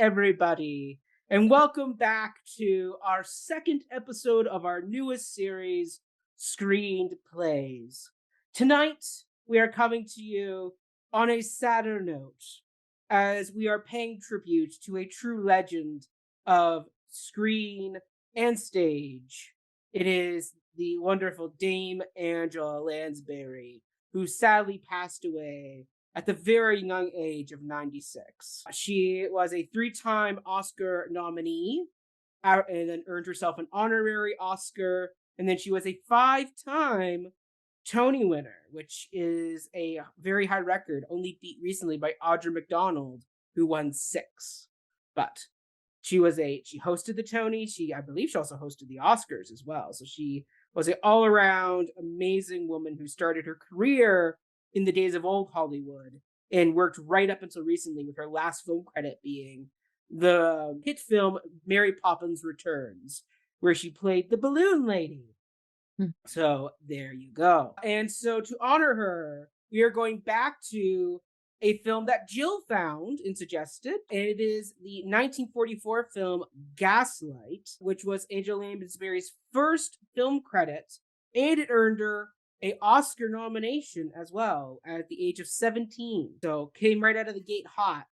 everybody, and welcome back to our second episode of our newest series, Screened Plays. Tonight, we are coming to you on a sadder note, as we are paying tribute to a true legend of screen and stage. It is the wonderful Dame Angela Lansbury, who sadly passed away at the very young age of 96. She was a 3-time Oscar nominee and then earned herself an honorary Oscar. And then she was a 5-time Tony winner, which is a very high record, only beat recently by Audra McDonald, who won 6. But she hosted the Tony. I believe she also hosted the Oscars as well. So she was an all-around amazing woman who started her career in the days of old Hollywood and worked right up until recently, with her last film credit being the hit film Mary Poppins Returns, where she played the balloon lady. So there you go. And so to honor her, we are going back to a film that Jill found and suggested, and it is the 1944 film Gaslight, which was Angela Lansbury's first film credit, and it earned her an Oscar nomination as well at the age of 17. So came right out of the gate hot.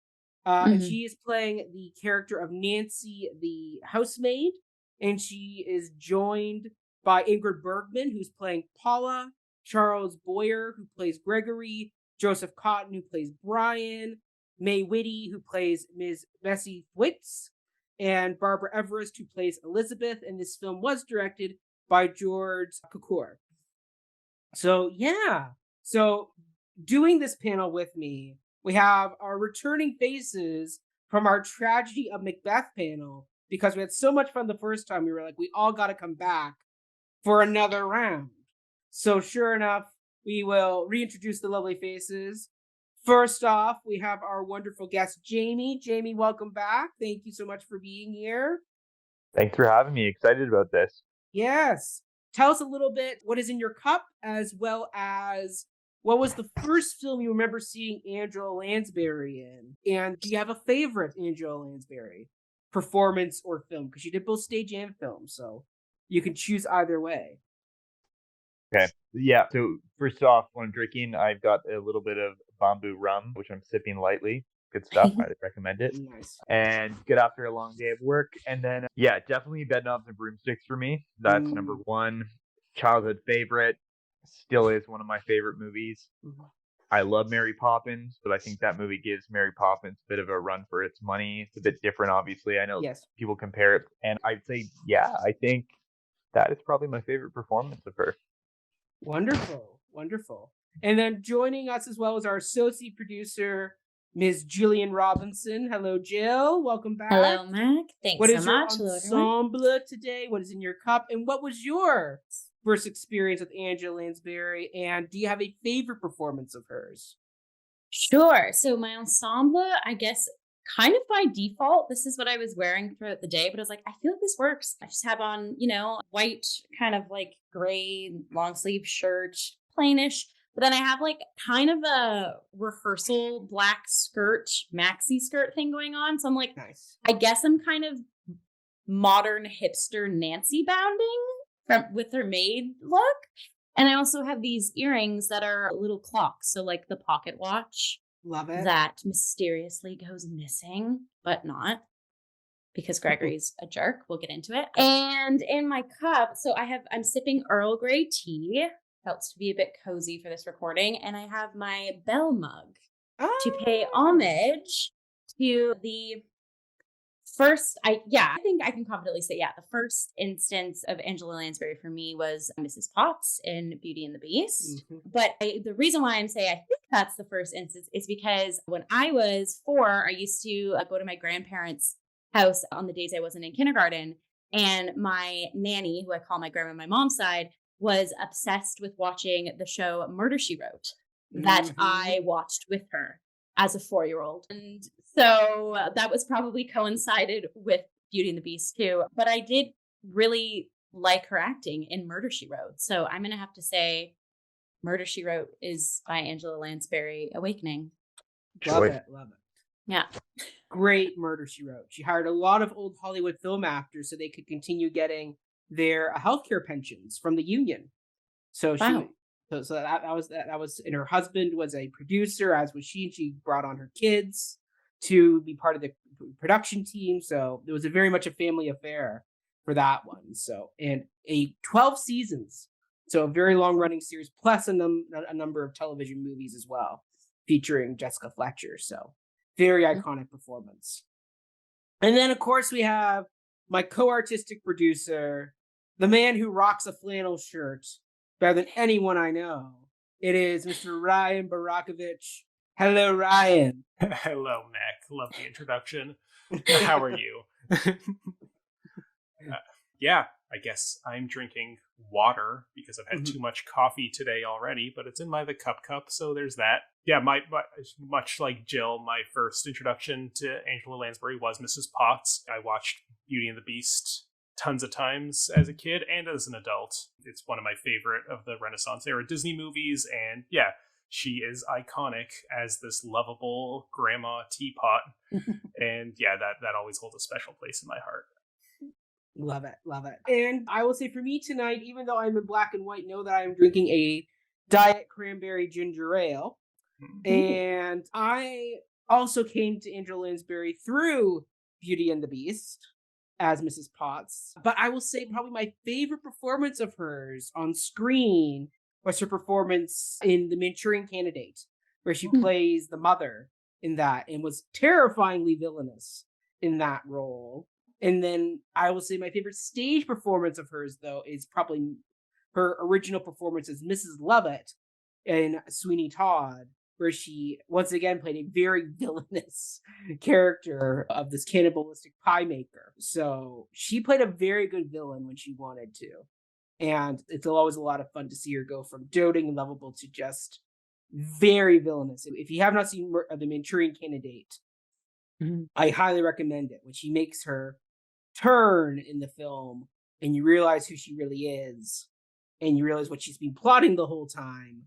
And she is playing the character of Nancy, the housemaid, and she is joined by Ingrid Bergman, who's playing Paula, Charles Boyer, who plays Gregory, Joseph Cotton, who plays Brian, Mae Whitty, who plays Ms. Bessie Thwaites, and Barbara Everest, who plays Elizabeth. And this film was directed by George Cukor. So doing this panel with me, we have our returning faces from our Tragedy of Macbeth panel, because we had so much fun the first time. We were like, we all got to come back for another round. So sure enough, we will reintroduce the lovely faces. First off, we have our wonderful guest, Jamie. Jamie, welcome back. Thank you so much for being here. Thanks for having me. Excited about this. Yes. Tell us a little bit what is in your cup, as well as what was the first film you remember seeing Angela Lansbury in? And do you have a favorite Angela Lansbury performance or film? Because you did both stage and film, so you can choose either way. Okay. Yeah. So first off, when I'm drinking, I've got a little bit of bamboo rum, which I'm sipping lightly. Good stuff. I recommend it. Nice. And good after a long day of work. And then, definitely Bedknobs and Broomsticks for me. That's number one. Childhood favorite. Still is one of my favorite movies. I love Mary Poppins, but I think that movie gives Mary Poppins a bit of a run for its money. It's a bit different, obviously. I know people compare it. And I'd say, I think that is probably my favorite performance of her. Wonderful. And then joining us as well as our associate producer, Ms. Jillian Robinson. Hello, Jill. Welcome back. Hello, Mac. Thanks so much. What is your ensemble today? What is in your cup? And what was your first experience with Angela Lansbury? And do you have a favorite performance of hers? Sure. So my ensemble, I guess, kind of by default, this is what I was wearing throughout the day, but I was like, I feel like this works. I just have on, white, kind of like gray long sleeve shirt, plainish. But then I have like kind of a rehearsal black skirt, maxi skirt thing going on. So I'm like, nice. I guess I'm kind of modern hipster Nancy Bounding with her maid look. And I also have these earrings that are little clocks. So like the pocket watch. Love it. That mysteriously goes missing, but not, because Gregory's a jerk. We'll get into it. And in my cup, so I'm sipping Earl Grey tea. Helps to be a bit cozy for this recording. And I have my Bell mug to pay homage to the first, I think I can confidently say, the first instance of Angela Lansbury for me was Mrs. Potts in Beauty and the Beast. But the reason why I'm saying I think that's the first instance is because when I was 4, I used to go to my grandparents' house on the days I wasn't in kindergarten. And my nanny, who I call my grandma on my mom's side, was obsessed with watching the show Murder, She Wrote that I watched with her as a 4-year-old. And so that was probably coincided with Beauty and the Beast too. But I did really like her acting in Murder, She Wrote. So I'm going to have to say Murder, She Wrote is by Angela Lansbury Awakening. Love it. Yeah. Great Murder, She Wrote. She hired a lot of old Hollywood film actors so they could continue getting their healthcare pensions from the union. So Wow. that was, and her husband was a producer, as was she, and she brought on her kids to be part of the production team. So it was very much a family affair for that one. So, and 12 seasons, so a very long running series, plus a number of television movies as well, featuring Jessica Fletcher. So very iconic performance. And then, of course, we have my co-artistic producer, the man who rocks a flannel shirt better than anyone I know. It is Mr. Ryan Borochovitz. Hello, Ryan. Hello, Mac. Love the introduction. How are you? Yeah, I guess I'm drinking water because I've had too much coffee today already, but it's in the cup, so there's that. Yeah, my much like Jill, my first introduction to Angela Lansbury was Mrs. Potts. I watched Beauty and the Beast tons of times as a kid and as an adult. It's one of my favorite of the Renaissance era Disney movies, and yeah, she is iconic as this lovable grandma teapot. And yeah, that always holds a special place in my heart. Love it, love it. And I will say for me tonight, even though I'm in black and white, know that I am drinking a diet cranberry ginger ale. And I also came to Angela Lansbury through Beauty and the Beast as Mrs. Potts. But I will say probably my favorite performance of hers on screen was her performance in The Manchurian Candidate, where she plays the mother in that and was terrifyingly villainous in that role. And then I will say my favorite stage performance of hers, though, is probably her original performance as Mrs. Lovett in Sweeney Todd, where she once again played a very villainous character of this cannibalistic pie maker. So she played a very good villain when she wanted to. And it's always a lot of fun to see her go from doting and lovable to just very villainous. If you have not seen The Manchurian Candidate, I highly recommend it. When she makes her turn in the film and you realize who she really is and you realize what she's been plotting the whole time,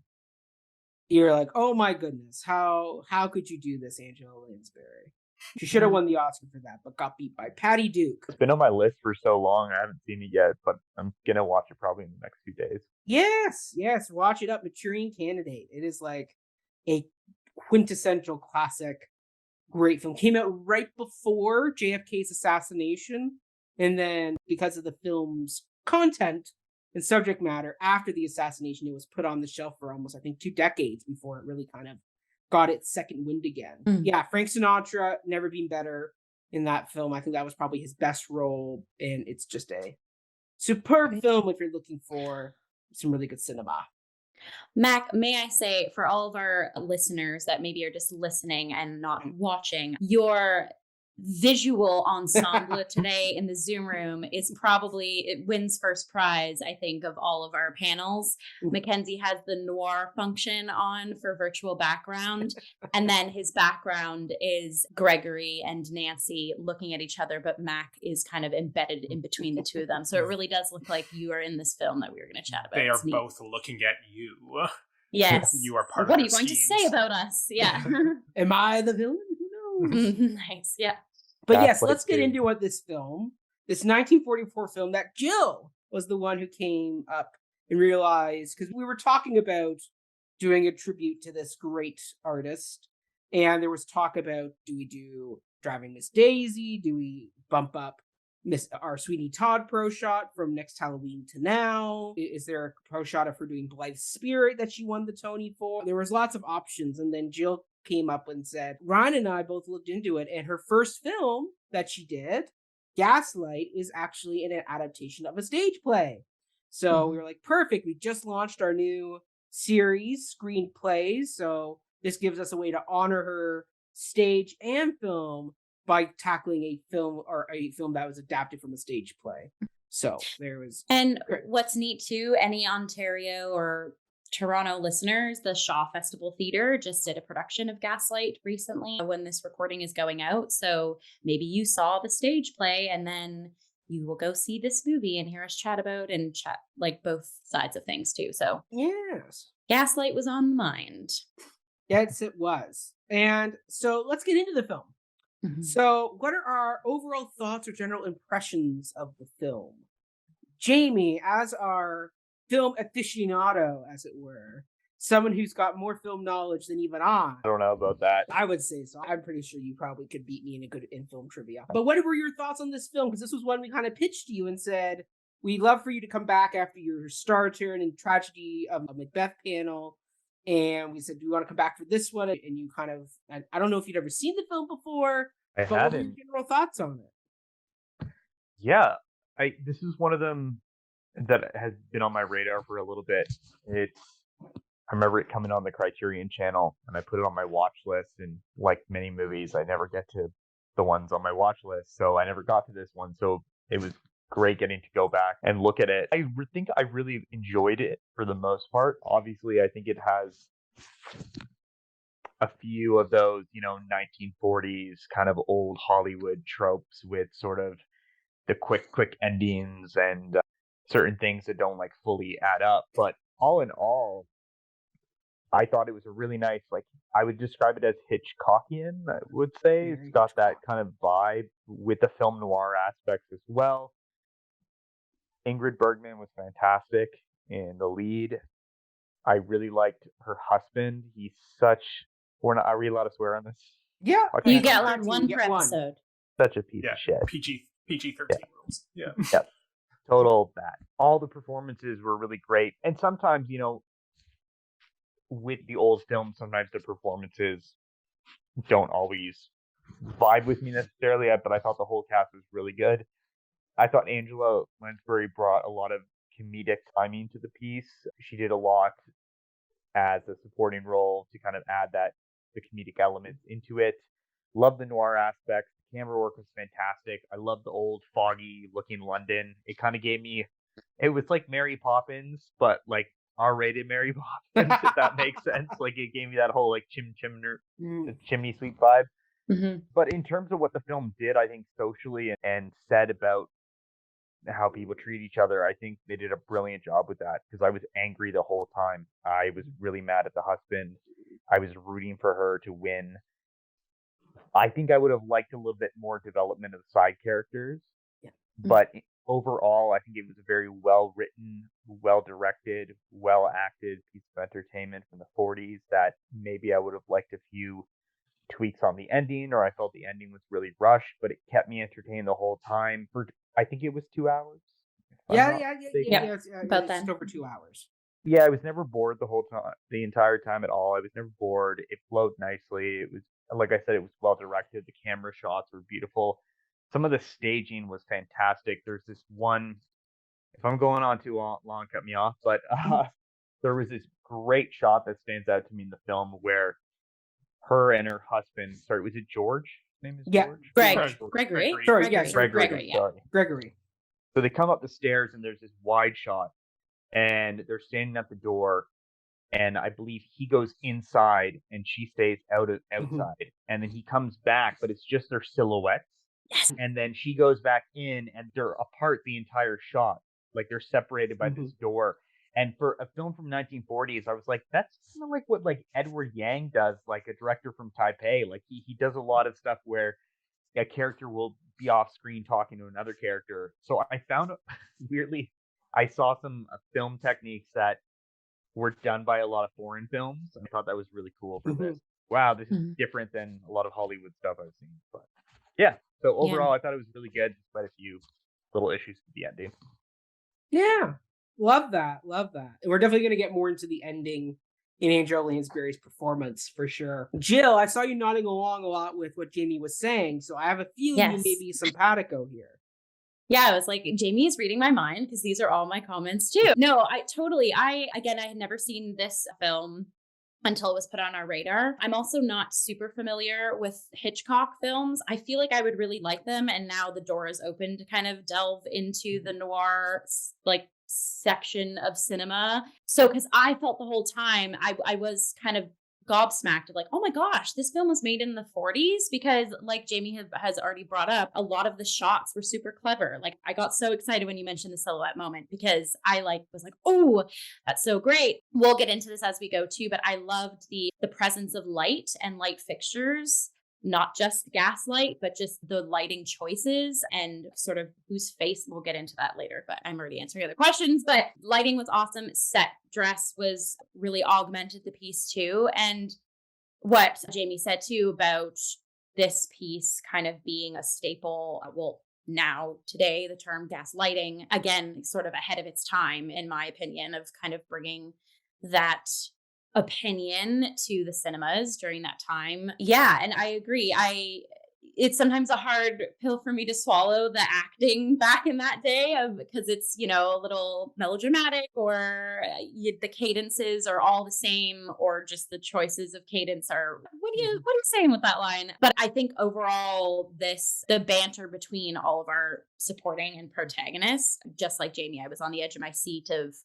you're like, oh my goodness, how could you do this, Angela Lansbury? She should have won the Oscar for that, but got beat by Patty Duke. It's been on my list for so long, I haven't seen it yet, but I'm going to watch it probably in the next few days. Yes, watch it up. Manchurian Candidate. It is like a quintessential classic, great film. Came out right before JFK's assassination, and then because of the film's content and subject matter after the assassination, it was put on the shelf for almost, I think, 2 decades before it really kind of got its second wind again. Yeah, Frank Sinatra, never been better in that film. I think that was probably his best role, and it's just a superb film if you're looking for some really good cinema. Mac, may I say, for all of our listeners that maybe are just listening and not watching, your visual ensemble today in the Zoom room is probably, it wins first prize, I think, of all of our panels. Mackenzie has the noir function on for virtual background. And then his background is Gregory and Nancy looking at each other, but Mac is kind of embedded in between the two of them. So it really does look like you are in this film that we were going to chat about. They are both looking at you. Yes. You are part what of are you going to say about us? Yeah. Am I the villain? Who knows? Nice. Yeah. But yes, let's get into what this 1944 film that Jill was the one who came up and realized, because we were talking about doing a tribute to this great artist, and there was talk about, do we do Driving Miss Daisy? Do we bump up our Sweeney Todd pro shot from Next Halloween to now? Is there a pro shot of her doing Blythe Spirit that she won the Tony for? There was lots of options, and then Jill came up and said, Ryan and I both looked into it, and her first film that she did, Gaslight, is actually an adaptation of a stage play. So we were like, perfect. We just launched our new series, Screenplays. So this gives us a way to honor her stage and film by tackling a film that was adapted from a stage play. So there was. And what's neat too, any Ontario or Toronto listeners, the Shaw Festival Theatre just did a production of Gaslight recently when this recording is going out. So maybe you saw the stage play and then you will go see this movie and hear us chat about and chat like both sides of things too. So yes, Gaslight was on the mind. Yes, it was. And so let's get into the film. So, what are our overall thoughts or general impressions of the film? Jamie, as our film aficionado, as it were, someone who's got more film knowledge than even I don't know about that. I would say so. I'm pretty sure you probably could beat me in film trivia. But what were your thoughts on this film? Because this was one we kind of pitched to you and said, we'd love for you to come back after your star turn in Tragedy of Macbeth panel. And we said, do you want to come back for this one? And you kind of, I don't know if you'd ever seen the film before, I but what were your hadn't. general thoughts on it? Yeah, this is one of them that has been on my radar for a little bit. I remember it coming on the Criterion channel, and I put it on my watch list. And like many movies, I never get to the ones on my watch list, so I never got to this one. So it was great getting to go back and look at it. I think I really enjoyed it for the most part. Obviously, I think it has a few of those, 1940s kind of old Hollywood tropes with sort of the quick endings and certain things that don't like fully add up. But all in all, I thought it was a really nice, I would describe it as Hitchcockian, I would say. It's got that kind of vibe with the film noir aspects as well. Ingrid Bergman was fantastic in the lead. I really liked her husband. He's such... Are we allowed to swear on this? Yeah. You get allowed one per episode. Such a piece of shit. PG-13 rules. Yeah. Yep. Total bad. All the performances were really great. And sometimes, with the old films, sometimes the performances don't always vibe with me necessarily, but I thought the whole cast was really good. I thought Angela Lansbury brought a lot of comedic timing to the piece. She did a lot as a supporting role to kind of add the comedic elements into it. Love the noir aspects. The camera work was fantastic. I love the old foggy looking London. It kind of gave me, it was like Mary Poppins, but like R-rated Mary Poppins, if that makes sense. Like it gave me that whole like chimney sweep vibe. Mm-hmm. But in terms of what the film did, I think socially and said about how people treat each other, I think they did a brilliant job with that, because I was angry the whole time. I was really mad at the husband. I was rooting for her to win. I think I would have liked a little bit more development of the side characters. Yeah. But overall, I think it was a very well written, well directed, well acted piece of entertainment from the 40s that maybe I would have liked a few tweaks on the ending, or I felt the ending was really rushed, but it kept me entertained the whole time. I think it was 2 hours. Yeah, about that. Just over 2 hours. Yeah, I was never bored the entire time at all. I was never bored. It flowed nicely. It was, like I said, it was well directed. The camera shots were beautiful. Some of the staging was fantastic. There's this one, if I'm going on too long, cut me off, but there was this great shot that stands out to me in the film where her and her husband, sorry, was it George? His name is George? Gregory. Sorry, yes, Gregory. Gregory. So they come up the stairs and there's this wide shot, and they're standing at the door, and I believe he goes inside and she stays outside. And then he comes back, but it's just their silhouettes. Yes. And then she goes back in and they're apart the entire shot. Like they're separated by this door. And for a film from 1940s, I was like, that's kind of like what like Edward Yang does, like a director from Taipei. Like he does a lot of stuff where a character will be off screen talking to another character. So I found, weirdly, I saw some film techniques that were done by a lot of foreign films. And I thought that was really cool for this. Wow, this is different than a lot of Hollywood stuff I've seen. But yeah, so overall, I thought it was really good, despite a few little issues with the ending. Yeah. Love that. And we're definitely going to get more into the ending in Angela Lansbury's performance for sure. Jill, I saw you nodding along a lot with what Jamie was saying, so I have a feeling you may be simpatico here. Yeah, I was like, Jamie is reading my mind because these are all my comments too. No, I had never seen this film until it was put on our radar. I'm also not super familiar with Hitchcock films. I feel like I would really like them, and now the door is open to kind of delve into the noir like section of cinema. So because I felt the whole time I was kind of gobsmacked of like, oh my gosh, this film was made in the 40s, because like Jamie has already brought up, a lot of the shots were super clever. Like I got so excited when you mentioned the silhouette moment, because I was like, oh, that's so great. We'll get into this as we go too, but I loved the presence of light and light fixtures not just Gaslight, but just the lighting choices and sort of whose face, we'll get into that later, but I'm already answering other questions. But lighting was awesome. Set dress was really augmented the piece too. And what Jamie said too about this piece kind of being a staple, well, now today, the term gaslighting, again, sort of ahead of its time, in my opinion, of kind of bringing that opinion to the cinemas during that time. Yeah, and I agree. It's sometimes a hard pill for me to swallow, the acting back in that day, because it's, you know, a little melodramatic, or the cadences are all the same, or just the choices of cadence are, what are you saying with that line? But I think overall, the banter between all of our supporting and protagonists, just like Jamie, I was on the edge of my seat of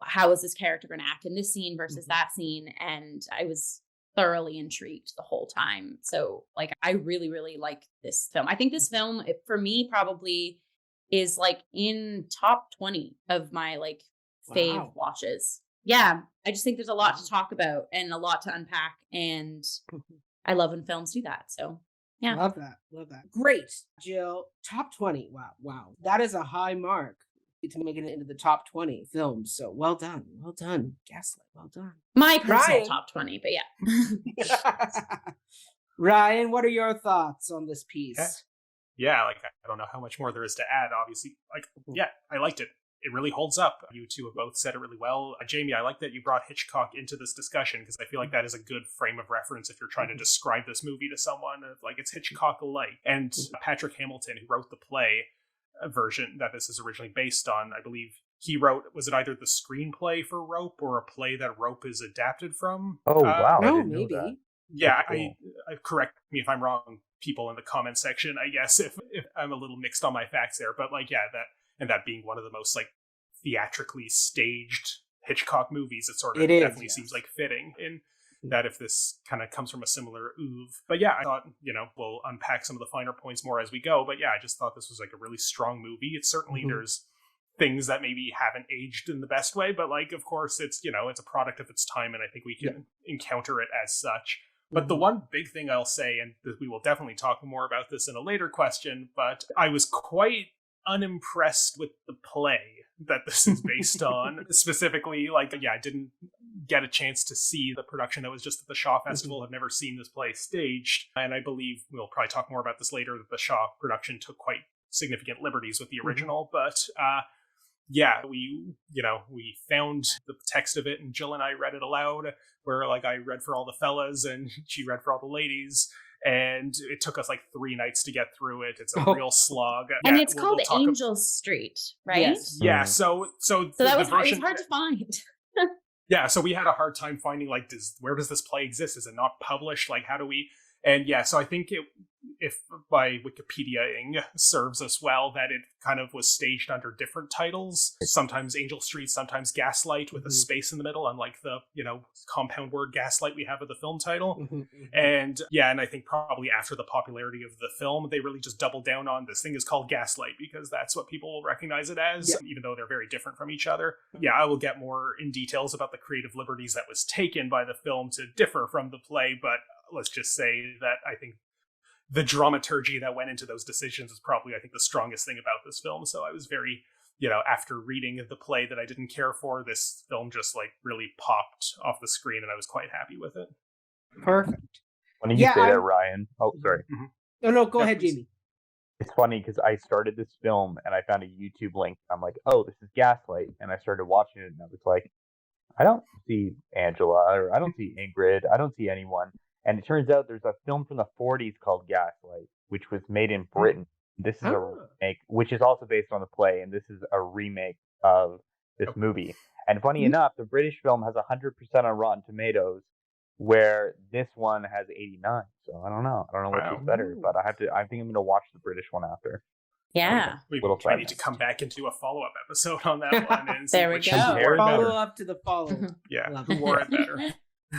how is this character going to act in this scene versus that scene, and I was thoroughly intrigued the whole time. So like, I really, really like this film. I think this film, for me, probably is like in top 20 of my like fave watches. Yeah. I just think there's a lot to talk about and a lot to unpack. And I love when films do that. So yeah. Love that. Great. Jill, top 20. Wow. That is a high mark to making it into the top 20 films. So well done. Gaslight, well done. My personal top 20, but yeah. Ryan, what are your thoughts on this piece? Yeah, like, I don't know how much more there is to add, obviously. Like, yeah, I liked it. It really holds up. You two have both said it really well. Jamie, I like that you brought Hitchcock into this discussion, because I feel like that is a good frame of reference if you're trying to describe this movie to someone. Like, it's Hitchcock-alike. And Patrick Hamilton, who wrote the play version that this is originally based on, I believe he wrote, was it either the screenplay for Rope or a play that Rope is adapted from? Oh, wow. No, maybe. Yeah, cool. I correct me if I'm wrong, people in the comment section, I guess, if I'm a little mixed on my facts there. But like, yeah, that being one of the most like theatrically staged Hitchcock movies, it sort of definitely seems like fitting in that, if this kind of comes from a similar oeuvre. But yeah, I thought, you know, we'll unpack some of the finer points more as we go. But yeah, I just thought this was like a really strong movie. It's certainly, there's things that maybe haven't aged in the best way, but like, of course, it's, you know, it's a product of its time, and I think we can encounter it as such. But the one big thing I'll say, and we will definitely talk more about this in a later question, but I was quite unimpressed with the play that this is based on. Specifically, like, yeah, I didn't get a chance to see the production that was just at the Shaw Festival. I've never seen this play staged, and I believe we'll probably talk more about this later, that the Shaw production took quite significant liberties with the original. But yeah, we found the text of it, and Jill and I read it aloud, where like I read for all the fellas and she read for all the ladies. And it took us like 3 nights to get through it. It's a real slog. And it's called Angel Street, right? Yes. Yeah. So that was hard to find. Yeah. So we had a hard time finding, like, where does this play exist? Is it not published? Like, how do we? And yeah, so I think if by Wikipediaing serves us well, that it kind of was staged under different titles. Sometimes Angel Street, sometimes Gaslight, with a space in the middle, unlike the, you know, compound word Gaslight we have of the film title. And yeah, and I think probably after the popularity of the film, they really just doubled down on this thing is called Gaslight, because that's what people will recognize it as, even though they're very different from each other. Yeah, I will get more in details about the creative liberties that was taken by the film to differ from the play, but let's just say that I think the dramaturgy that went into those decisions is probably, I think, the strongest thing about this film. So I was very, you know, after reading the play that I didn't care for, this film just like really popped off the screen, and I was quite happy with it. Perfect. When you say that, Ryan. Oh, sorry. No, go ahead, Jamie. It's funny because I started this film and I found a YouTube link. I'm like, oh, this is Gaslight. And I started watching it, and I was like, I don't see Angela, or I don't see Ingrid. I don't see anyone. And it turns out there's a film from the 40s called Gaslight, which was made in Britain. This is a remake, which is also based on the play, and this is a remake of this movie. And funny enough, the British film has 100% on Rotten Tomatoes, where this one has 89. So I don't know which is better, but I think I'm going to watch the British one after. Yeah. We need to come back and do a follow-up episode on that one. And there we go. Follow up to the follow-up. Yeah, who wore it better?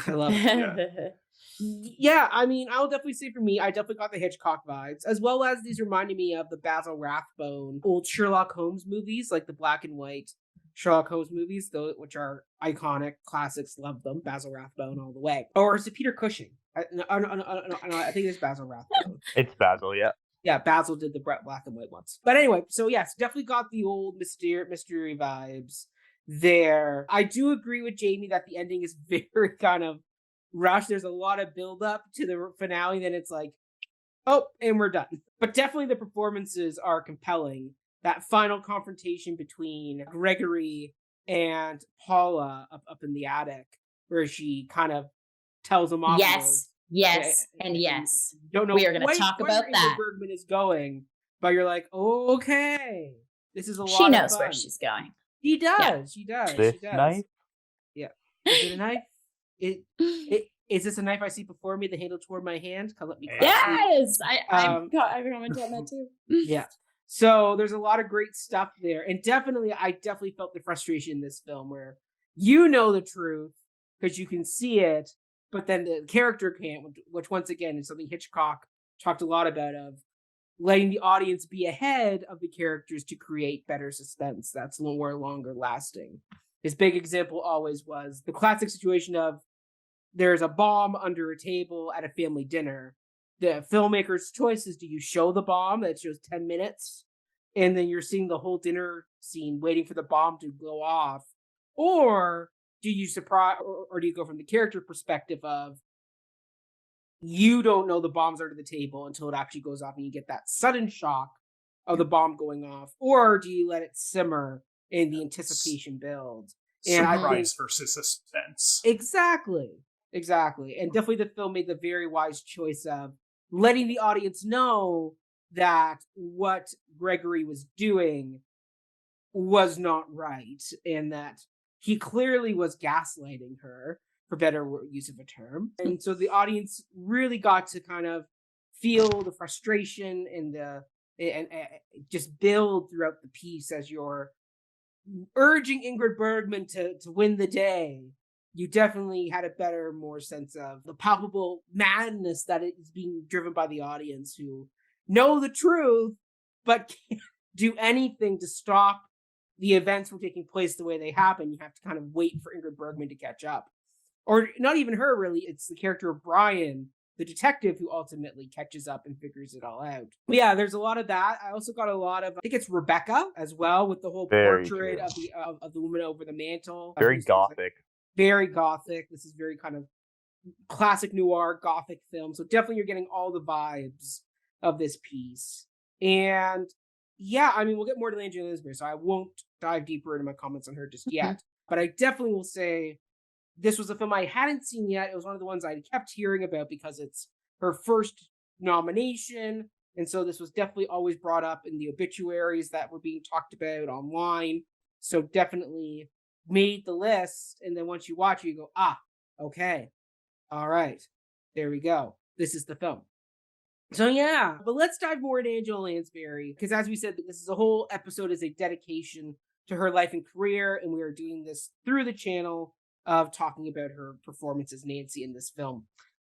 I love it. Yeah, I mean, I'll definitely say for me, I definitely got the Hitchcock vibes, as well as these reminding me of the Basil Rathbone old Sherlock Holmes movies, like the black and white Sherlock Holmes movies, which are iconic classics. Love them. Basil Rathbone all the way. Or is it Peter Cushing? No, I think it's Basil Rathbone. It's Basil, yeah. Yeah, Basil did the black and white ones. But anyway, so yes, definitely got the old mystery vibes there. I do agree with Jamie that the ending is very kind of rushed. There's a lot of build up to the finale, then it's like, oh, and we're done. But definitely the performances are compelling. That final confrontation between Gregory and Paula up in the attic, where she kind of tells him off. Yes, and yes. Don't know. We are going to talk about that. Bergman is going, but you're like, oh, okay, this is a lot. She knows of fun. where she's going. She does. Yeah. She does. This she does. knife? Yeah. Is it a knife? Is this a knife I see before me? The handle toward my hand. Let me. Yes, I commented on that too. Yeah. So there's a lot of great stuff there, and I definitely felt the frustration in this film where you know the truth because you can see it, but then the character can't, which once again is something Hitchcock talked a lot about, of letting the audience be ahead of the characters to create better suspense that's more longer lasting. His big example always was the classic situation of there's a bomb under a table at a family dinner. The filmmaker's choice is, do you show the bomb that shows 10 minutes and then you're seeing the whole dinner scene waiting for the bomb to go off, or do you surprise, or do you go from the character perspective of you don't know the bomb's under the table until it actually goes off and you get that sudden shock of the bomb going off, or do you let it simmer and the anticipation builds? Surprise versus suspense. Exactly. And definitely the film made the very wise choice of letting the audience know that what Gregory was doing was not right, and that he clearly was gaslighting her, for better use of a term. And so the audience really got to kind of feel the frustration and just build throughout the piece as you're urging Ingrid Bergman to win the day. You definitely had a more sense of the palpable madness that is being driven by the audience, who know the truth, but can't do anything to stop the events from taking place the way they happen. You have to kind of wait for Ingrid Bergman to catch up. Or not even her, really. It's the character of Brian, the detective, who ultimately catches up and figures it all out. But yeah, there's a lot of that. I also got a lot of, I think it's Rebecca as well, with the whole portrait of the woman over the mantle. Very gothic. Very gothic. This is very kind of classic noir gothic film. So definitely you're getting all the vibes of this piece. And yeah, I mean, we'll get more to Angela Lansbury, so I won't dive deeper into my comments on her just yet. But I definitely will say this was a film I hadn't seen yet. It was one of the ones I kept hearing about because it's her first nomination. And so this was definitely always brought up in the obituaries that were being talked about online. So definitely made the list. And then once you watch it, you go, okay. All right. There we go. This is the film. So yeah, but let's dive more into Angela Lansbury, because as we said, this is a whole episode is a dedication to her life and career. And we are doing this through the channel of talking about her performance as Nancy in this film,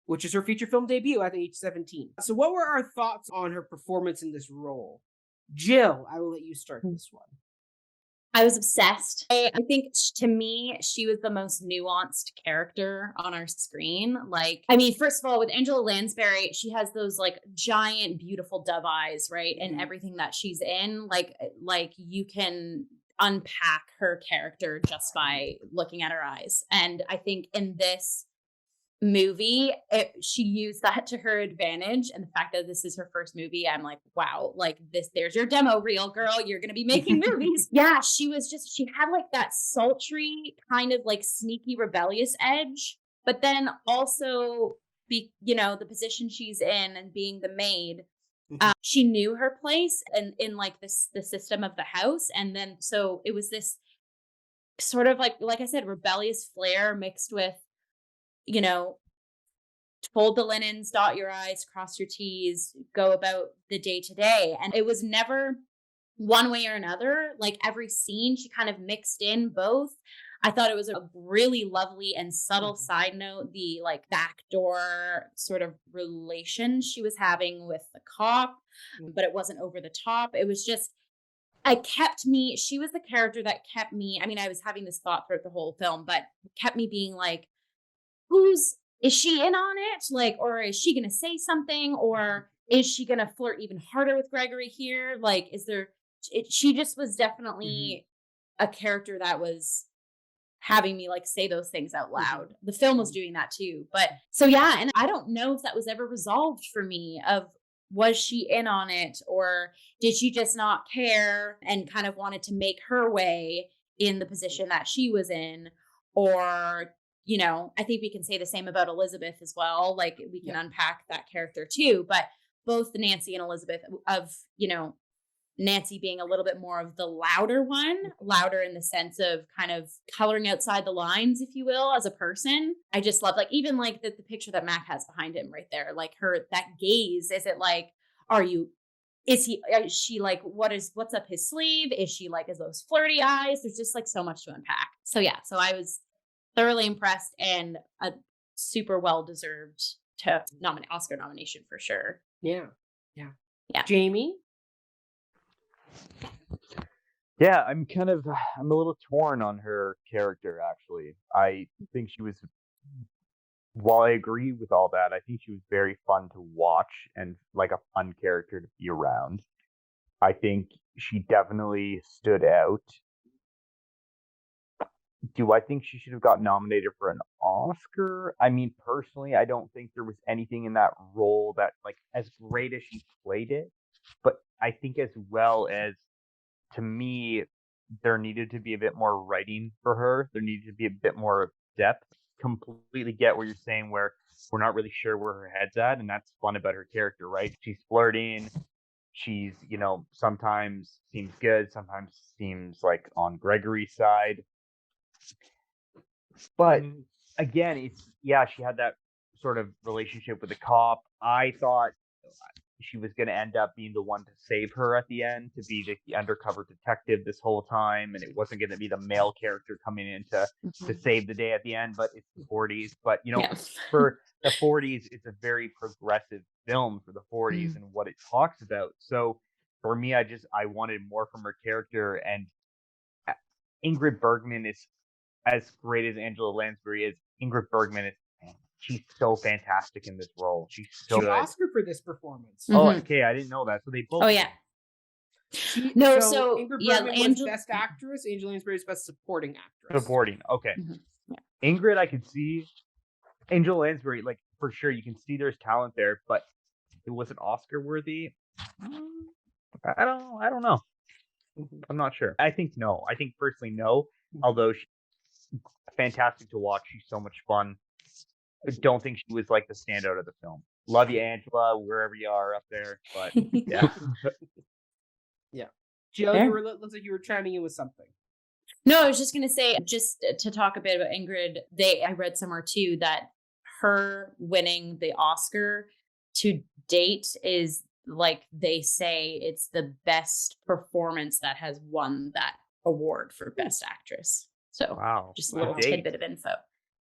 which is her feature film debut at age 17. So what were our thoughts on her performance in this role? Jill, I will let you start this one. I was obsessed. I think to me, she was the most nuanced character on our screen. Like, I mean, first of all, with Angela Lansbury, she has those like giant, beautiful dove eyes, right? And everything that she's in, like you can unpack her character just by looking at her eyes. And I think in this movie, she used that to her advantage. And the fact that this is her first movie, I'm like, wow, like there's your demo reel, girl. You're going to be making movies. Yeah, she had like that sultry kind of like sneaky rebellious edge, but then also the position she's in and being the maid, she knew her place and in like the system of the house. And then, so it was this sort of like I said, rebellious flair mixed with, fold the linens, dot your I's, cross your T's, go about the day to day. And it was never one way or another. Like every scene, she kind of mixed in both. I thought it was a really lovely and subtle side note, the like backdoor sort of relation she was having with the cop, but it wasn't over the top. It was just she was the character that kept me, I mean, I was having this thought throughout the whole film, but kept me being like, is she in on it? Like, or is she going to say something? Or is she going to flirt even harder with Gregory here? Like, she just was definitely a character that was having me like say those things out loud. The film was doing that too. But so, yeah. And I don't know if that was ever resolved for me of, was she in on it, or did she just not care and kind of wanted to make her way in the position that she was in? Or, you know, I think we can say the same about Elizabeth as well. Like, we can unpack that character too, but both Nancy and Elizabeth, of, you know, Nancy being a little bit more of the louder in the sense of kind of coloring outside the lines, if you will, as a person. I just love, like, even like the picture that Mac has behind him right there, like that gaze. Is it like, is she like, what's up his sleeve? Is she like, is those flirty eyes? There's just like so much to unpack. So yeah, so I was thoroughly impressed, and a super well-deserved Oscar nomination for sure. Yeah. Jamie? Yeah, I'm a little torn on her character, actually. I think while I agree with all that, I think she was very fun to watch and like a fun character to be around. I think she definitely stood out. Do I think she should have got nominated for an Oscar? I mean, personally, I don't think there was anything in that role that, like, as great as she played it, but I think as well as, to me, there needed to be a bit more writing for her. There needed to be a bit more depth. Completely get what you're saying, where we're not really sure where her head's at, and that's fun about her character, right? She's flirting. She's, you know, sometimes seems good, sometimes seems like on Gregory's side. But again, she had that sort of relationship with the cop. I thought she was going to end up being the one to save her at the end, to be the undercover detective this whole time, and it wasn't going to be the male character coming in to save the day at the end. But it's the 40s. But, you know, for the 40s, it's a very progressive film for the 40s and what it talks about. So for me, I wanted more from her character. And Ingrid Bergman is, as great as Angela Lansbury is, Ingrid Bergman is, she's so fantastic in this role. She's so good. Oscar for this performance. Oh, okay, I didn't know that. So they both. Oh yeah. Ingrid Bergman was Best Actress. Angela Lansbury is Best Supporting Actress. Supporting. Okay. Ingrid, I could see. Angela Lansbury, like, for sure, you can see there's talent there, but it wasn't Oscar worthy. I don't know. I'm not sure. I think no. I think personally no. Although she's fantastic to watch. She's so much fun. I don't think she was like the standout of the film. Love you, Angela, wherever you are up there. But yeah. Yeah. Jill, looks like you were chiming in with something. No, I was just going to say, just to talk a bit about Ingrid, I read somewhere too that her winning the Oscar to date is, like they say, it's the best performance that has won that award for Best Actress. So just a little tidbit of info.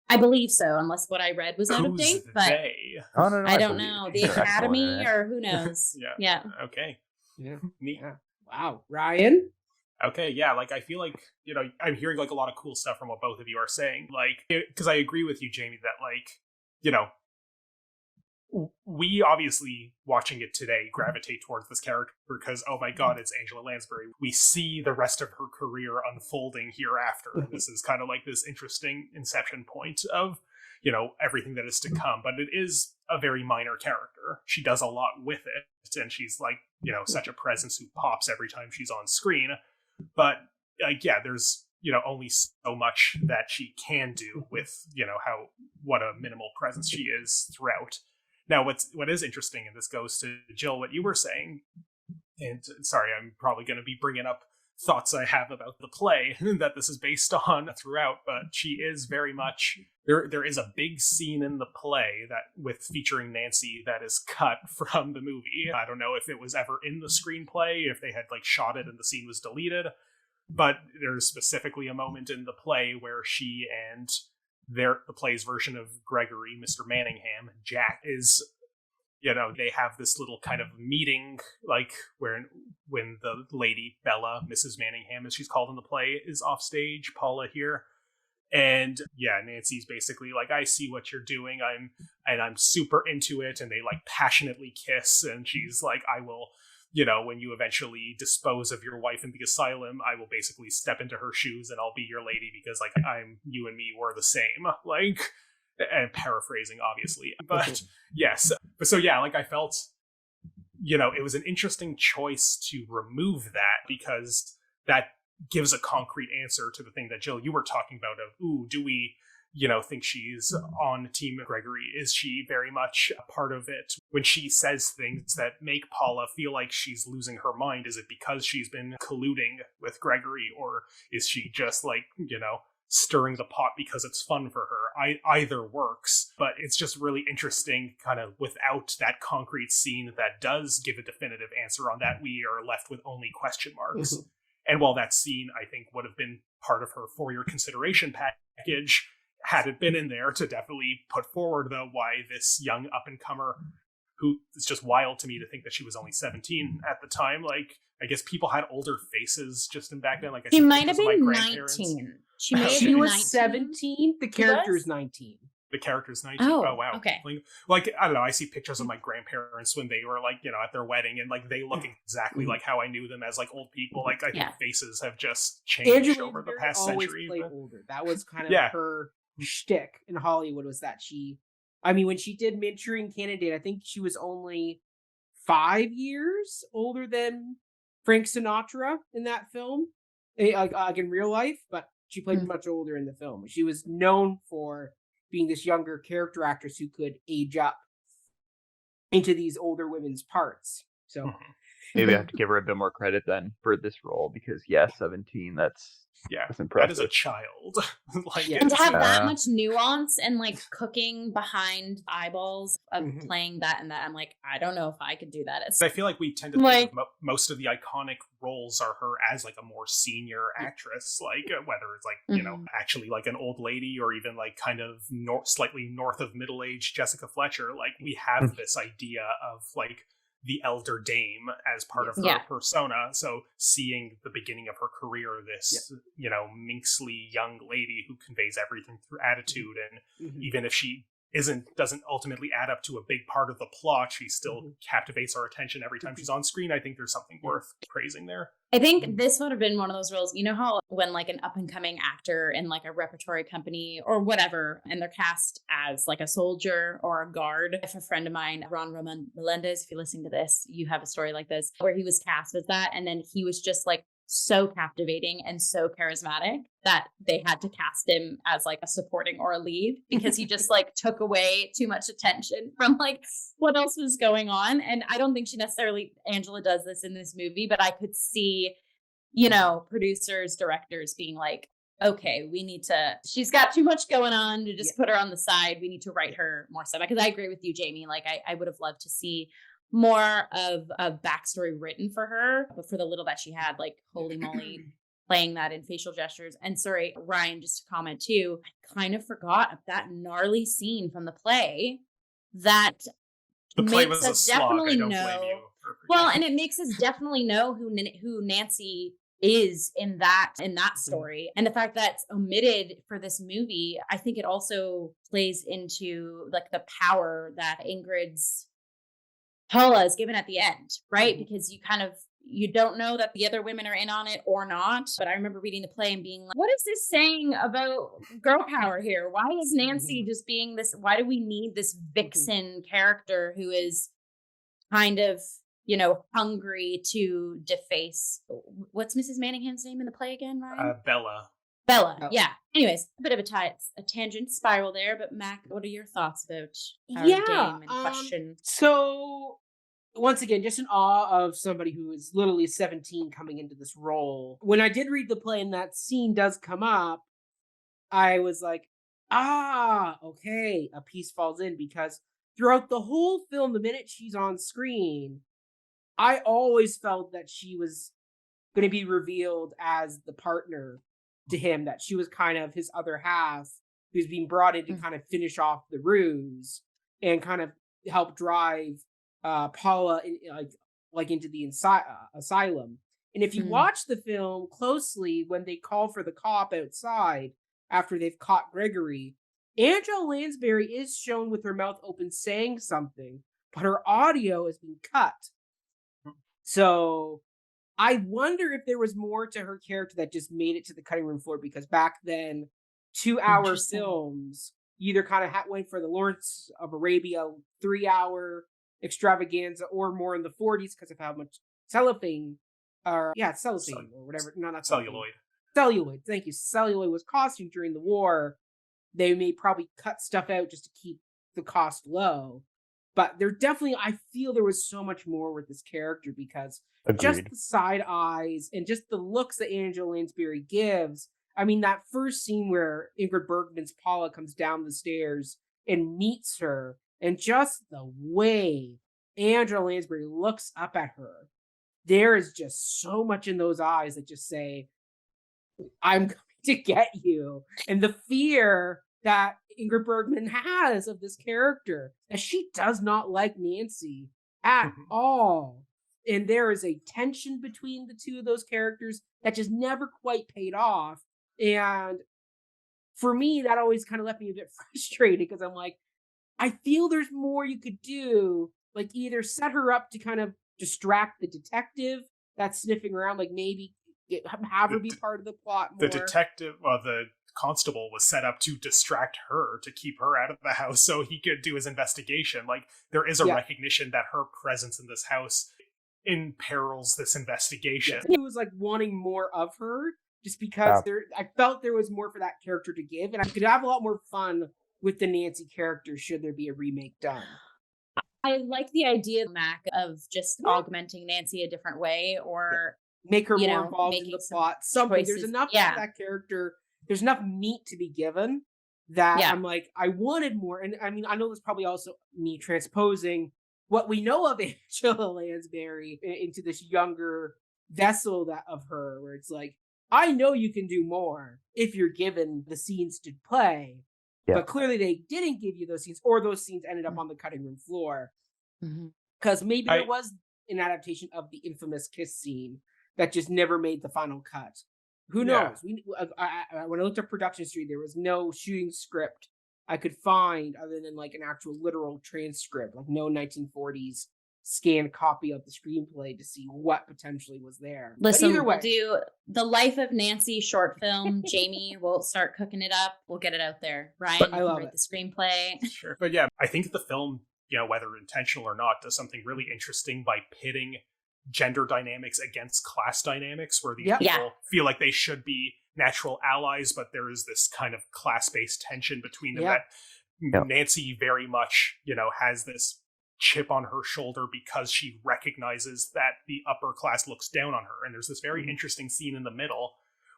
I believe so, unless what I read was out of date. But no, I don't know. The Academy, or who knows? Yeah. Okay. Yeah. Neat. Yeah. Wow. Ryan? Okay, yeah, like, I feel like, you know, I'm hearing, like, a lot of cool stuff from what both of you are saying. Like, because I agree with you, Jamie, that, like, you know, we obviously, watching it today, gravitate towards this character because, oh my god, it's Angela Lansbury. We see the rest of her career unfolding hereafter. This is kind of like this interesting inception point of, you know, everything that is to come. But it is a very minor character. She does a lot with it, and she's, like, you know, such a presence who pops every time she's on screen. But, like, yeah, there's, you know, only so much that she can do with, you know, what a minimal presence she is throughout. Now, what is interesting, and this goes to Jill, what you were saying, and sorry, I'm probably going to be bringing up thoughts I have about the play that this is based on throughout, but she is very much, there is a big scene in the play featuring Nancy that is cut from the movie. I don't know if it was ever in the screenplay, if they had, like, shot it and the scene was deleted, but there's specifically a moment in the play where she and the play's version of Gregory, Mr. Manningham, Jack, is they have this little kind of meeting, like when the lady Bella, Mrs. Manningham, as she's called in the play, is off stage, Paula here. And Nancy's basically like, I see what you're doing. I'm super into it. And they like passionately kiss. And she's like, I will, when you eventually dispose of your wife in the asylum, I will basically step into her shoes and I'll be your lady because like you and me were the same. Like, and paraphrasing obviously, but yes. But so like I felt, it was an interesting choice to remove that because that gives a concrete answer to the thing that Jill, you were talking about of, do we, think she's on Team Gregory? Is she very much a part of it? When she says things that make Paula feel like she's losing her mind, is it because she's been colluding with Gregory, or is she just like, stirring the pot because it's fun for her? Either works, but it's just really interesting kind of without that concrete scene that does give a definitive answer on that. We are left with only question marks. And while that scene, I think, would have been part of her for your consideration package, had it been in there to definitely put forward, though, why this young up-and-comer, who is just wild to me to think that she was only 17 at the time. Like, I guess people had older faces just in back then. Like, she might have been 19. She was 17. The character's 19. The character's 19. Oh, wow. Okay. Like, I don't know. I see pictures of my grandparents when they were like, at their wedding, and like they look exactly like how I knew them as like old people. Like, I think faces have just changed Angela over the past century. Played older. That was kind of her shtick in Hollywood, was that when she did Manchurian Candidate, I think she was only 5 years older than Frank Sinatra in that film, like in real life, but she played much older in the film. She was known for being this younger character actress who could age up into these older women's parts. So maybe I have to give her a bit more credit then for this role, because 17, that's impressive. That is a child. And to have that much nuance and like cooking behind eyeballs of playing that and that, I'm like, I don't know if I could do that. I feel like we tend to think of most of the iconic roles are her as like a more senior actress, like whether it's like actually like an old lady or even like kind of slightly north of middle-aged Jessica Fletcher. Like we have this idea of like the elder dame as part of her persona. So seeing the beginning of her career, this, minxly young lady who conveys everything through attitude. And even if she doesn't ultimately add up to a big part of the plot, she still captivates our attention every time she's on screen. I think there's something worth praising there. I think this would have been one of those roles, how when like an up and coming actor in like a repertory company or whatever, and they're cast as like a soldier or a guard. If a friend of mine, Ron Roman Melendez, if you're listening to this, you have a story like this where he was cast as that. And then he was just like so captivating and so charismatic that they had to cast him as like a supporting or a lead because he just like took away too much attention from like what else was going on. And I don't think Angela does this in this movie, but I could see, producers, directors being like, okay, she's got too much going on to just put her on the side. We need to write her more stuff. Because I agree with you, Jamie. Like I would have loved to see more of a backstory written for her, but for the little that she had, like, holy moly, playing that in facial gestures. And sorry, Ryan, just to comment too, I kind of forgot that gnarly scene from the play that the play makes was us a slog. definitely I don't know. blame you. Well, and it makes us definitely know who Nancy is in that story. And the fact that it's omitted for this movie, I think it also plays into like the power that Ingrid's Paula is given at the end, right? Because you don't know that the other women are in on it or not. But I remember reading the play and being like, what is this saying about girl power here? Why is Nancy just being this? Why do we need this vixen character who is kind of, hungry to deface? What's Mrs. Manningham's name in the play again, Ryan? Bella. Bella, yeah. Anyways, a bit of a tangent spiral there, but Mac, what are your thoughts about our game in question? So, once again, just in awe of somebody who is literally 17 coming into this role. When I did read the play and that scene does come up, I was like, okay, a piece falls in, because throughout the whole film, the minute she's on screen, I always felt that she was going to be revealed as the partner to him, that she was kind of his other half who's being brought in to kind of finish off the ruse and kind of help drive Paula into the asylum. And if you watch the film closely, when they call for the cop outside after they've caught Gregory, Angela Lansbury is shown with her mouth open saying something, but her audio is being cut. So I wonder if there was more to her character that just made it to the cutting room floor, because back then, 2-hour films either kind of went for the Lawrence of Arabia 3-hour extravaganza, or more in the 40s because of how much cellophane, or whatever. No, not celluloid. Celluloid. Thank you. Celluloid was costing during the war. They may probably cut stuff out just to keep the cost low. But I feel there was so much more with this character, because just the side eyes and just the looks that Angela Lansbury gives. I mean, that first scene where Ingrid Bergman's Paula comes down the stairs and meets her, and just the way Angela Lansbury looks up at her, there is just so much in those eyes that just say, I'm going to get you. And the fear that Ingrid Bergman has of this character, that she does not like Nancy at all. And there is a tension between the two of those characters that just never quite paid off. And for me, that always kind of left me a bit frustrated, because I'm like, I feel there's more you could do. Like, either set her up to kind of distract the detective that's sniffing around, like maybe have her be part of the plot more. The constable was set up to distract her, to keep her out of the house so he could do his investigation. Like, there is a recognition that her presence in this house imperils this investigation. He was like wanting more of her, just because I felt there was more for that character to give, and I could have a lot more fun with the Nancy character should there be a remake done. I like the idea, Mac, of just augmenting Nancy a different way, or make her more involved in the plot. Something choices. There's enough for that character. There's enough meat to be given that I'm like, I wanted more. And I mean, I know there's probably also me transposing what we know of Angela Lansbury into this younger vessel of her, where it's like, I know you can do more if you're given the scenes to play. Yeah. But clearly they didn't give you those scenes, or those scenes ended up on the cutting room floor. Because maybe there was an adaptation of the infamous kiss scene that just never made the final cut. Who knows? When I looked at production history, there was no shooting script I could find other than like an actual literal transcript, like no 1940s scanned copy of the screenplay to see what potentially was there. Listen, either way, we'll do the Life of Nancy short film. Jamie will start cooking it up. We'll get it out there. Ryan, you can write the screenplay. Sure. But yeah, I think the film, whether intentional or not, does something really interesting by pitting gender dynamics against class dynamics, where these people feel like they should be natural allies, but there is this kind of class-based tension between them that Nancy very much, has this chip on her shoulder because she recognizes that the upper class looks down on her. And there's this very interesting scene in the middle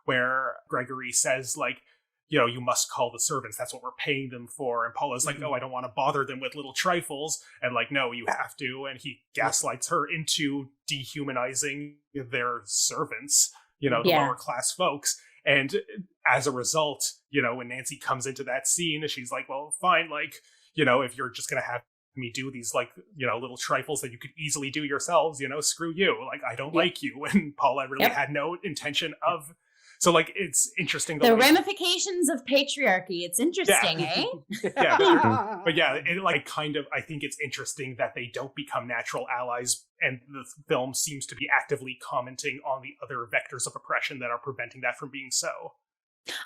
where Gregory says, like, you must call the servants. That's what we're paying them for. And Paula's like, I don't want to bother them with little trifles. And like, no, you have to. And he gaslights her into dehumanizing their servants, the lower class folks. And as a result, when Nancy comes into that scene, she's like, well, fine. Like, if you're just going to have me do these like, little trifles that you could easily do yourselves, screw you. Like, I don't like you. And Paula really had no intention of. So, like, it's interesting. The ramifications of patriarchy. It's interesting, eh? But I think it's interesting that they don't become natural allies, and the film seems to be actively commenting on the other vectors of oppression that are preventing that from being so.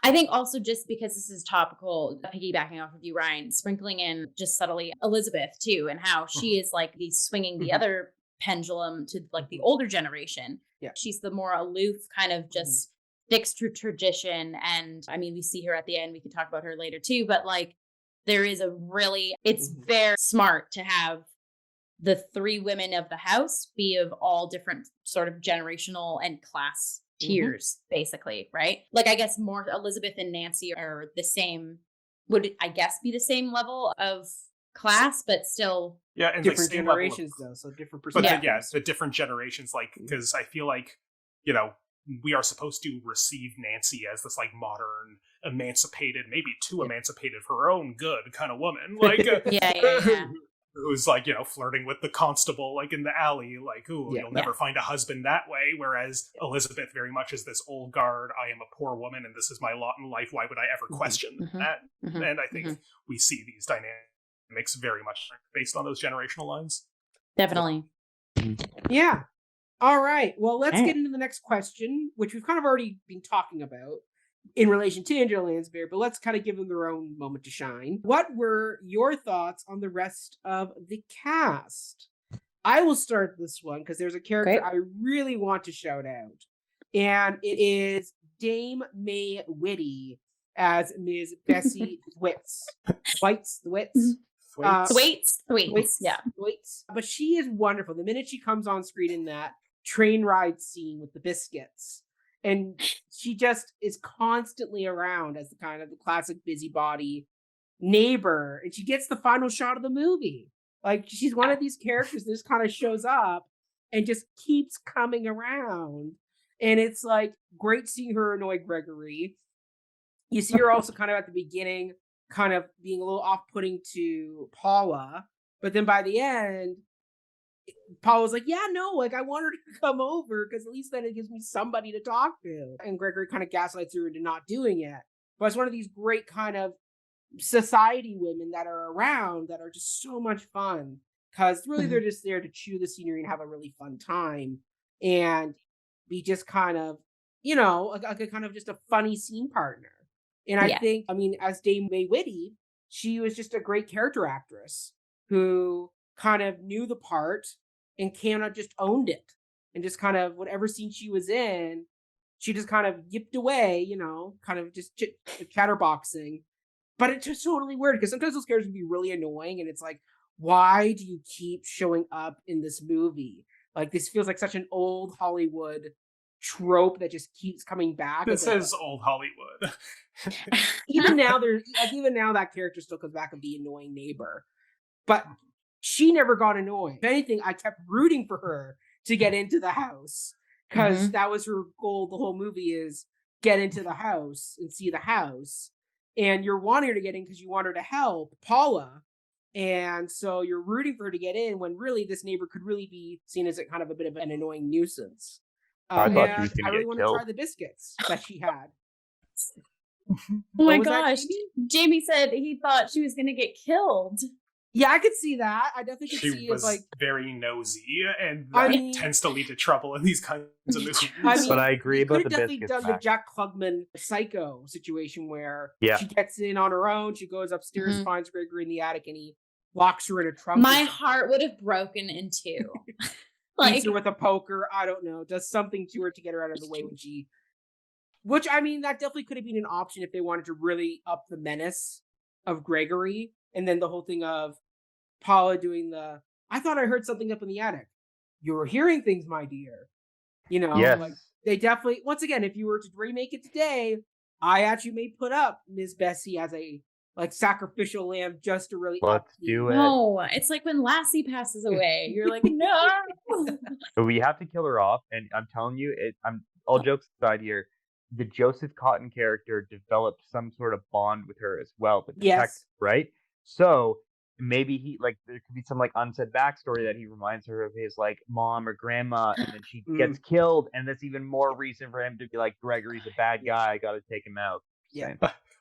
I think also, just because this is topical, piggybacking off of you, Ryan, sprinkling in just subtly Elizabeth too, and how she is like swinging the other pendulum to like the older generation. Yeah. She's the more aloof kind of just sticks to tradition. And I mean, we see her at the end. We could talk about her later too, but like there is it's very smart to have the three women of the house be of all different sort of generational and class tiers, basically, right? Like, I guess more Elizabeth and Nancy are the same, would I guess be the same level of class, but still and different generations though, so different perspectives. But so different generations, like, because I feel like, we are supposed to receive Nancy as this like modern, emancipated, maybe too emancipated for her own good kind of woman. Like, who's like, flirting with the constable, like in the alley, like, ooh, you'll never find a husband that way. Whereas Elizabeth very much is this old guard, I am a poor woman and this is my lot in life. Why would I ever question that? And I think we see these dynamics very much based on those generational lines. Definitely. Yeah. All right. Well, let's get into the next question, which we've kind of already been talking about in relation to Angela Lansbury, but let's kind of give them their own moment to shine. What were your thoughts on the rest of the cast? I will start this one because there's a character I really want to shout out, and it is Dame May Whitty as Ms. Bessie Thwaites. Yeah. But she is wonderful. The minute she comes on screen in that train ride scene with the biscuits, and she just is constantly around as the kind of the classic busybody neighbor, and she gets the final shot of the movie. Like, she's one of these characters that just kind of shows up and just keeps coming around, and it's like great seeing her annoy Gregory. You see her also kind of at the beginning kind of being a little off-putting to Paula, but then by the end Paula's like, yeah, no, like, I want her to come over because at least then it gives me somebody to talk to. And Gregory kind of gaslights her into not doing it. But it's one of these great kind of society women that are around that are just so much fun because really they're just there to chew the scenery and have a really fun time and be just kind of, like a kind of just a funny scene partner. And I think, as Dame May Whitty, she was just a great character actress who kind of knew the part and kind of just owned it, and just kind of whatever scene she was in, she just kind of yipped away, kind of just chatterboxing. But it's just totally weird because sometimes those characters can be really annoying, and it's like, why do you keep showing up in this movie? Like, this feels like such an old Hollywood trope that just keeps coming back. This is old Hollywood. even now that character still comes back of the annoying neighbor, but she never got annoyed. If anything, I kept rooting for her to get into the house because that was her goal. The whole movie is get into the house and see the house, and you're wanting her to get in because you want her to help Paula, and so you're rooting for her to get in when really this neighbor could really be seen as a kind of a bit of an annoying nuisance. I thought she was I really want to killed. try the biscuits that she had. Oh my gosh. That, Jamie said he thought she was going to get killed. Yeah, I could see that. I definitely could see it. She was like very nosy, and that tends to lead to trouble in these kinds of movies. But I agree about the definitely biscuits. Done the Jack Klugman Psycho situation where Yeah. she gets in on her own. She goes upstairs, finds Gregory in the attic, and he locks her in a trunk. My heart would have broken in two. Beats her with a poker. I don't know. Does something to her to get her out of the way when she. Which, I mean, that definitely could have been an option if they wanted to really up the menace of Gregory, and then the whole thing of Paula doing the, I thought I heard something up in the attic. You were hearing things, my dear. Yes. Like, they definitely, once again, if you were to remake it today, I actually may put up Ms. Bessie as a like sacrificial lamb just to really Let's do it. No, it's like when Lassie passes away. You're like, no. But we have to kill her off, and I'm telling you, I'm all jokes aside here. The Joseph Cotton character developed some sort of bond with her as well, the detective, right? So maybe there could be some like unsaid backstory that he reminds her of his like mom or grandma, and then she gets killed, and that's even more reason for him to be like, Gregory's a bad guy, I gotta take him out. Yeah.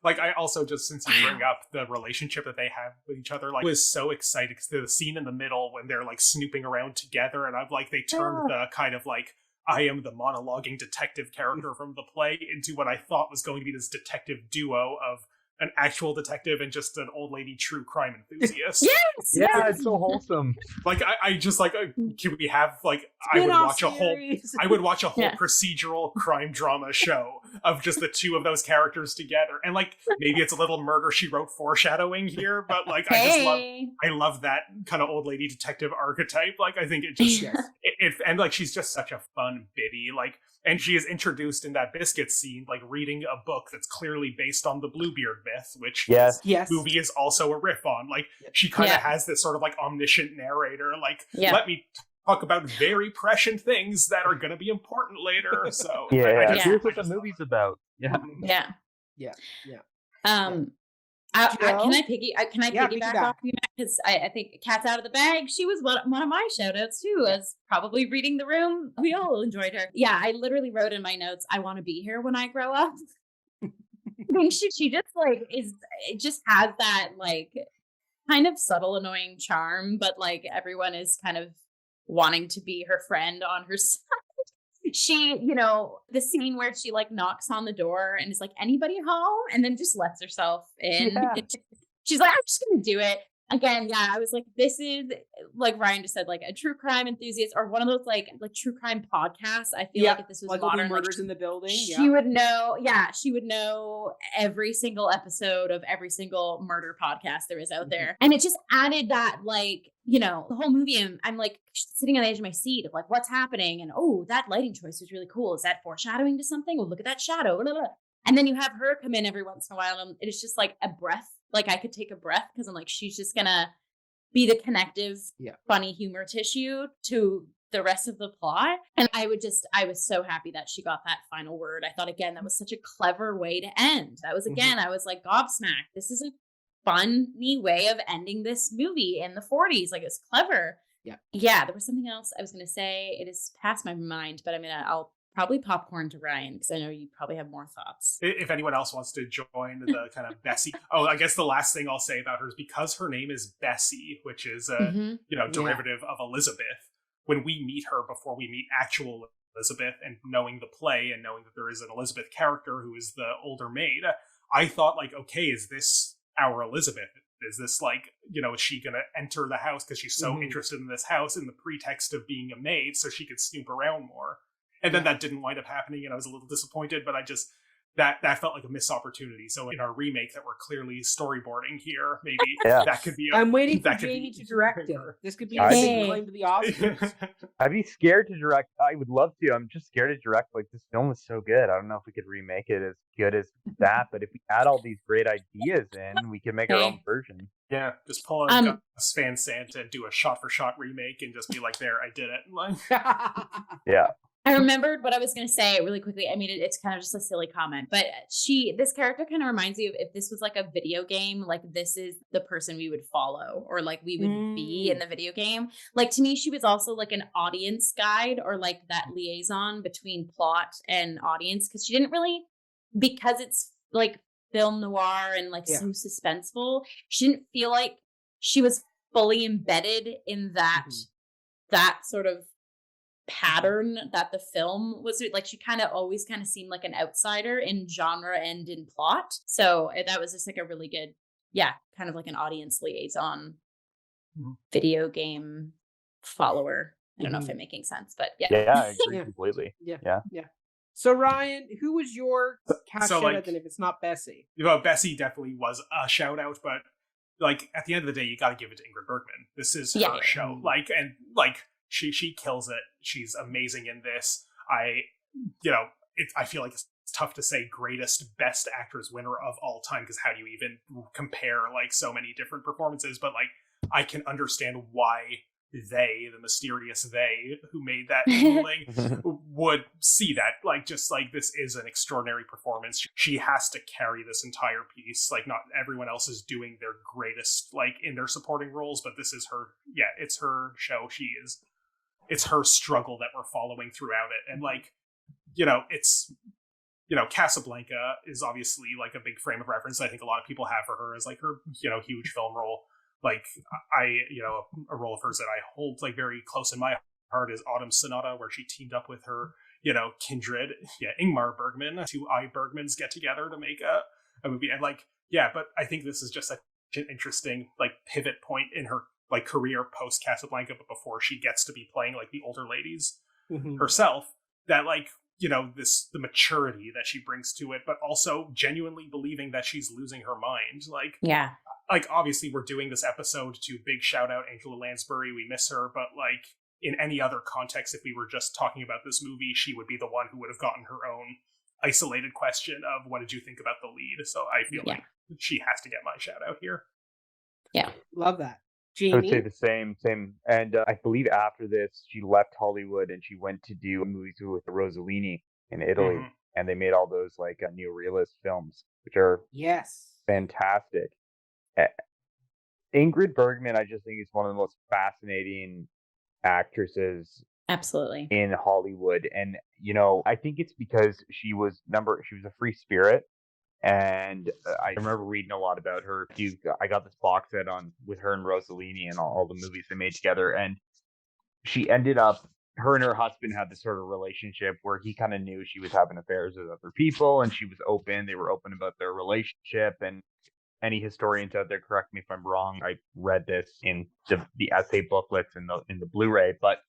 Like, I also, just since you bring up the relationship that they have with each other, like, I was so excited because the scene in the middle when they're like snooping around together, and I'm like, they turned the kind of like, I am the monologuing detective character from the play into what I thought was going to be this detective duo of an actual detective and just an old lady true crime enthusiast. Yes! Yeah, it's so wholesome. Like, I just like, can we have like, I would watch a whole procedural crime drama show of just the two of those characters together. And like, maybe it's a little Murder, She Wrote foreshadowing here, but like, I love that kind of old lady detective archetype. Like, I think it just, and like, she's just such a fun biddy. Like, and she is introduced in that biscuit scene, like reading a book that's clearly based on the Bluebeard myth, which this movie is also a riff on. Like, she kind of has this sort of like omniscient narrator, like, let me talk about very prescient things that are going to be important later. So here's what the movie's about. Can I Yeah, piggyback piggyback. off you, Matt? Because I think cat's out of the bag. She was one of my shout outs too, as probably reading the room. We all enjoyed her. Yeah, I literally wrote in my notes, I want to be here when I grow up. I think she just like it just has that like kind of subtle, annoying charm, but like everyone is kind of wanting to be her friend on her side. She, the scene where she like knocks on the door and is like, anybody home? And then just lets herself in. Yeah. She's like, I'm just going to do it. Again, yeah, I was like, this is like Ryan just said, like a true crime enthusiast or one of those like true crime podcasts. I feel like if this was like modern, Murders in the Building. She would know. Yeah, she would know every single episode of every single murder podcast there is out there, and it just added that like the whole movie. I'm like sitting on the edge of my seat of like what's happening, and oh, that lighting choice was really cool. Is that foreshadowing to something? Oh, look at that shadow. Blah, blah, blah. And then you have her come in every once in a while, and it's just like a breath. Like I could take a breath because I'm like, she's just gonna be the connective, funny humor tissue to the rest of the plot. And I was so happy that she got that final word. I thought, again, that was such a clever way to end. That was, again, I was like gobsmacked. This is a funny way of ending this movie in the 40s. Like, it's clever. Yeah, there was something else I was going to say. It is past my mind, but I'll probably popcorn to Ryan because I know you probably have more thoughts. If anyone else wants to join the kind of Bessie. Oh, I guess the last thing I'll say about her is because her name is Bessie, which is a derivative of Elizabeth. When we meet her before we meet actual Elizabeth and knowing the play and knowing that there is an Elizabeth character who is the older maid, I thought like, okay, is this our Elizabeth? Is this like, is she going to enter the house because she's so interested in this house in the pretext of being a maid so she could snoop around more? And then that didn't wind up happening and I was a little disappointed, but I just, that felt like a missed opportunity. So in our remake that we're clearly storyboarding here, maybe that could be. I'm waiting for Jamie to direct it. This could be a big claim to the Oscars. I'd be scared to direct. I would love to. I'm just scared to direct. Like this film is so good. I don't know if we could remake it as good as that. But if we add all these great ideas in, we can make our own version. Yeah, just pull out Gus Van Sant and do a shot-for-shot remake and just be like, there, I did it. Yeah. I remembered what I was going to say really quickly. I mean, it's kind of just a silly comment, but this character kind of reminds me of if this was like a video game, like this is the person we would follow or like we would be in the video game. Like to me, she was also like an audience guide or like that liaison between plot and audience. Cause she didn't really, because it's like film noir and like so suspenseful, she didn't feel like she was fully embedded in that sort of pattern that the film was like. She kind of always kind of seemed like an outsider in genre and in plot, so that was just like a really good kind of like an audience liaison video game follower. I don't know if I'm making sense, but I agree completely. So Ryan, who was your cast shout out? And if it's not Bessie, well, Bessie definitely was a shout out, but like at the end of the day, you got to give it to Ingrid Bergman. This is her show, She kills it. She's amazing in this. I feel like it's tough to say greatest best actress winner of all time because how do you even compare like so many different performances? But like I can understand why the mysterious they who made that ruling would see that like just like this is an extraordinary performance. She has to carry this entire piece. Like not everyone else is doing their greatest like in their supporting roles, but this is her. Yeah, it's her show. It's her struggle that we're following throughout it. And like, it's, Casablanca is obviously like a big frame of reference. I think a lot of people have for her as like her, huge film role. Like a role of hers that I hold like very close in my heart is Autumn Sonata, where she teamed up with her, kindred, Ingmar Bergman. Two Bergmans get together to make a movie. And like, but I think this is just such an interesting like pivot point in her like career post Casablanca, but before she gets to be playing like the older ladies herself, that like, the maturity that she brings to it, but also genuinely believing that she's losing her mind. Like obviously we're doing this episode to big shout out Angela Lansbury. We miss her, but like in any other context, if we were just talking about this movie, she would be the one who would have gotten her own isolated question of what did you think about the lead? So I feel like she has to get my shout out here. Yeah. Love that. Jamie? I would say the same. And I believe after this, she left Hollywood and she went to do movies with Rossellini in Italy. And they made all those like neorealist films, which are fantastic. Uh, Ingrid Bergman, I just think is one of the most fascinating actresses Absolutely. in Hollywood. And, I think it's because she was a free spirit. And I remember reading a lot about her. I got this box set on with her and Rossellini and all the movies they made together. And she ended up, her and her husband had this sort of relationship where he kind of knew she was having affairs with other people, and she was open. They were open about their relationship. And any historians out there, correct me if I'm wrong. I read this in the essay booklets in the Blu-ray, but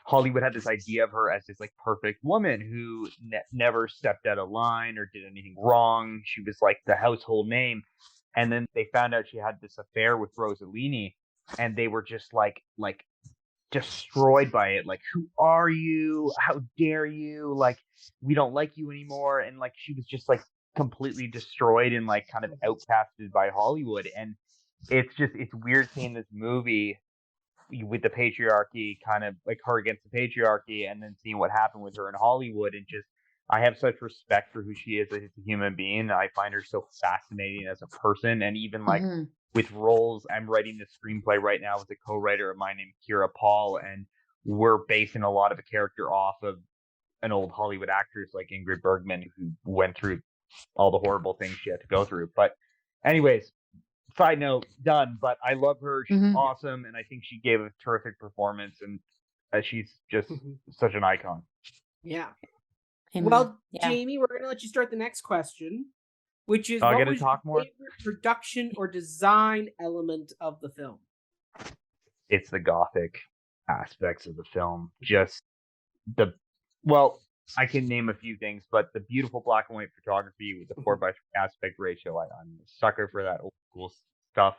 Hollywood had this idea of her as this like perfect woman who never stepped out of line or did anything wrong. She was like the household name. And then they found out she had this affair with Rossellini, and they were just like destroyed by it. Like, who are you? How dare you? Like, we don't like you anymore. And like, she was just like completely destroyed and like kind of outcasted by Hollywood. And it's weird seeing this movie with the patriarchy, kind of like her against the patriarchy, and then seeing what happened with her in Hollywood. And just, I have such respect for who she is as a human being. I find her so fascinating as a person. And even like with roles, I'm writing this screenplay right now with a co-writer of mine named Kira Paul, and we're basing a lot of the character off of an old Hollywood actress like Ingrid Bergman, who went through all the horrible things she had to go through. But anyways, side note, done. But I love her. She's awesome, and I think she gave a terrific performance, and she's just such an icon. Yeah. Well, Jamie, we're going to let you start the next question, which is, what was your favorite production or design element of the film? It's the gothic aspects of the film. Just I can name a few things, but the beautiful black and white photography with the 4:3 aspect ratio. I'm a sucker for that old school stuff.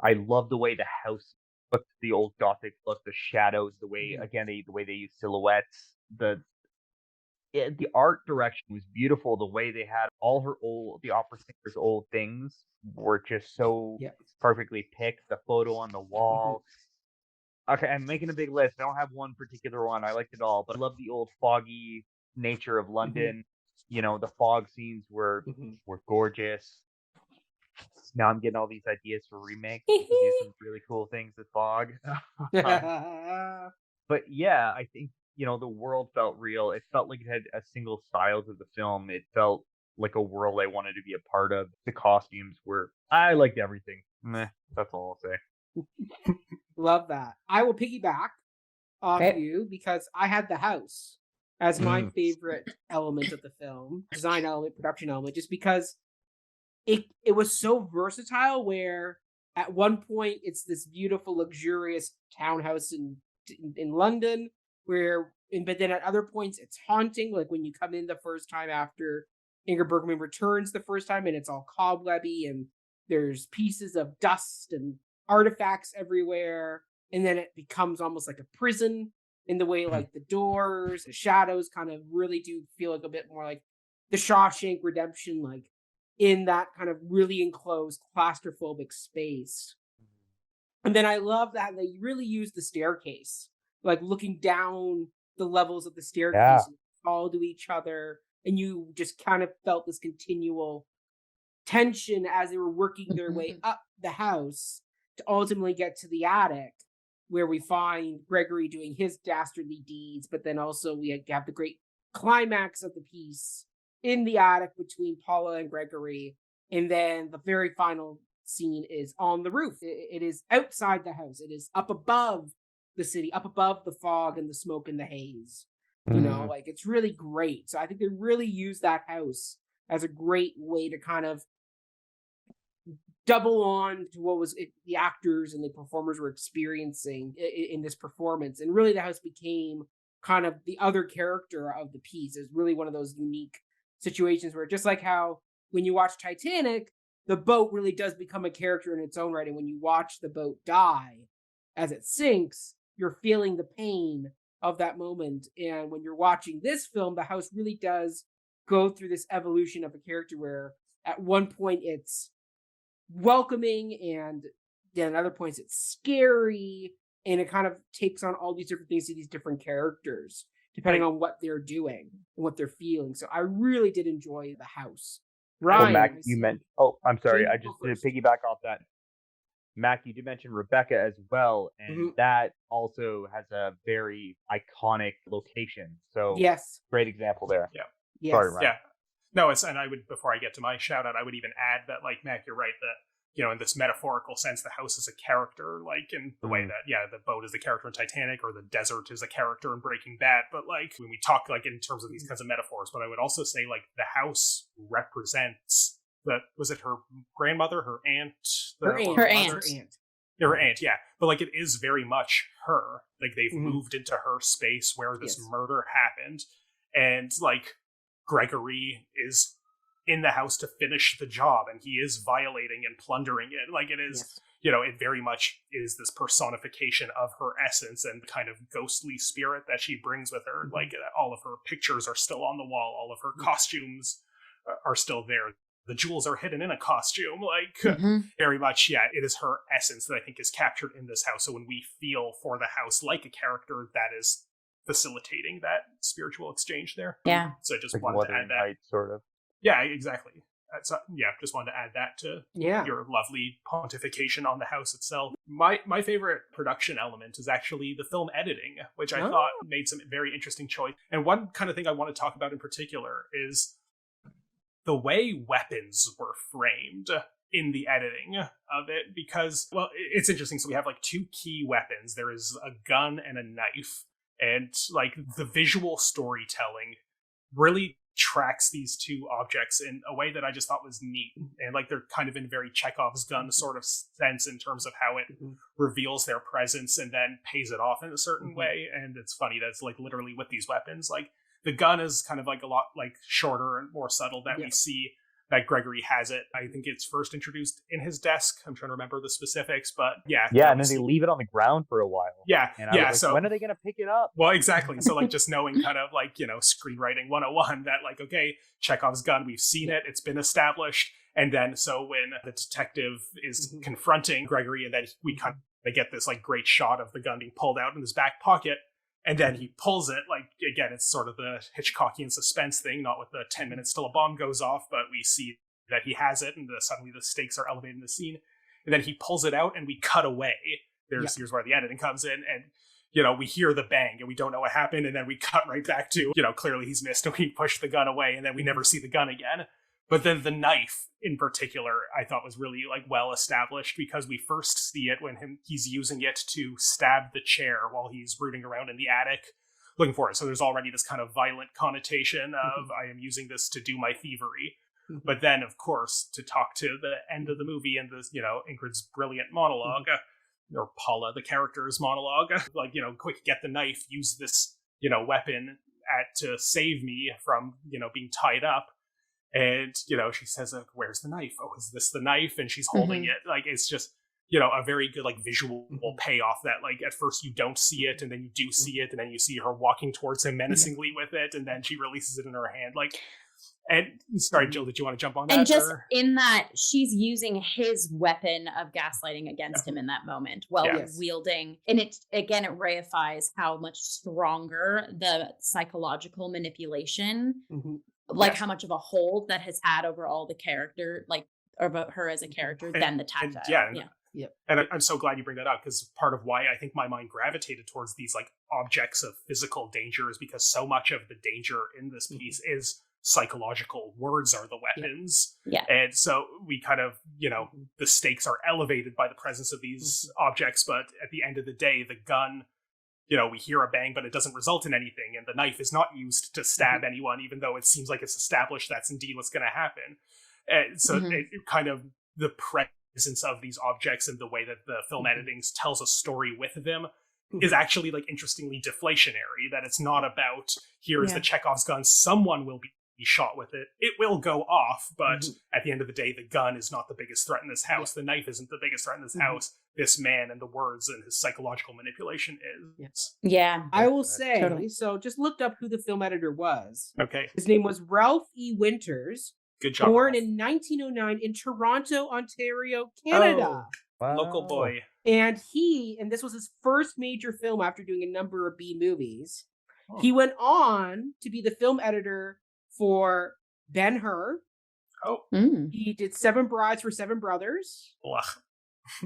I love the way the house looks, the old gothic look, the shadows, the way they use silhouettes. The art direction was beautiful. The way they had the opera singer's old things were just so perfectly picked. The photo on the wall. Okay, I'm making a big list. I don't have one particular one. I liked it all, but I love the old foggy nature of London. The fog scenes were gorgeous. Now I'm getting all these ideas for remakes. We can do some really cool things with fog. But yeah, I think, the world felt real. It felt like it had a single style to the film. It felt like a world I wanted to be a part of. The costumes I liked everything. That's all I'll say. Love that. I will piggyback off you because I had the house as my favorite element of the film, design element, production element, just because it was so versatile, where at one point it's this beautiful, luxurious townhouse in London, but then at other points it's haunting, like when you come in the first time after Ingrid Bergman returns the first time, and it's all cobwebby and there's pieces of dust and artifacts everywhere, and then it becomes almost like a prison in the way like the doors, the shadows kind of really do feel like a bit more like the Shawshank Redemption, like in that kind of really enclosed claustrophobic space. And then I love that they really use the staircase, like looking down the levels of the staircase all to each other, and you just kind of felt this continual tension as they were working their way up the house to ultimately get to the attic, where we find Gregory doing his dastardly deeds, but then also we have the great climax of the piece in the attic between Paula and Gregory, and then the very final scene is on the roof. It is outside the house. It is up above the city, up above the fog and the smoke and the haze. Like, it's really great. So I think they really use that house as a great way to kind of double on to what was the actors and the performers were experiencing in this performance. And really the house became kind of the other character of the piece. Is really one of those unique situations where, just like how when you watch Titanic, the boat really does become a character in its own right. And when you watch the boat die as it sinks, you're feeling the pain of that moment. And when you're watching this film, the house really does go through this evolution of a character where at one point it's welcoming, and then at other points it's scary, and it kind of takes on all these different things to these different characters depending on what they're doing and what they're feeling. So I really did enjoy the house Ryan, Mac, I you see. meant. Oh, I'm sorry. Jamie, I go just to first. piggyback off that. Mac, you did mention Rebecca as well, and that also has a very iconic location. So Yes. great example there. Yeah. Yes. Sorry, Ryan. Yeah. No, and I would, before I get to my shout out, I would even add that, like, Mac, you're right, that, you know, in this metaphorical sense, the house is a character, like, in the way that, yeah, the boat is the character in Titanic, or the desert is a character in Breaking Bad. But, like, when we talk, like, in terms of these kinds of metaphors, but I would also say, like, the house represents was it her grandmother, her aunt? Her aunt. Her aunt, yeah. But, like, it is very much her. Like, they've moved into her space where this murder happened. And, like, Gregory is in the house to finish the job, and he is violating and plundering it. Like, it is, you know, it very much is this personification of her essence and the kind of ghostly spirit that she brings with her. Like, all of her pictures are still on the wall, all of her costumes are still there. The jewels are hidden in a costume. Like, very much, yeah, it is her essence that I think is captured in this house. So when we feel for the house like a character, that is facilitating that spiritual exchange there. Yeah. So I just Like wanted to add that. Heights, sort of. Yeah, exactly. So, yeah, just wanted to add that to your lovely pontification on the house itself. My favorite production element is actually the film editing, which I thought made some very interesting choice. And one kind of thing I want to talk about in particular is the way weapons were framed in the editing of it, because, well, it's interesting. So we have, like, two key weapons. There is a gun and a knife, and, like, the visual storytelling really tracks these two objects in a way that I just thought was neat. And, like, they're kind of in very Chekhov's gun sort of sense in terms of how it reveals their presence and then pays it off in a certain way. And it's funny that it's, like, literally with these weapons, like, the gun is kind of, like, a lot, like, shorter and more subtle that we see that Gregory has it. I think it's first introduced in his desk. I'm trying to remember the specifics, but yeah. Yeah, and then they leave it on the ground for a while. Yeah, and I was like, so when are they going to pick it up? Well, exactly. So, like, just knowing kind of, like, you know, screenwriting 101, that, like, okay, Chekhov's gun, we've seen it, it's been established. And then, so when the detective is confronting Gregory, and then we kind of get this, like, great shot of the gun being pulled out in his back pocket, and then he pulls it, like, again, it's sort of the Hitchcockian suspense thing, not with the 10 minutes till a bomb goes off, but we see that he has it, and suddenly the stakes are elevated in the scene. And then he pulls it out, and we cut away. Here's where the editing comes in, and, you know, we hear the bang, and we don't know what happened, and then we cut right back to, you know, clearly he's missed, and we push the gun away, and then we never see the gun again. But then the knife, in particular, I thought was really, like, well established, because we first see it when he's using it to stab the chair while he's rooting around in the attic looking for it. So there's already this kind of violent connotation of I am using this to do my thievery. But then, of course, to talk to the end of the movie and this, you know, Ingrid's brilliant monologue, or Paula, the character's monologue, like, you know, quick, get the knife, use this, you know, weapon to save me from, you know, being tied up. And, you know, she says, where's the knife? Oh, is this the knife? And she's holding it. Like, it's just, you know, a very good, like, visual payoff that, like, at first you don't see it, and then you do see it, and then you see her walking towards him menacingly with it, and then she releases it in her hand. Like, and sorry, Jill, did you want to jump on that? And just in that, she's using his weapon of gaslighting against him in that moment while wielding. And it, again, it reifies how much stronger the psychological manipulation, like how much of a hold that has had over all the character, like, about her as a character than the tactile. And I'm so glad you bring that up, because part of why I think my mind gravitated towards these, like, objects of physical danger is because so much of the danger in this piece is psychological. Words are the weapons. And so we kind of, you know, the stakes are elevated by the presence of these objects, but at the end of the day, the gun, you know, we hear a bang, but it doesn't result in anything, and the knife is not used to stab anyone, even though it seems like it's established that's indeed what's going to happen. And so it kind of, the presence of these objects and the way that the film editing tells a story with them is actually, like, interestingly deflationary, that it's not about, here is the Chekhov's gun, someone will be shot with it, it will go off, but at the end of the day, the gun is not the biggest threat in this house, the knife isn't the biggest threat in this house, this man and the words and his psychological manipulation is. I will say, so just looked up who the film editor was. Okay. His name was Ralph E. Winters. Good job. Born in 1909 in Toronto, Ontario, Canada. Local boy. And this was his first major film after doing a number of B movies. He went on to be the film editor for Ben-Hur, Oh. He did Seven Brides for Seven Brothers. Ugh.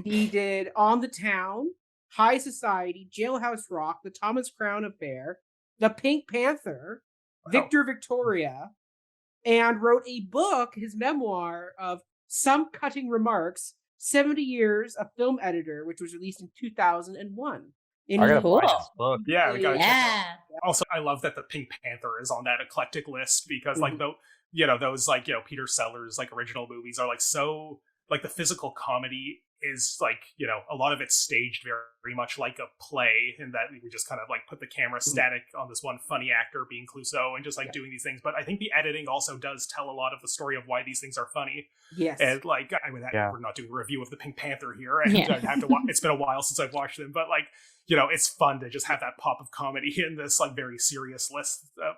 He did On the Town, High Society, Jailhouse Rock, The Thomas Crown Affair, The Pink Panther, Victor Victoria, and wrote a book, his memoir of Some Cutting Remarks, 70 Years a Film Editor, which was released in 2001. I gotta buy this book. Yeah, we gotta check Yeah. that. Also, I love that the Pink Panther is on that eclectic list because, like, those like Peter Sellers like original movies are like so like the physical comedy is like a lot of it's staged very much like a play in that we just kind of like put the camera static on this one funny actor being Clouseau and just like doing these things. But I think the editing also does tell a lot of the story of why these things are funny. Yes. And like we're not doing a review of the Pink Panther here, and I'd have to watch. It's been a while since I've watched them, but like it's fun to just have that pop of comedy in this like very serious list. I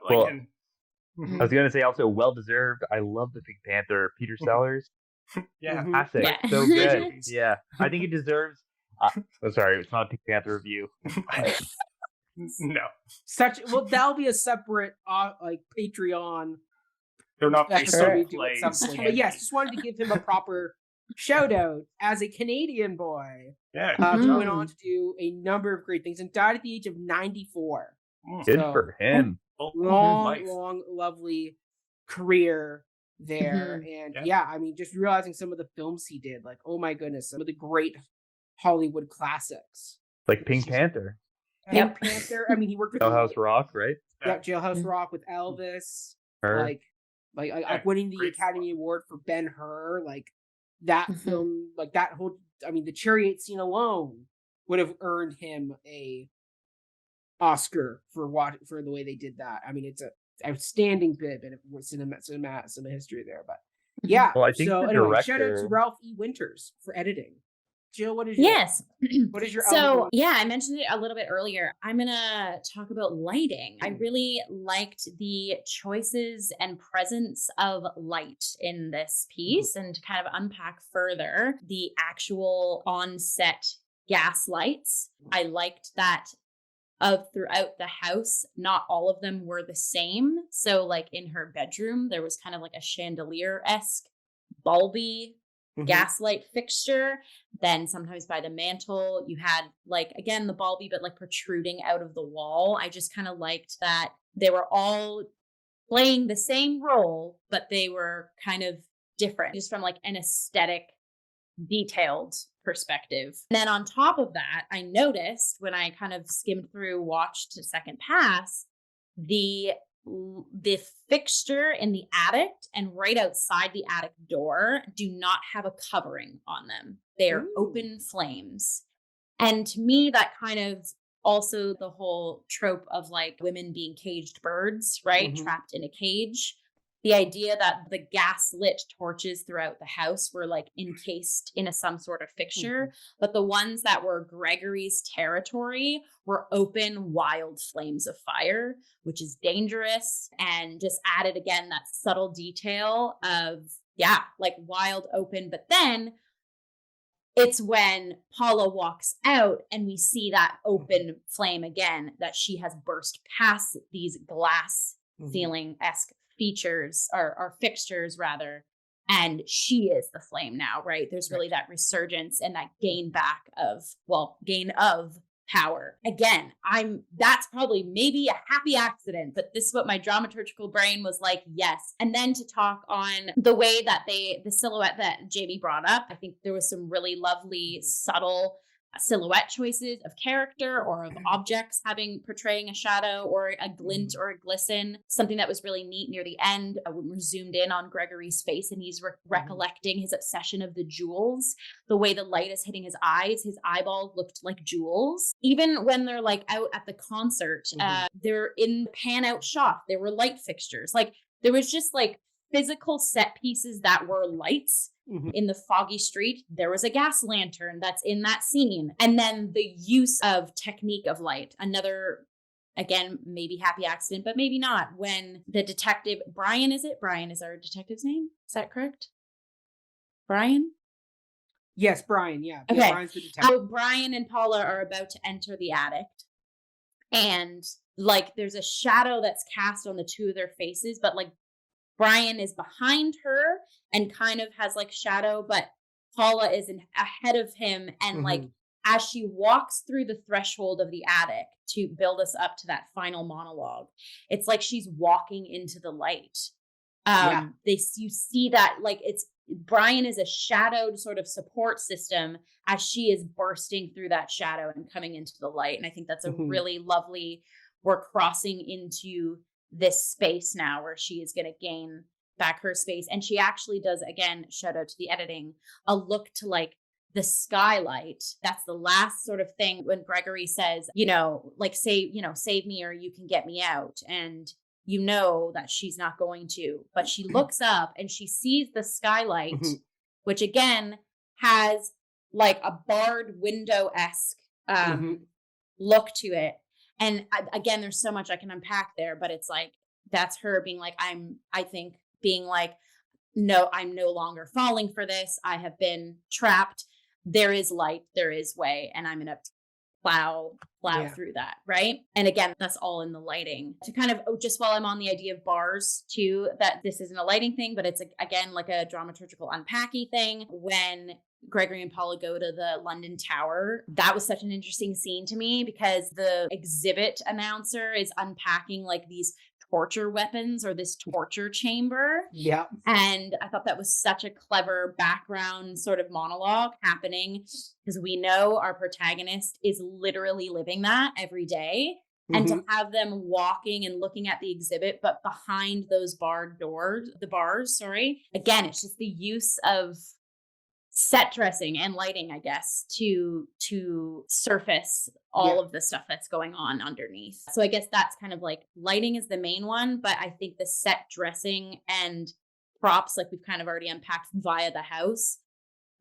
was gonna say also well deserved. I love the Pink Panther. Peter Sellers. Yeah, classic. Yeah. So good. Yeah, I think it deserves. Sorry, it's not a Pink Panther review. No, that'll be a separate like Patreon. They're not based on plays. But yes, just wanted to give him a proper shout out as a Canadian boy. Yeah, he went on to do a number of great things and died at the age of 94. Good for him. Long, lovely career there. And I mean, just realizing some of the films he did, like, oh my goodness, some of the great Hollywood classics. Like Pink Panther. Pink Panther. I mean, he worked with Jailhouse Rock, right? Yeah, Jailhouse Rock with Elvis. Her. Like winning the Academy Award for Ben-Hur. Like that film, like that whole. I mean, the chariot scene alone would have earned him a Oscar for the way they did that. I mean, it's a outstanding bit of cinema history there. But yeah, well, I think so the anyway, director... shout out to Ralph E. Winters for editing. Jill, what is your what is your I mentioned it a little bit earlier. I'm gonna talk about lighting. I really liked the choices and presence of light in this piece, and to kind of unpack further the actual on-set gas lights. I liked that throughout the house, not all of them were the same. So like in her bedroom, there was kind of like a chandelier-esque bulby gaslight fixture. Then sometimes by the mantle, you had like, again, the bulby, but like protruding out of the wall. I just kind of liked that they were all playing the same role, but they were kind of different, just from like an aesthetic, detailed perspective. And then on top of that, I noticed when I kind of skimmed through, watched a second pass, the fixture in the attic and right outside the attic door do not have a covering on them. They are open flames. And to me, that kind of also the whole trope of like women being caged birds, right? Trapped in a cage. The idea that the gaslit torches throughout the house were like encased in some sort of fixture, but the ones that were Gregory's territory were open, wild flames of fire, which is dangerous, and just added again that subtle detail of, like wild open. But then it's when Paula walks out and we see that open flame again, that she has burst past these glass ceiling-esque features or fixtures rather, and she is the flame now, right? There's really that resurgence and that gain of power. Again, that's probably maybe a happy accident, but this is what my dramaturgical brain was like, yes. And then to talk on the way that the silhouette that Jamie brought up, I think there was some really lovely, subtle silhouette choices of character or of objects portraying a shadow or a glint or a glisten. Something that was really neat near the end when we're zoomed in on Gregory's face and he's recollecting his obsession of the jewels, the way the light is hitting his eyes, his eyeballs looked like jewels. Even when they're like out at the concert, they're in pan out shot, there were light fixtures. Like there was just like physical set pieces that were lights. In the foggy street, there was a gas lantern that's in that scene. And then the use of technique of light. Another, again, maybe happy accident, but maybe not. When the detective, Brian is our detective's name? Is that correct? Brian? Yes, Brian, yeah. Okay. Yeah, Brian's the detective. So Brian and Paula are about to enter the attic. And like there's a shadow that's cast on the two of their faces, but like Brian is behind her and kind of has like shadow, but Paula is ahead of him. And like, as she walks through the threshold of the attic to build us up to that final monologue, it's like she's walking into the light. You see that, like, it's Brian is a shadowed sort of support system as she is bursting through that shadow and coming into the light. And I think that's a really lovely, we're crossing into this space now where she is going to gain back her space. And she actually does, again, shout out to the editing, a look to like the skylight. That's the last sort of thing when Gregory says, like, save me or you can get me out. And you know that she's not going to, but she looks up and she sees the skylight, which again has like a barred window-esque look to it. And again, there's so much I can unpack there, but it's like, that's her being like, no, I'm no longer falling for this. I have been trapped. There is light, there is way, and I'm going to plow through that, right? And again, that's all in the lighting. To kind of, just while I'm on the idea of bars too, that this isn't a lighting thing, but it's again like a dramaturgical unpacking thing. When Gregory and Paula go to the London Tower, that was such an interesting scene to me because the exhibit announcer is unpacking like these torture weapons or this torture chamber. Yeah. And I thought that was such a clever background sort of monologue happening because we know our protagonist is literally living that every day. And to have them walking and looking at the exhibit, but behind those bars, again, it's just the use of set dressing and lighting, I guess, to surface all of the stuff that's going on underneath. So I guess that's kind of like lighting is the main one, but I think the set dressing and props, like we've kind of already unpacked via the house,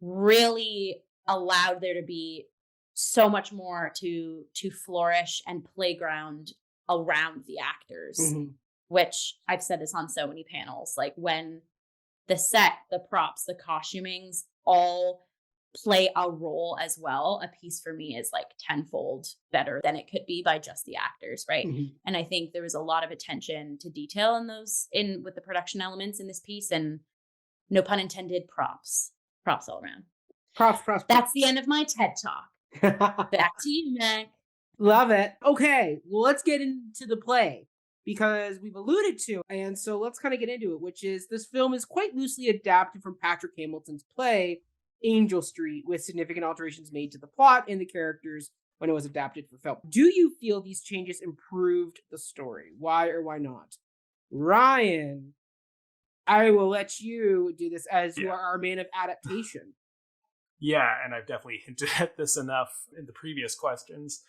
really allowed there to be so much more to flourish and playground around the actors, which I've said this on so many panels, like when the set, the props, the costumings all play a role as well, a piece for me is like tenfold better than it could be by just the actors, right? And I think there was a lot of attention to detail in those, with the production elements in this piece, and no pun intended, props all around. Props. That's the end of my TED Talk. Back to you, Mac. Love it. Okay, well, let's get into the play because we've alluded to, and so let's kind of get into it, which is this film is quite loosely adapted from Patrick Hamilton's play Angel Street, with significant alterations made to the plot and the characters when it was adapted for film. Do you feel these changes improved the story? Why or why not? Ryan, I will let you do this as you are our man of adaptation. Yeah, and I've definitely hinted at this enough in the previous questions.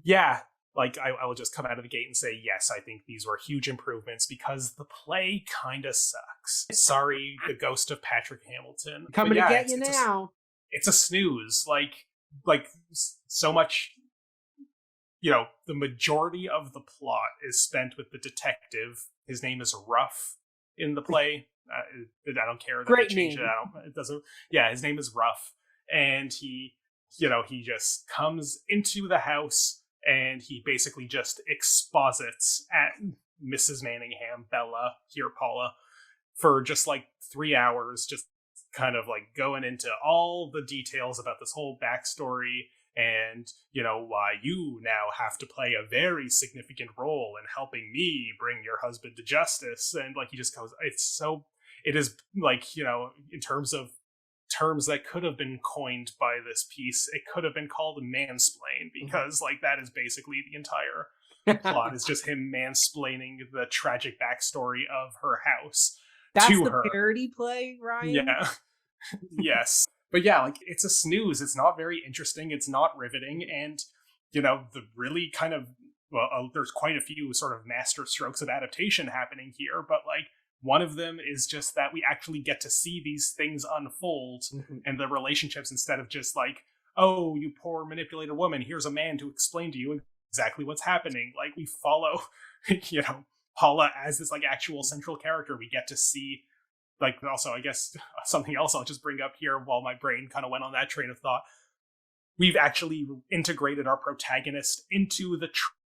Yeah, like I will just come out of the gate and say, yes, I think these were huge improvements because the play kind of sucks. Sorry, the ghost of Patrick Hamilton. Coming to get you now. It's a snooze. Like so much, the majority of the plot is spent with the detective. His name is Ruff in the play. I don't care that Great they changed name. it. It doesn't. Yeah, his name is Ruff, and he just comes into the house. And he basically just exposits at Mrs. Manningham, Bella, here Paula, for just like 3 hours, just kind of like going into all the details about this whole backstory and, why you now have to play a very significant role in helping me bring your husband to justice. And like, he just goes, it is like, in terms of terms that could have been coined by this piece, it could have been called mansplain, because like that is basically the entire plot is just him mansplaining the tragic backstory of her house. That's to the her. Parody play, Ryan? Yeah. Yes. But yeah, like it's a snooze. It's not very interesting. It's not riveting. And, the really kind of, there's quite a few sort of master strokes of adaptation happening here, but like, one of them is just that we actually get to see these things unfold and the relationships, instead of just like, oh, you poor manipulated woman, here's a man to explain to you exactly what's happening. Like we follow, Paula as this like actual central character. We get to see, like, also, I guess something else I'll just bring up here while my brain kind of went on that train of thought. We've actually integrated our protagonist into the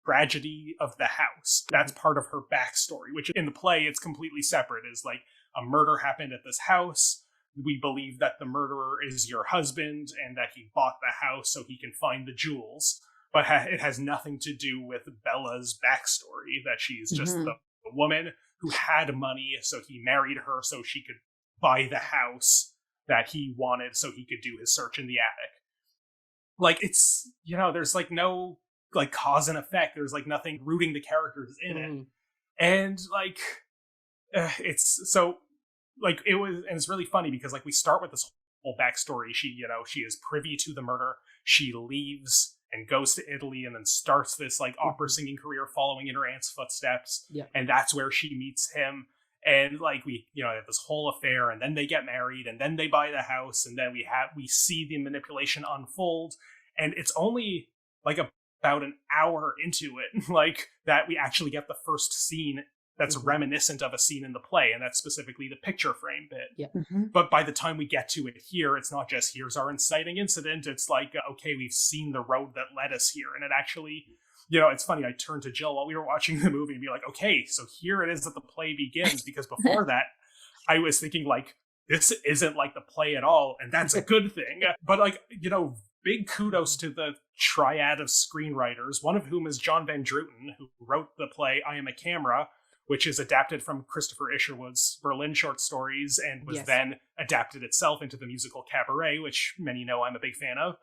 tragedy of the house. That's part of her backstory, which in the play, it's completely separate. Is like, a murder happened at this house. We believe that the murderer is your husband and that he bought the house so he can find the jewels. But it has nothing to do with Bella's backstory, that she's just the woman who had money, so he married her so she could buy the house that he wanted so he could do his search in the attic. Like, it's, there's like no like cause and effect. There's like nothing rooting the characters in it. And like, it's so like, it was, and it's really funny because like we start with this whole backstory. She is privy to the murder. She leaves and goes to Italy and then starts this like opera singing career following in her aunt's footsteps. Yeah. And that's where she meets him. And like we have this whole affair, and then they get married, and then they buy the house, and then we see the manipulation unfold. And it's only like about an hour into it, like that we actually get the first scene that's reminiscent of a scene in the play, and that's specifically the picture frame bit. Yeah. But by the time we get to it here, it's not just here's our inciting incident. It's like, okay, we've seen the road that led us here, and it actually. It's funny, I turned to Jill while we were watching the movie and be like, okay, so here it is that the play begins, because before that, I was thinking, like, this isn't like the play at all, and that's a good thing. But, like, big kudos to the triad of screenwriters, one of whom is John Van Druten, who wrote the play I Am a Camera, which is adapted from Christopher Isherwood's Berlin short stories and was then adapted itself into the musical Cabaret, which many know I'm a big fan of.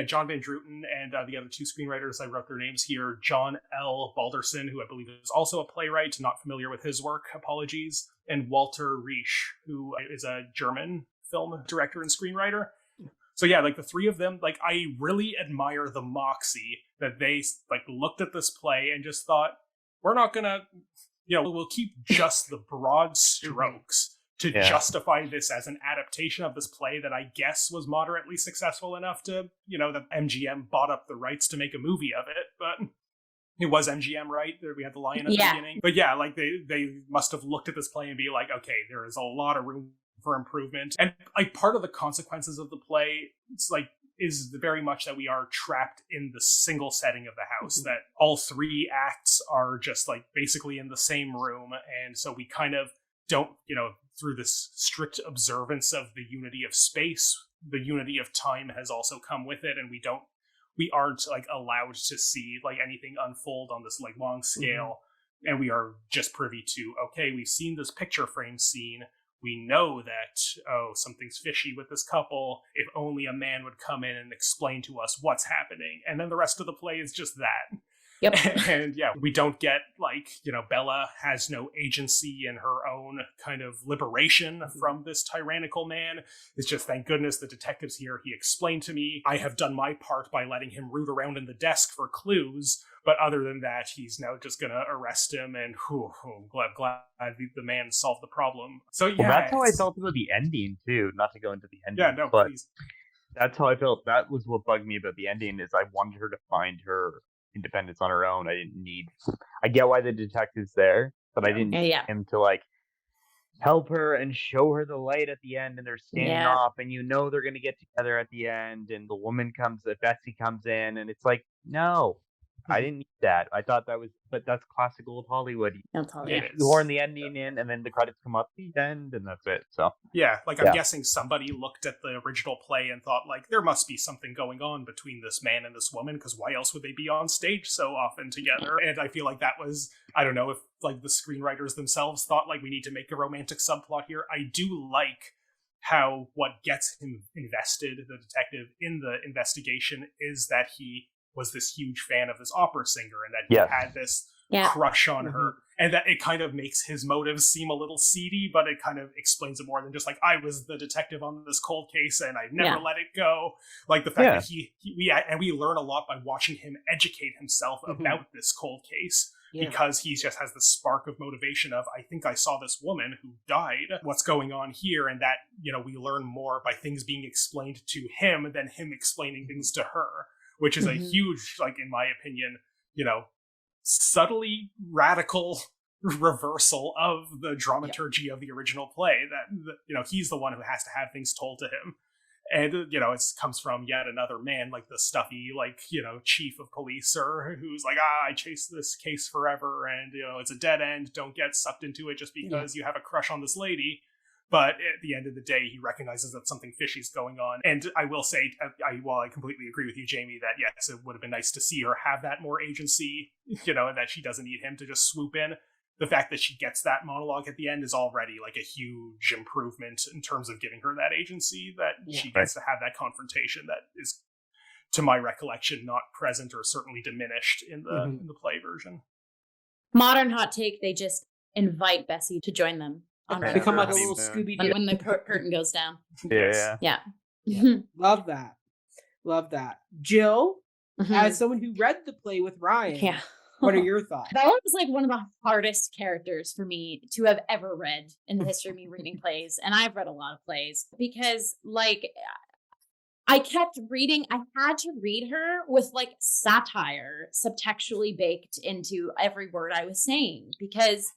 John Van Druten and the other two screenwriters, I wrote their names here, John L. Balderson, who I believe is also a playwright, not familiar with his work, apologies, and Walter Riesch, who is a German film director and screenwriter. So yeah, like the three of them, like I really admire the moxie that they like looked at this play and just thought, we're not gonna, we'll keep just the broad strokes to justify this as an adaptation of this play that I guess was moderately successful enough to, that MGM bought up the rights to make a movie of it. But it was MGM, right? We had the lion at the beginning. But yeah, like they must have looked at this play and be like, okay, there is a lot of room for improvement. And like part of the consequences of the play, it's like, is very much that we are trapped in the single setting of the house, that all three acts are just like basically in the same room. And so we kind of don't, through this strict observance of the unity of space, the unity of time has also come with it. And we aren't like allowed to see like anything unfold on this like long scale. And we are just privy to, okay, we've seen this picture frame scene. We know that, something's fishy with this couple. If only a man would come in and explain to us what's happening. And then the rest of the play is just that. Yep. And yeah, we don't get like, Bella has no agency in her own kind of liberation from this tyrannical man. It's just, thank goodness the detective's here. He explained to me. I have done my part by letting him root around in the desk for clues. But other than that, he's now just going to arrest him, and I'm glad the man solved the problem. So yeah. Well, that's how I felt about the ending, too. Not to go into the ending. Yeah, no, but please. That's how I felt. That was what bugged me about the ending, is I wanted her to find her independence on her own. I get why the detective's there, but I didn't need him to, like, help her and show her the light at the end, and they're standing off, and they're going to get together at the end, and the woman Betsy comes in, and it's like, no. I didn't need that. I thought that was, but that's classic old Hollywood. You horn the ending in, and then the credits come up at the end, and that's it. So yeah, like I'm guessing somebody looked at the original play and thought, like, there must be something going on between this man and this woman, because why else would they be on stage so often together? And I feel like that was, I don't know if like the screenwriters themselves thought like we need to make a romantic subplot here. I do like how what gets him invested, the detective, in the investigation is that he was this huge fan of this opera singer, and that he had this crush on her, and that it kind of makes his motives seem a little seedy, but it kind of explains it more than just like, I was the detective on this cold case and I never let it go. Like the fact that we learn a lot by watching him educate himself about this cold case. Because he just has the spark of motivation of, I think I saw this woman who died. What's going on here? And that, we learn more by things being explained to him than him explaining things to her. Which is a huge, like, in my opinion, subtly radical reversal of the dramaturgy of the original play. That, he's the one who has to have things told to him. And, it comes from yet another man, like the stuffy, chief of police, or who's like, I chase this case forever, and, it's a dead end. Don't get sucked into it just because you have a crush on this lady. But at the end of the day, he recognizes that something fishy is going on. And I will say, while I completely agree with you, Jamie, that yes, it would have been nice to see her have that more agency, and that she doesn't need him to just swoop in. The fact that she gets that monologue at the end is already like a huge improvement in terms of giving her that agency, that she gets to have that confrontation that is, to my recollection, not present or certainly diminished in the play version. Modern hot take, they just invite Bessie to join them. Become like a little Scooby-Doo. When the curtain goes down. Yeah. Love that. Jill, as someone who read the play with Ryan, what are your thoughts? That was like one of the hardest characters for me to have ever read in the history of me reading plays. And I've read a lot of plays because I kept reading. I had to read her with like satire subtextually baked into every word I was saying, because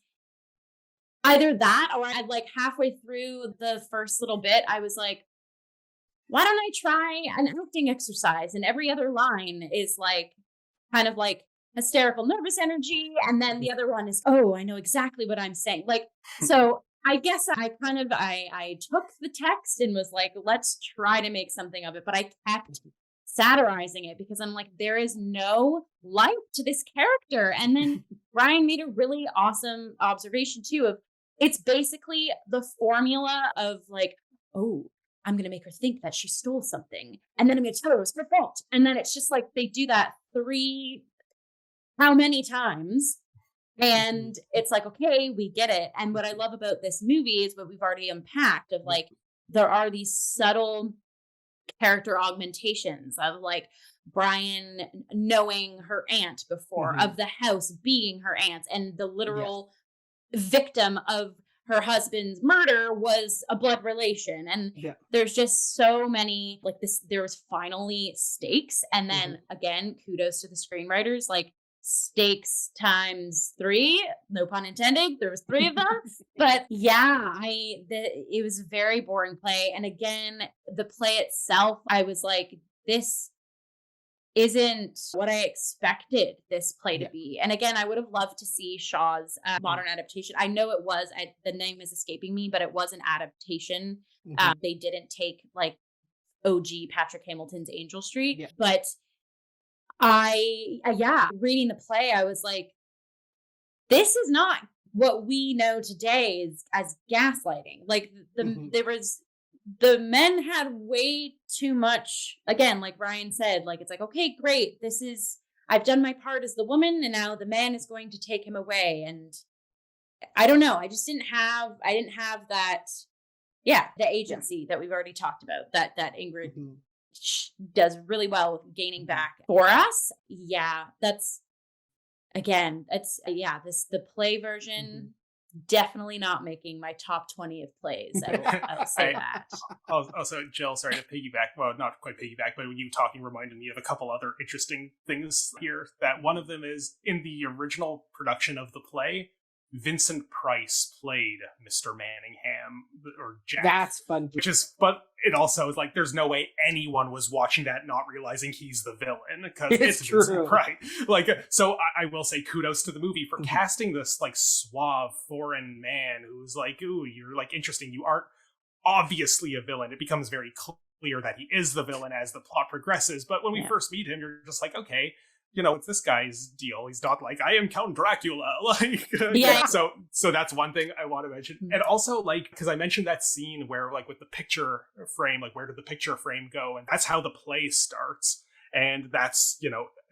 either that or I'd like halfway through the first little bit, I was like, why don't I try an acting exercise? And every other line is like kind of like hysterical, nervous energy. And then the other one is, oh, I know exactly what I'm saying. Like, so I guess I took the text and was like, let's try to make something of it. But I kept satirizing it because I'm like, there is no life to this character. And then Ryan made a really awesome observation too of it's basically the formula of like, oh, I'm going to make her think that she stole something. And then I'm going to tell her it was her fault. And then it's just like they do that how many times? And it's like, okay, we get it. And what I love about this movie is what we've already unpacked of like, there are these subtle character augmentations of like Brian knowing her aunt before, of the house being her aunt, and the literal victim of her husband's murder was a blood relation. And there's just so many like this, there was finally stakes. And then again, kudos to the screenwriters, like stakes times 3, no pun intended. There was 3 of them, but it was a very boring play. And again, the play itself, I was like, this isn't what I expected this play to be. And again, I would have loved to see Shaw's modern adaptation. I know it was, the name is escaping me, but it was an adaptation. They didn't take like OG Patrick Hamilton's Angel Street, but reading the play, I was like, this is not what we know today as gaslighting. Like the men had way too much, again, like Ryan said, like, it's like, okay, great. I've done my part as the woman and now the man is going to take him away. And I don't know. I didn't have that, the agency that we've already talked about that Ingrid does really well with gaining back for us. That's again, the play version definitely not making my top 20 of plays. I will say that. Also, Jill, sorry to piggyback. Well, not quite piggyback, but when you talking reminded me of a couple other interesting things here. That one of them is in the original production of the play, Vincent Price played Mr. Manningham or Jack. That's fun. But it also is like, there's no way anyone was watching that not realizing he's the villain, because it's true. Vincent Price. Like, so I will say kudos to the movie for casting this like suave foreign man who's like, ooh, you're like interesting. You aren't obviously a villain. It becomes very clear that he is the villain as the plot progresses. But when we first meet him, you're just like, okay, it's this guy's deal. He's not like, I am Count Dracula. Like, so that's one thing I want to mention. And also, like, because I mentioned that scene where, like, with the picture frame, like, where did the picture frame go? And that's how the play starts. And that's,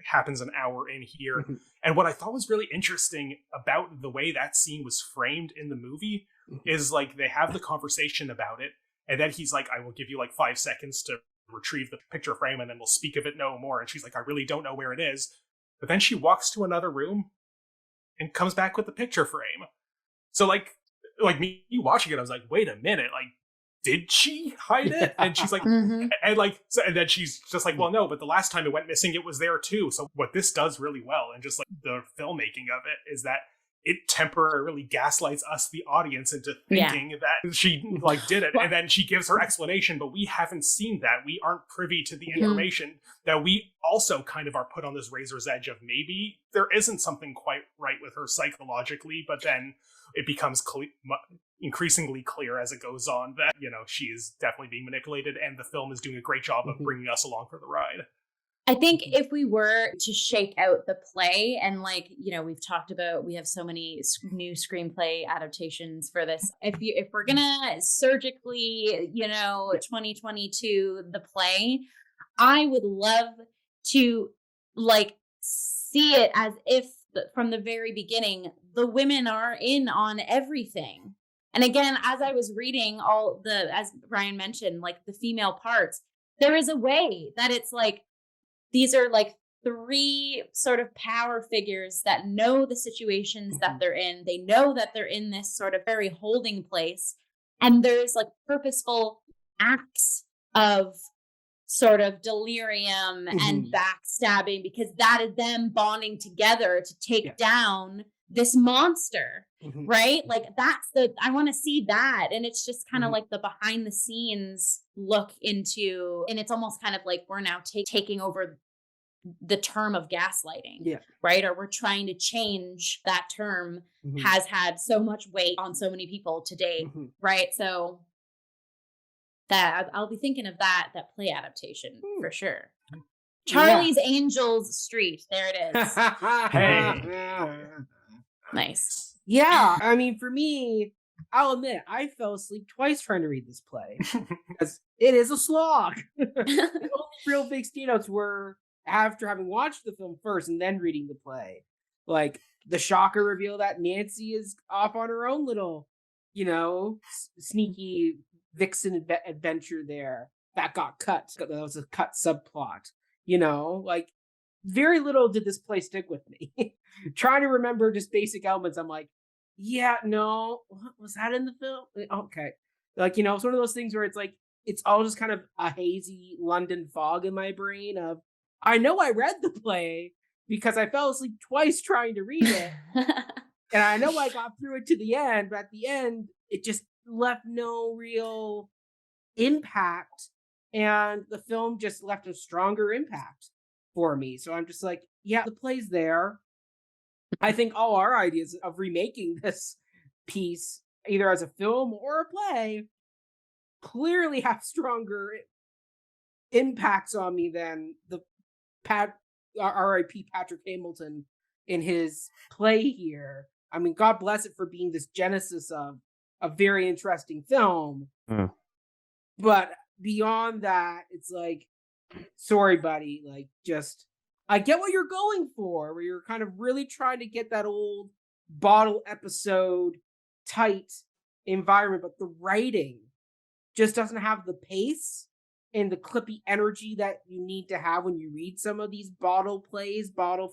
happens an hour in here. And what I thought was really interesting about the way that scene was framed in the movie is, like, they have the conversation about it. And then he's like, I will give you, like, 5 seconds to retrieve the picture frame and then we'll speak of it no more. And she's like, I really don't know where it is. But then she walks to another room and comes back with the picture frame. So like me watching it, I was like, wait a minute, like, did she hide it? And she's like, and then she's just like, well, no, but the last time it went missing, it was there too. So what this does really well, and just like the filmmaking of it, is that it temporarily gaslights us, the audience, into thinking that she like did it. And then she gives her explanation, but we haven't seen that. We aren't privy to the information that we also kind of are put on this razor's edge of maybe there isn't something quite right with her psychologically, but then it becomes increasingly clear as it goes on that, you know, she is definitely being manipulated, and the film is doing a great job of bringing us along for the ride. I think if we were to shake out the play, and like, you know, we've talked about, we have so many new screenplay adaptations for this. If we're gonna surgically, you know, 2022 the play, I would love to like see it as if from the very beginning, the women are in on everything. And again, as I was reading as Ryan mentioned, like the female parts, there is a way that it's like, these are like three sort of power figures that know the situations that they're in. They know that they're in this sort of very holding place. And there's like purposeful acts of sort of delirium and backstabbing, because that is them bonding together to take down this monster, right? Like I want to see that. And it's just kind of like the behind the scenes look into, and it's almost kind of like we're now taking over the term of gaslighting, right? Or we're trying to change that term, has had so much weight on so many people today, right? So that I'll be thinking of that play adaptation for sure. Charlie's Angels Street. There it is. Hey. Nice. Yeah, I mean, for me, I'll admit, I fell asleep twice trying to read this play because it is a slog. The only real big standouts were after having watched the film first and then reading the play. Like the shocker reveal that Nancy is off on her own little, you know, sneaky vixen adventure there that got cut. That was a cut subplot, you know, like very little did this play stick with me. Trying to remember just basic elements, I'm like, yeah, no, what was that in the film? Okay. Like, you know, it's one of those things where it's like, it's all just kind of a hazy London fog in my brain of, I know I read the play because I fell asleep twice trying to read it. And I know I got through it to the end, but at the end, it just left no real impact. And the film just left a stronger impact for me. So I'm just like, yeah, the play's there. I think all our ideas of remaking this piece, either as a film or a play, clearly have stronger impacts on me than the R.I.P. Patrick Hamilton in his play here. I mean, God bless it for being this genesis of a very interesting film. But beyond that, it's like, sorry, buddy, like just, I get what you're going for, where you're kind of really trying to get that old bottle episode tight environment, but the writing just doesn't have the pace and the clippy energy that you need to have when you read some of these bottle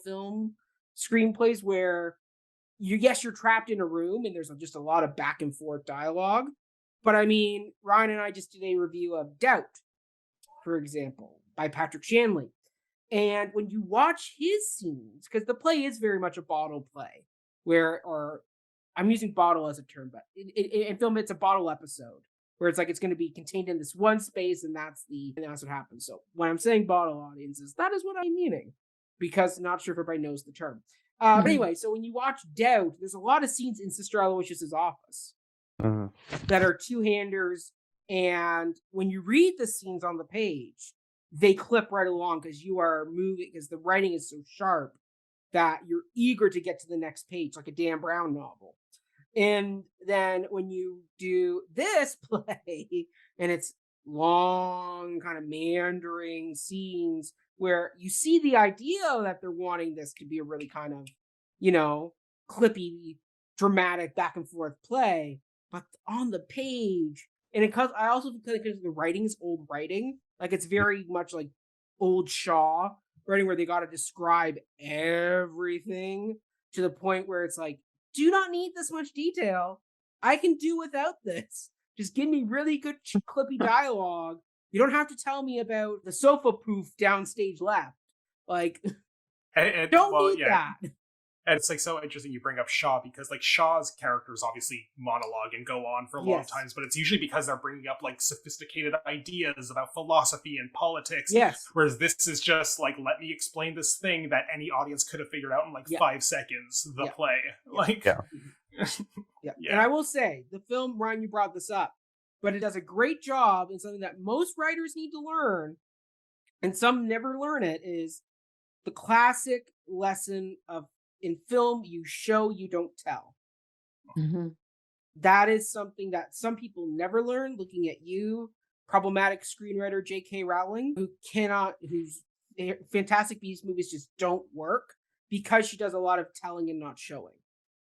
film screenplays, where you're trapped in a room and there's just a lot of back and forth dialogue. But I mean, Ryan and I just did a review of Doubt, for example, by Patrick Shanley. And when you watch his scenes, because the play is very much a bottle play, or I'm using bottle as a term, but in film, it's a bottle episode, where it's like it's going to be contained in this one space, and that's what happens. So when I'm saying bottle audiences, that is what I'm meaning, because I'm not sure if everybody knows the term. But anyway, so when you watch Doubt, there's a lot of scenes in Sister Aloysius's office that are two-handers, and when you read the scenes on the page, they clip right along because you are moving, because the writing is so sharp that you're eager to get to the next page, like a Dan Brown novel. And then when you do this play, and it's long, kind of meandering scenes where you see the idea that they're wanting this to be a really kind of, you know, clippy, dramatic back and forth play, but on the page, and I also think because the writing is old writing, like it's very much like old Shaw writing, where they got to describe everything to the point where it's like, do not need this much detail. I can do without this. Just give me really good clippy dialogue. You don't have to tell me about the sofa poof downstage left. Like, don't need that. And it's like so interesting you bring up Shaw, because like Shaw's characters obviously monologue and go on for long times, but it's usually because they're bringing up like sophisticated ideas about philosophy and politics. Yes. Whereas this is just like, let me explain this thing that any audience could have figured out in like 5 seconds. The play, like, yeah. And I will say, the film, Ryan, you brought this up, but it does a great job in something that most writers need to learn, and some never learn it, is the classic lesson of, in film, you show, you don't tell. Mm-hmm. That is something that some people never learn. Looking at you, problematic screenwriter J.K. Rowling, whose Fantastic Beasts movies just don't work because she does a lot of telling and not showing.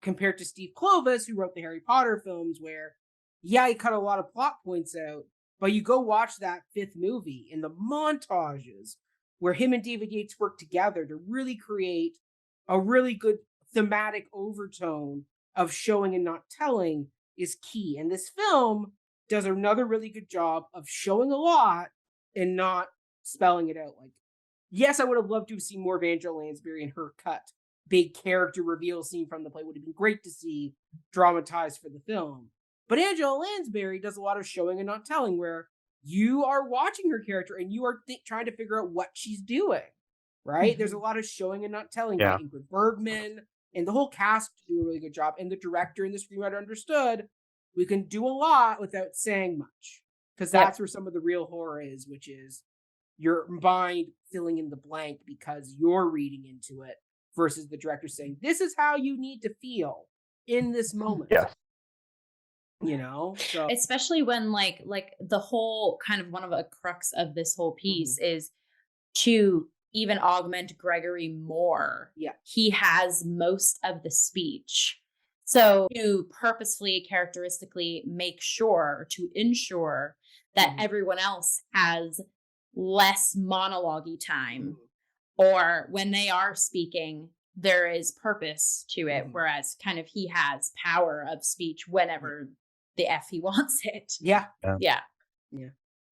Compared to Steve Kloves, who wrote the Harry Potter films, where, he cut a lot of plot points out, but you go watch that 5th movie, and the montages where him and David Yates work together to really create a really good thematic overtone of showing and not telling is key. And this film does another really good job of showing a lot and not spelling it out. Like, yes, I would have loved to have seen more of Angela Lansbury and her cut big character reveal scene from the play. Would have been great to see dramatized for the film. But Angela Lansbury does a lot of showing and not telling, where you are watching her character and you are trying to figure out what she's doing. Right? Mm-hmm. There's a lot of showing and not telling. Yeah. Ingrid Bergman and the whole cast do a really good job. And the director and the screenwriter understood we can do a lot without saying much. Because that's where some of the real horror is, which is your mind filling in the blank because you're reading into it, versus the director saying, this is how you need to feel in this moment. Yeah. You know? So especially when like the whole kind of one of the crux of this whole piece is to even augment Gregory more. Yeah. He has most of the speech. So to purposefully, characteristically make sure, to ensure that everyone else has less monologue-y time, or when they are speaking, there is purpose to it, whereas kind of he has power of speech whenever the F he wants it. Yeah.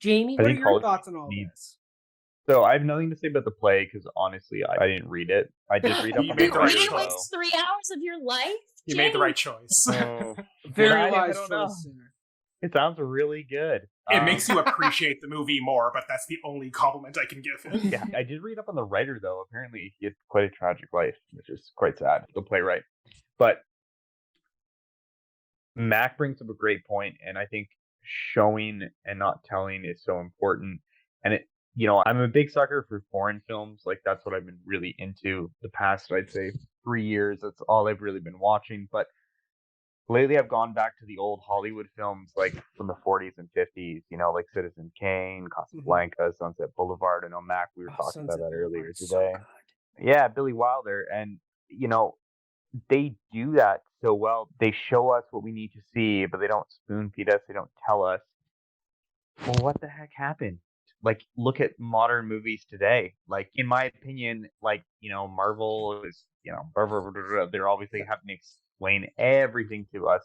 Jamie, what are your thoughts on all this? So I have nothing to say about the play because honestly, I didn't read it. I did read up on the writer. You like 3 hours of your life? You made the right choice. Very wise choice. It sounds really good. It makes you appreciate the movie more, but that's the only compliment I can give. Yeah, I did read up on the writer though. Apparently, he had quite a tragic life, which is quite sad. The playwright, but Mac brings up a great point, and I think showing and not telling is so important. And it, I'm a big sucker for foreign films. Like that's what I've been really into the past, I'd say 3 years. That's all I've really been watching. But lately I've gone back to the old Hollywood films, like from the 40s and 50s, like Citizen Kane, Casablanca, Sunset Boulevard. I know, Mac, we were talking about that earlier today. Yeah, Billy Wilder. And, they do that so well. They show us what we need to see, but they don't spoon feed us. They don't tell us, well, what the heck happened? Like, look at modern movies today. Like, in my opinion, Marvel is, they're obviously having to explain everything to us.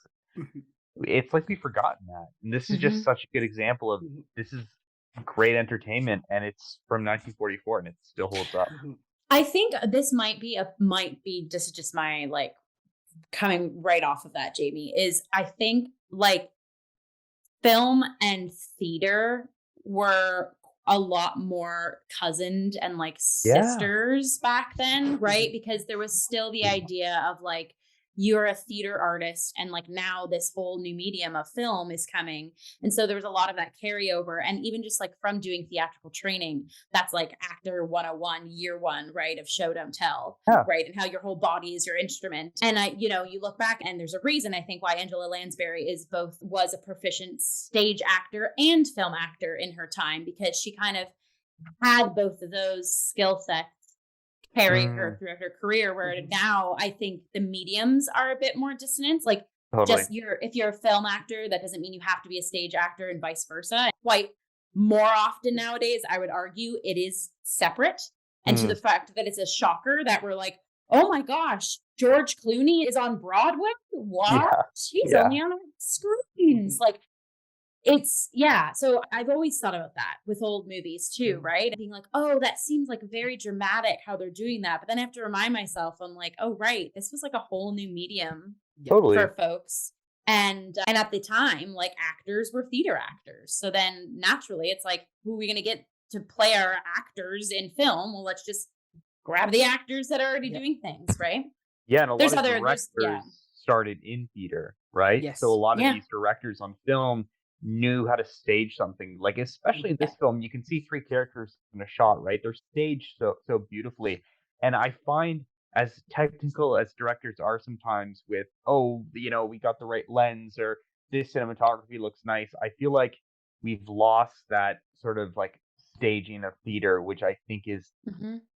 It's like we've forgotten that. And this is just such a good example of this is great entertainment, and it's from 1944, and it still holds up. I think this might be just my coming right off of that, Jamie, is I think film and theater were a lot more cousined and sisters back then, right? Because there was still the idea of you're a theater artist, and now this whole new medium of film is coming. And so there was a lot of that carryover. And even just from doing theatrical training, that's actor 101, year one, right? Of show, don't tell, right? And how your whole body is your instrument. And you look back, and there's a reason, I think, why Angela Lansbury was a proficient stage actor and film actor in her time, because she kind of had both of those skill sets carry her throughout her career, where now I think the mediums are a bit more dissonant. Totally. If you're a film actor, that doesn't mean you have to be a stage actor, and vice versa. Quite more often nowadays, I would argue it is separate. And to the fact that it's a shocker that we're oh my gosh, George Clooney is on Broadway? What? He's only on screens. So I've always thought about that with old movies too, right? Being like, oh, that seems like very dramatic how they're doing that. But then I have to remind myself, I'm like, oh, right, this was like a whole new medium Totally. for folks. And at the time, like actors were theater actors. So then naturally it's like, who are we going to get to play our actors in film? Well, let's just grab the actors that are already doing things, right? Yeah, and a There's lot of other- directors there's- started in theater, right? Yes. So a lot of Yeah. these directors on film knew how to stage something. Like especially in this film, you can see 3 characters in a shot, right? They're staged so beautifully. And I find, as technical as directors are sometimes with, oh, you know, we got the right lens or this cinematography looks nice, I feel like we've lost that sort of like staging of theater, which I think is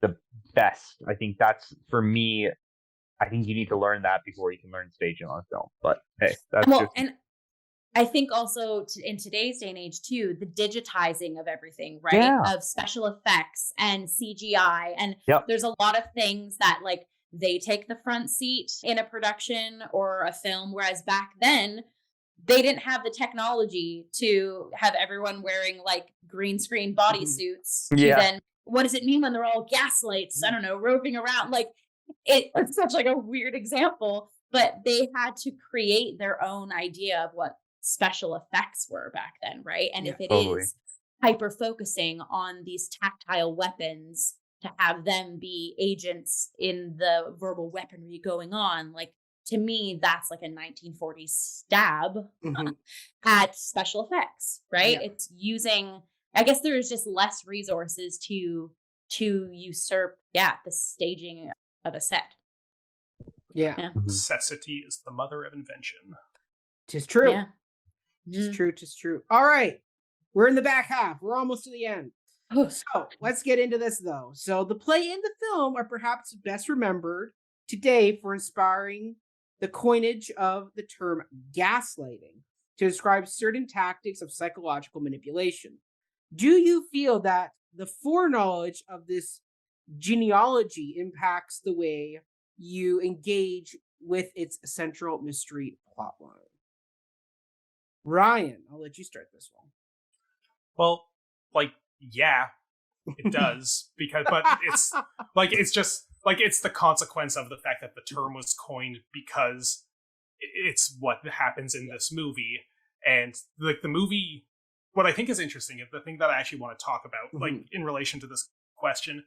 the best. I think that's, for me, I think you need to learn that before you can learn staging on film. But hey, that's Well, just... and I think also in today's day and age too, the digitizing of everything, right? Yeah. Of special effects and CGI. And Yep. there's a lot of things that like they take the front seat in a production or a film, whereas back then they didn't have the technology to have everyone wearing like green screen bodysuits. Yeah. Then what does it mean when they're all gaslights? I don't know, roving around. Like it's such like a weird example, but they had to create their own idea of what special effects were back then, right? And if it is hyper focusing on these tactile weapons to have them be agents in the verbal weaponry going on, like to me, that's like a 1940s stab at special effects, right? Yeah. It's using, I guess there's just less resources to usurp, the staging of a set. Yeah. Necessity is the mother of invention. 'Tis true. Yeah. 'Tis true. All right. We're in the back half. We're almost to the end. So let's get into this though. So the play and the film are perhaps best remembered today for inspiring the coinage of the term gaslighting to describe certain tactics of psychological manipulation. Do you feel that the foreknowledge of this genealogy impacts the way you engage with its central mystery plotline? Ryan, I'll let you start this one. Well, like, yeah, it does, but it's just like it's the consequence of the fact that the term was coined because it's what happens in this movie. And like the movie, what I think is interesting, the thing that I actually want to talk about, like in relation to this question,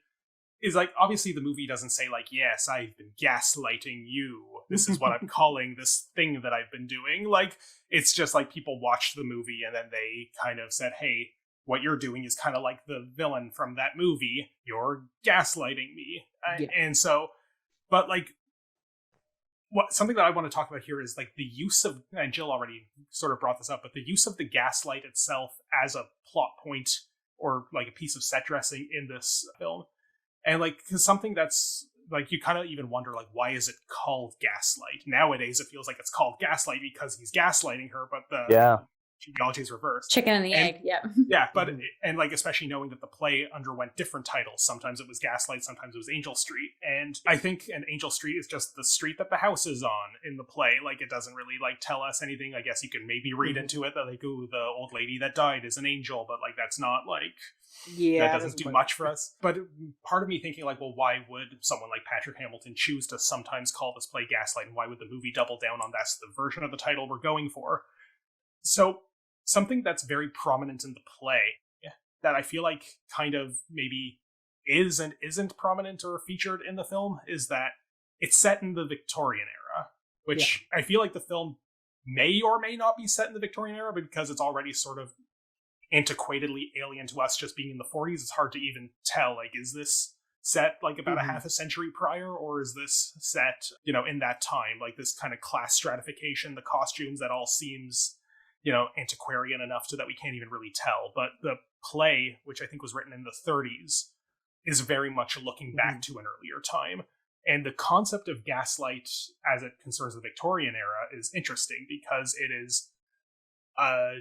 is like obviously the movie doesn't say like, yes, I've been gaslighting you. This is what I'm calling this thing that I've been doing. Like it's just like people watched the movie and then they kind of said, hey, what you're doing is kind of like the villain from that movie. You're gaslighting me. And so, but like, something that I want to talk about here is like the use of, and Jill already sort of brought this up, but the use of the gaslight itself as a plot point or like a piece of set dressing in this film. And like, cause something that's like, you kind of even wonder like, why is it called Gaslight? Nowadays, it feels like it's called Gaslight because he's gaslighting her, but the genealogy is reversed. Chicken and the egg, Yeah, but and like especially knowing that the play underwent different titles. Sometimes it was Gaslight, sometimes it was Angel Street, and I think an Angel Street is just the street that the house is on in the play. Like it doesn't really like tell us anything. I guess you can maybe read into it that like, ooh, the old lady that died is an angel, but like that's not like that doesn't do much for us. But part of me thinking like, well, why would someone like Patrick Hamilton choose to sometimes call this play Gaslight, and why would the movie double down on that's the version of the title we're going for? So something that's very prominent in the play that I feel like kind of maybe is and isn't prominent or featured in the film is that it's set in the Victorian era, which I feel like the film may or may not be set in the Victorian era, but because it's already sort of antiquatedly alien to us just being in the 40s, it's hard to even tell, like, is this set like about a half a century prior, or is this set, you know, in that time, like this kind of class stratification, the costumes, that all seems, you know, antiquarian enough so that we can't even really tell. But the play, which I think was written in the 30s, is very much looking back to an earlier time. And the concept of gaslight as it concerns the Victorian era is interesting because it is a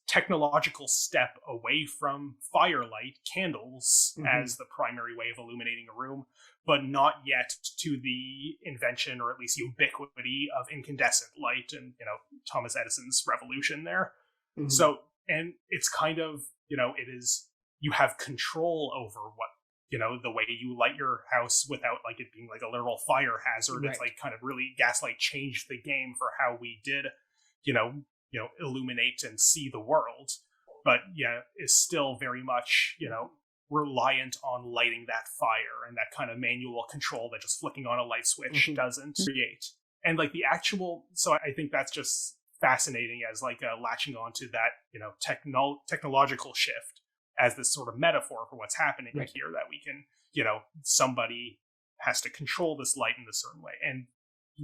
technological step away from firelight, candles, as the primary way of illuminating a room, but not yet to the invention or at least ubiquity of incandescent light and, you know, Thomas Edison's revolution there. So, and it's kind of, it is, you have control over what, the way you light your house without like it being like a literal fire hazard. Right. It's like kind of really Gaslight changed the game for how we did, illuminate and see the world. But yeah, is still very much, reliant on lighting that fire, and that kind of manual control that just flicking on a light switch doesn't create. And like the actual, so I think that's just fascinating as like latching onto that, technological shift as this sort of metaphor for what's happening here, that we can, somebody has to control this light in a certain way. And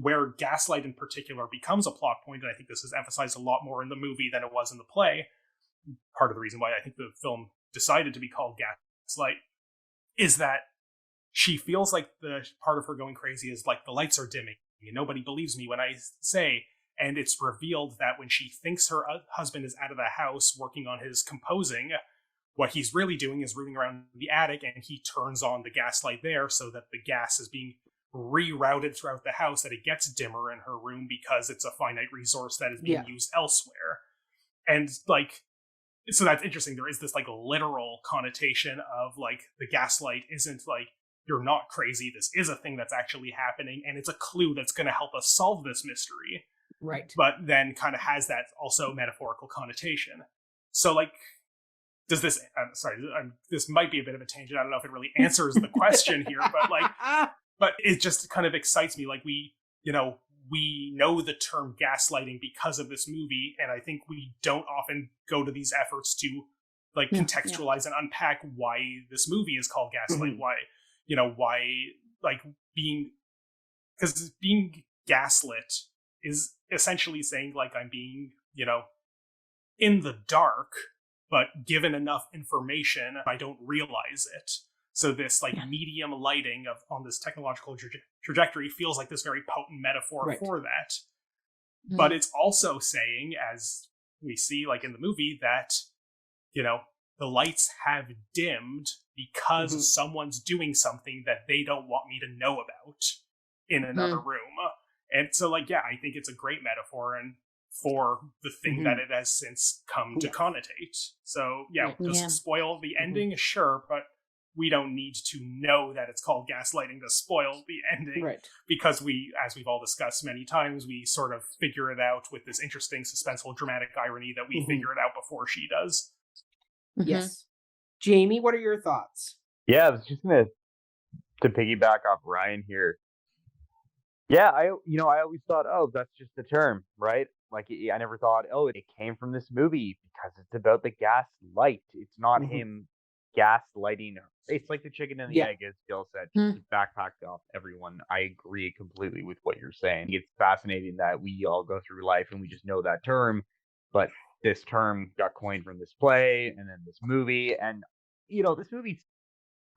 where Gaslight in particular becomes a plot point, and I think this is emphasized a lot more in the movie than it was in the play, part of the reason why I think the film decided to be called Gaslight, is that she feels like the part of her going crazy is like the lights are dimming and nobody believes me when I say, and it's revealed that when she thinks her husband is out of the house working on his composing, what he's really doing is rooting around the attic, and he turns on the gaslight there so that the gas is being rerouted throughout the house, that it gets dimmer in her room because it's a finite resource that is being used elsewhere. And like, so that's interesting. There is this like literal connotation of like the gaslight isn't like, you're not crazy. This is a thing that's actually happening, and it's a clue that's going to help us solve this mystery. Right. But then kind of has that also metaphorical connotation. So like, does this, this might be a bit of a tangent. I don't know if it really answers the question here, but like, but it just kind of excites me. Like we know the term gaslighting because of this movie, and I think we don't often go to these efforts to like contextualize and unpack why this movie is called Gaslight. Why like because being gaslit is essentially saying like I'm being, in the dark, but given enough information, I don't realize it. So this like medium lighting on this technological trajectory feels like this very potent metaphor for that. But it's also saying, as we see like in the movie, that, the lights have dimmed because someone's doing something that they don't want me to know about in another room. And so like, I think it's a great metaphor and for the thing that it has since come to connotate. So does it spoil the ending? Sure, but we don't need to know that it's called gaslighting to spoil the ending, because we, as we've all discussed many times, we sort of figure it out with this interesting suspenseful dramatic irony that we figure it out before she does. Yes. Jamie, what are your thoughts? Yeah, I was just gonna to piggyback off Ryan here. Yeah, I always thought, oh, that's just the term, right? Like I never thought, oh, it came from this movie because it's about the gaslight. It's not him gaslighting her. It's like the chicken and the egg, as Jill said. He backpacked off everyone. I agree completely with what you're saying. It's fascinating that we all go through life and we just know that term, but this term got coined from this play and then this movie. And, this movie's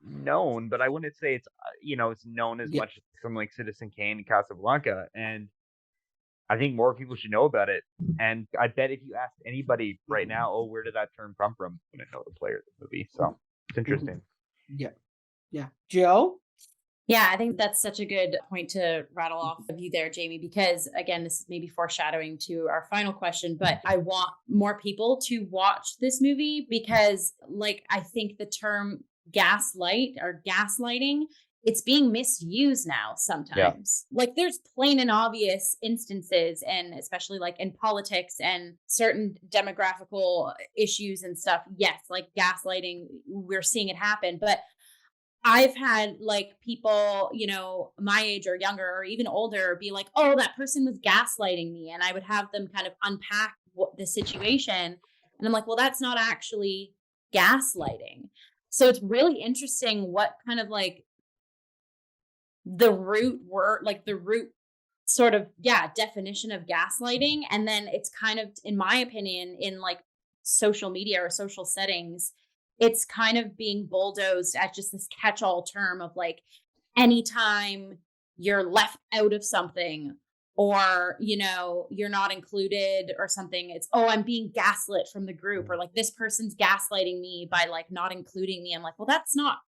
known, but I wouldn't say it's, it's known as much as something like Citizen Kane and Casablanca. And I think more people should know about it. And I bet if you asked anybody right now, oh, where did that term come from? I wouldn't know the player of the movie. So it's interesting. Yeah. Jill? Yeah, I think that's such a good point to rattle off of you there, Jamie, because again, this is maybe foreshadowing to our final question, but I want more people to watch this movie because like, I think the term gaslight or gaslighting, it's being misused now sometimes. Like there's plain and obvious instances, and especially like in politics and certain demographical issues and stuff. Yes, like gaslighting, we're seeing it happen, but I've had like people, my age or younger or even older be like, oh, that person was gaslighting me. And I would have them kind of unpack the situation. And I'm like, well, that's not actually gaslighting. So it's really interesting what kind of like the root word, like the root sort of, definition of gaslighting. And then it's kind of, in my opinion, in like social media or social settings, it's kind of being bulldozed as just this catch-all term of like, anytime you're left out of something or, you're not included or something, it's, oh, I'm being gaslit from the group, or like this person's gaslighting me by like not including me. I'm like, well, that's not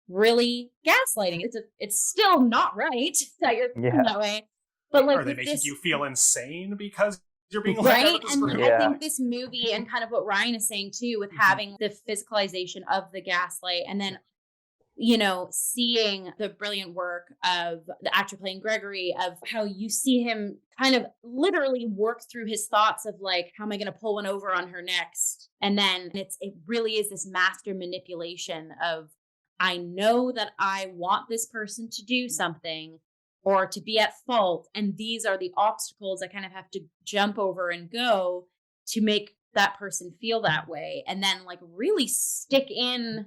really gaslighting. It's still not right that you're thinking that way. But like, are they making you feel insane because You're being left out right? of this And room. I think this movie, and kind of what Ryan is saying too, with having the physicalization of the gaslight, and then, you know, seeing the brilliant work of the actor playing Gregory, of how you see him kind of literally work through his thoughts of like, how am I going to pull one over on her next? And then it really is this master manipulation of, I know that I want this person to do something or to be at fault, and these are the obstacles I kind of have to jump over and go to make that person feel that way. And then like really stick in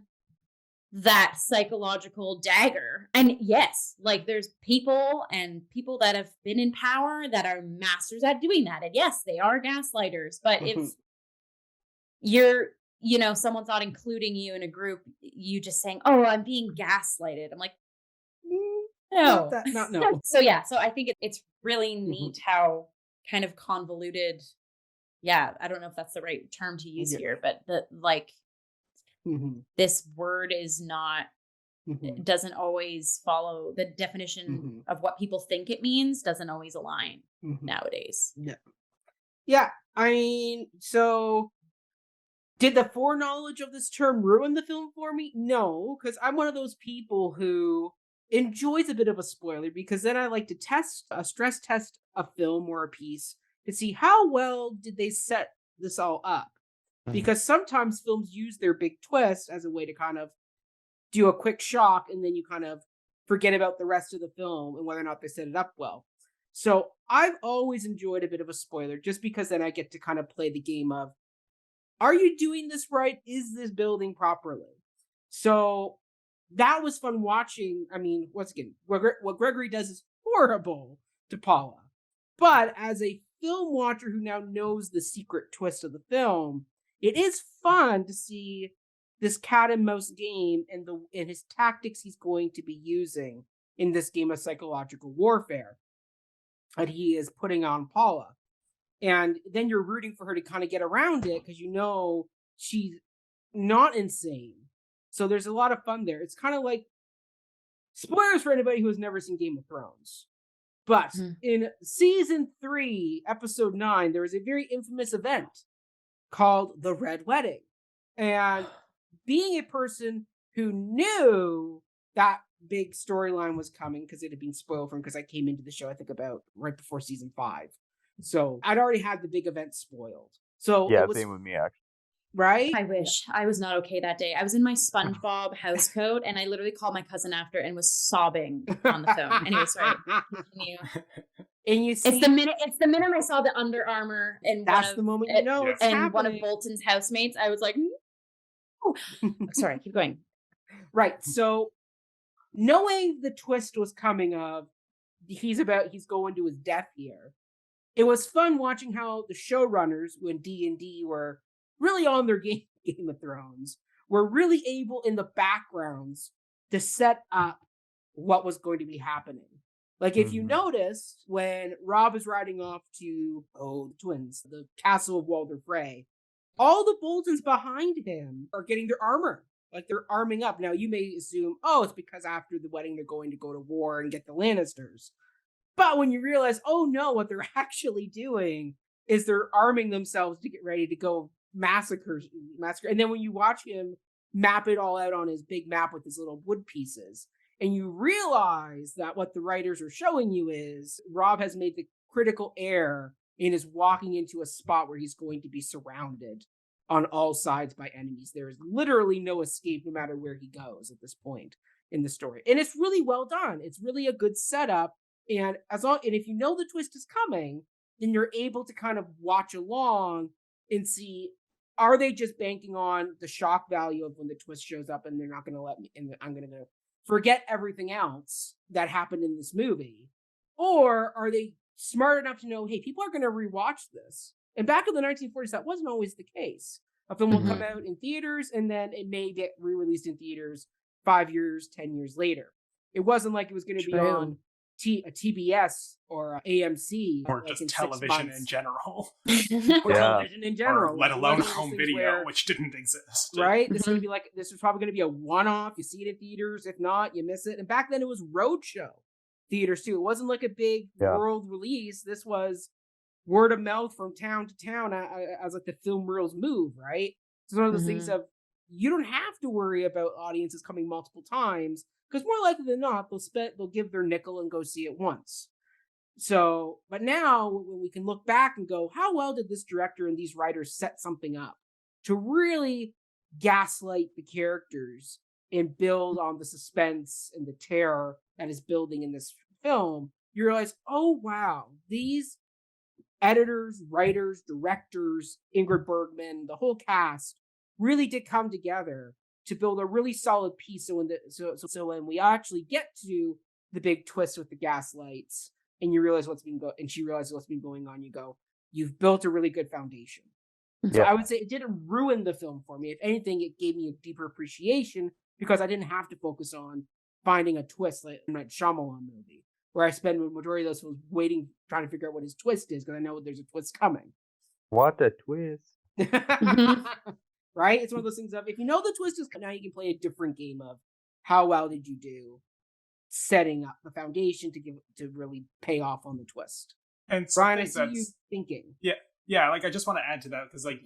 that psychological dagger. And yes, like there's people that have been in power that are masters at doing that. And yes, they are gaslighters. But if you're, you know, someone's not including you in a group, you just saying, oh, I'm being gaslighted. I'm like, no. No. So yeah, so I think it's really neat how kind of convoluted, I don't know if that's the right term to use here, but this word is not, it doesn't always follow the definition of what people think it means, doesn't always align nowadays. Yeah. I mean, so did the foreknowledge of this term ruin the film for me? No, because I'm one of those people who enjoys a bit of a spoiler, because then I like to stress test a film or a piece to see how well did they set this all up. Because sometimes films use their big twist as a way to kind of do a quick shock, and then you kind of forget about the rest of the film and whether or not they set it up well. So I've always enjoyed a bit of a spoiler, just because then I get to kind of play the game of, are you doing this right? Is this building properly? So that was fun watching. I mean, once again, what Gregory does is horrible to Paula. But as a film watcher who now knows the secret twist of the film, it is fun to see this cat and mouse game and his tactics he's going to be using in this game of psychological warfare that he is putting on Paula. And then you're rooting for her to kind of get around it, because you know she's not insane. So there's a lot of fun there. It's kind of like, spoilers for anybody who has never seen Game of Thrones. But in season 3, episode 9, there was a very infamous event called the Red Wedding. And being a person who knew that big storyline was coming, because it had been spoiled for him, because I came into the show, I think, about right before season 5. So I'd already had the big event spoiled. So yeah, it was, same with me, actually. Right? I wish I was not okay that day. I was in my SpongeBob house coat, and I literally called my cousin after and was sobbing on the phone. Anyway, sorry. Continue. And you see, It's the minute I saw the Under Armour and that's the moment you know it's happening. one of Bolton's housemates, I was like, no. Sorry, keep going. Right. So knowing the twist was coming of he's going to his death here, it was fun watching how the showrunners, when D&D were really on their Game of Thrones, were really able in the backgrounds to set up what was going to be happening. Like, if you noticed, when Rob is riding off to, the twins, the castle of Walder Frey, all the Boltons behind him are getting their armor. Like, they're arming up. Now, you may assume, it's because after the wedding, they're going to go to war and get the Lannisters. But when you realize, what they're actually doing is they're arming themselves to get ready to go massacre. And then when you watch him map it all out on his big map with his little wood pieces, and you realize that what the writers are showing you is Rob has made the critical error and is walking into a spot where he's going to be surrounded on all sides by enemies. There is literally no escape no matter where he goes at this point in the story. And it's really well done. It's really a good setup. And if you know the twist is coming, then you're able to kind of watch along and see, are they just banking on the shock value of when the twist shows up and they're not going to let me, and I'm going to forget everything else that happened in this movie? Or are they smart enough to know, hey, people are going to rewatch this? And back in the 1940s, that wasn't always the case. A film will come out in theaters, and then it may get re-released in theaters 5 years, 10 years later. It wasn't like it was going to be on a TBS or a AMC. Or like just television in general. Television in general. Or let alone home video, which didn't exist. Right? This is probably going to be a one-off. You see it in theaters. If not, you miss it. And back then it was roadshow theaters too. It wasn't like a big world release. This was word of mouth from town to town as like the film reels move, right? It's one of those things of you don't have to worry about audiences coming multiple times because more likely than not, they'll give their nickel and go see it once. So, but now when we can look back and go, how well did this director and these writers set something up to really gaslight the characters and build on the suspense and the terror that is building in this film? You realize, oh wow, these editors, writers, directors, Ingrid Bergman, the whole cast really did come together to build a really solid piece. So when we actually get to the big twist with the gaslights, and you realize and she realizes what's been going on, you go, you've built a really good foundation. So I would say it didn't ruin the film for me. If anything, it gave me a deeper appreciation because I didn't have to focus on finding a twist like in that Shyamalan movie, where I spend the majority of those films waiting, trying to figure out what his twist is because I know there's a twist coming. What a twist. Right? It's one of those things of, if you know the twist is coming, now you can play a different game of how well did you do setting up the foundation to really pay off on the twist. And Brian, I see you thinking. Yeah, like I just want to add to that because, like,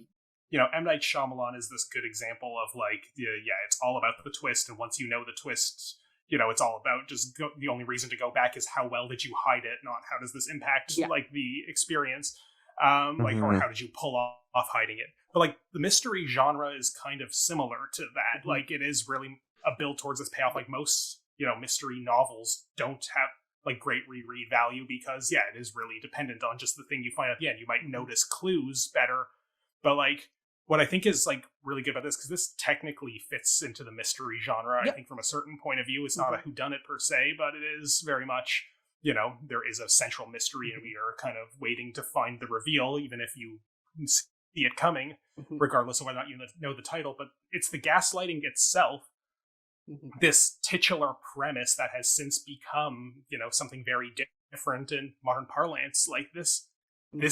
you know, M. Night Shyamalan is this good example of like, it's all about the twist, and once you know the twist, you know, it's all about the only reason to go back is how well did you hide it, not how does this impact like the experience, like, or how did you pull off hiding it. But like the mystery genre is kind of similar to that. Like it is really a build towards this payoff. Like most, you know, mystery novels don't have like great reread value because it is really dependent on just the thing you find at the end. You might notice clues better, but like what I think is like really good about this, because this technically fits into the mystery genre. I think from a certain point of view, it's not a whodunit per se, but it is very much, you know, there is a central mystery and we are kind of waiting to find the reveal, even if you see it coming, regardless of whether or not you know the title. But it's the gaslighting itself, this titular premise that has since become, you know, something very different in modern parlance. Like this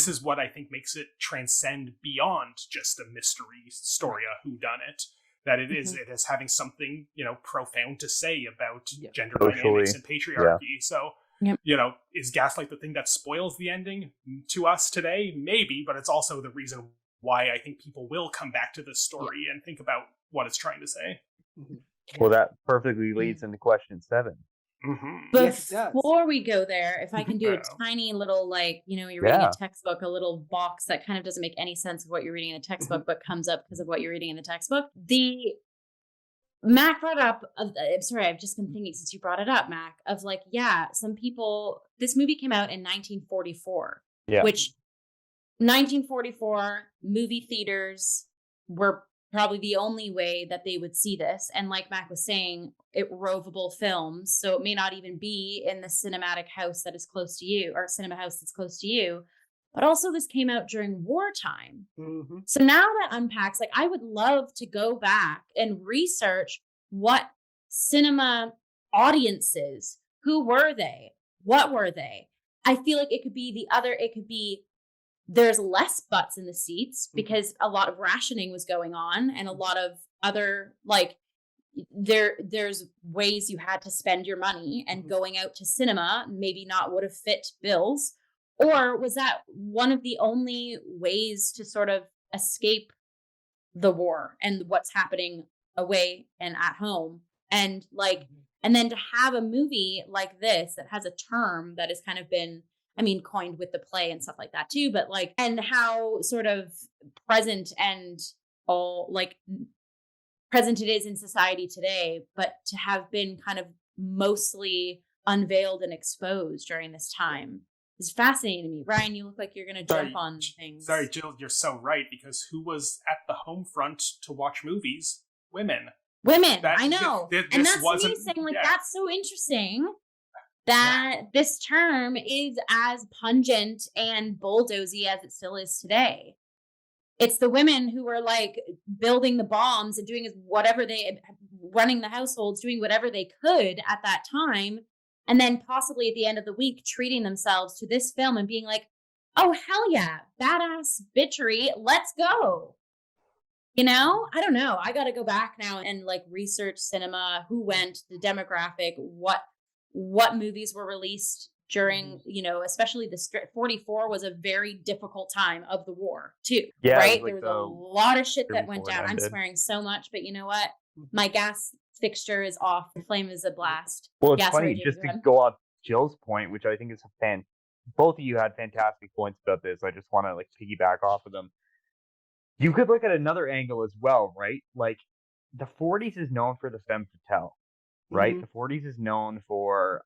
is what I think makes it transcend beyond just a mystery story, a whodunit. That it is having something, you know, profound to say about gender dynamics and patriarchy. So, you know, is Gaslight the thing that spoils the ending to us today? Maybe, but it's also the reason why I think people will come back to this story and think about what it's trying to say. Well, that perfectly leads into question 7. Before we go there, if I can do a tiny little, like, you know, you're reading a textbook, a little box that kind of doesn't make any sense of what you're reading in a textbook, but comes up because of what you're reading in the textbook. The Mac brought up, I'm sorry, I've just been thinking since you brought it up, Mac, of like, some people, this movie came out in 1944, which 1944 movie theaters were probably the only way that they would see this. And like Mac was saying, it rovable films. So it may not even be in the cinematic house that is close to you or cinema house that's close to you. But also this came out during wartime. So now that unpacks, like I would love to go back and research what cinema audiences, who were they? What were they? I feel like it could be there's less butts in the seats because a lot of rationing was going on and a lot of other, like, there's ways you had to spend your money and going out to cinema maybe not would have fit bills. Or was that one of the only ways to sort of escape the war and what's happening away and at home? And like, and then to have a movie like this that has a term that has kind of been, I mean, coined with the play and stuff like that too, but like, and how sort of present and all like present it is in society today, but to have been kind of mostly unveiled and exposed during this time is fascinating to me. Ryan, you look like you're going to jump on things. Sorry, Jill, you're so right, because who was at the home front to watch movies? Women. I know. And that's me saying, like, that's so interesting that this term is as pungent and bulldozy as it still is today. It's the women who were like building the bombs and doing whatever running the households, doing whatever they could at that time. And then possibly at the end of the week, treating themselves to this film and being like, oh, hell yeah, badass bitchery, let's go. You know, I don't know. I got to go back now and like research cinema, who went, the demographic, what movies were released during, especially the 44 was a very difficult time of the war too, Yeah, right? like There was a lot of shit that went down. I'm ended. swearing so much, but you know what? My gas fixture is off. The flame is a blast. Well, it's gas funny, radiator just to gun. go off Jill's point, which I think is both of you had fantastic points about this. I just want to like piggyback off of them. You could look at another angle as well, right? Like the 40s is known for the femme fatale, right? The 40s is known for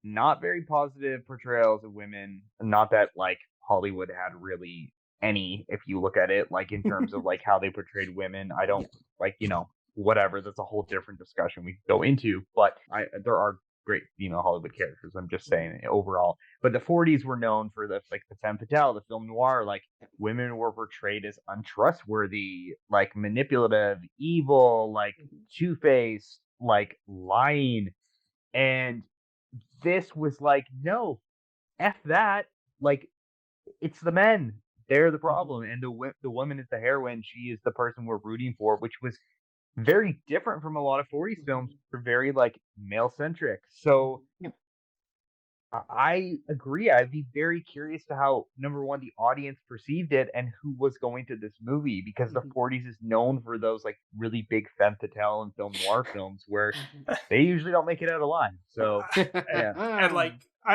not very positive portrayals of women. Not that like Hollywood had really any, if you look at it, like in terms of like how they portrayed women. I don't like, whatever. That's a whole different discussion we could go into. But there are great, Hollywood characters. I'm just saying overall. But the 40s were known for the femme fatale, the film noir. Like women were portrayed as untrustworthy, like manipulative, evil, like two-faced, like lying, and this was like, no, F that. Like, it's the men. They're the problem. And the woman is the heroine. She is the person we're rooting for, which was very different from a lot of 40s films. They're very, like, male-centric. So I agree. I'd be very curious to how, number one, the audience perceived it and who was going to this movie, because the 40s is known for those like really big femme fatale and film noir films where they usually don't make it out alive. So yeah. And like,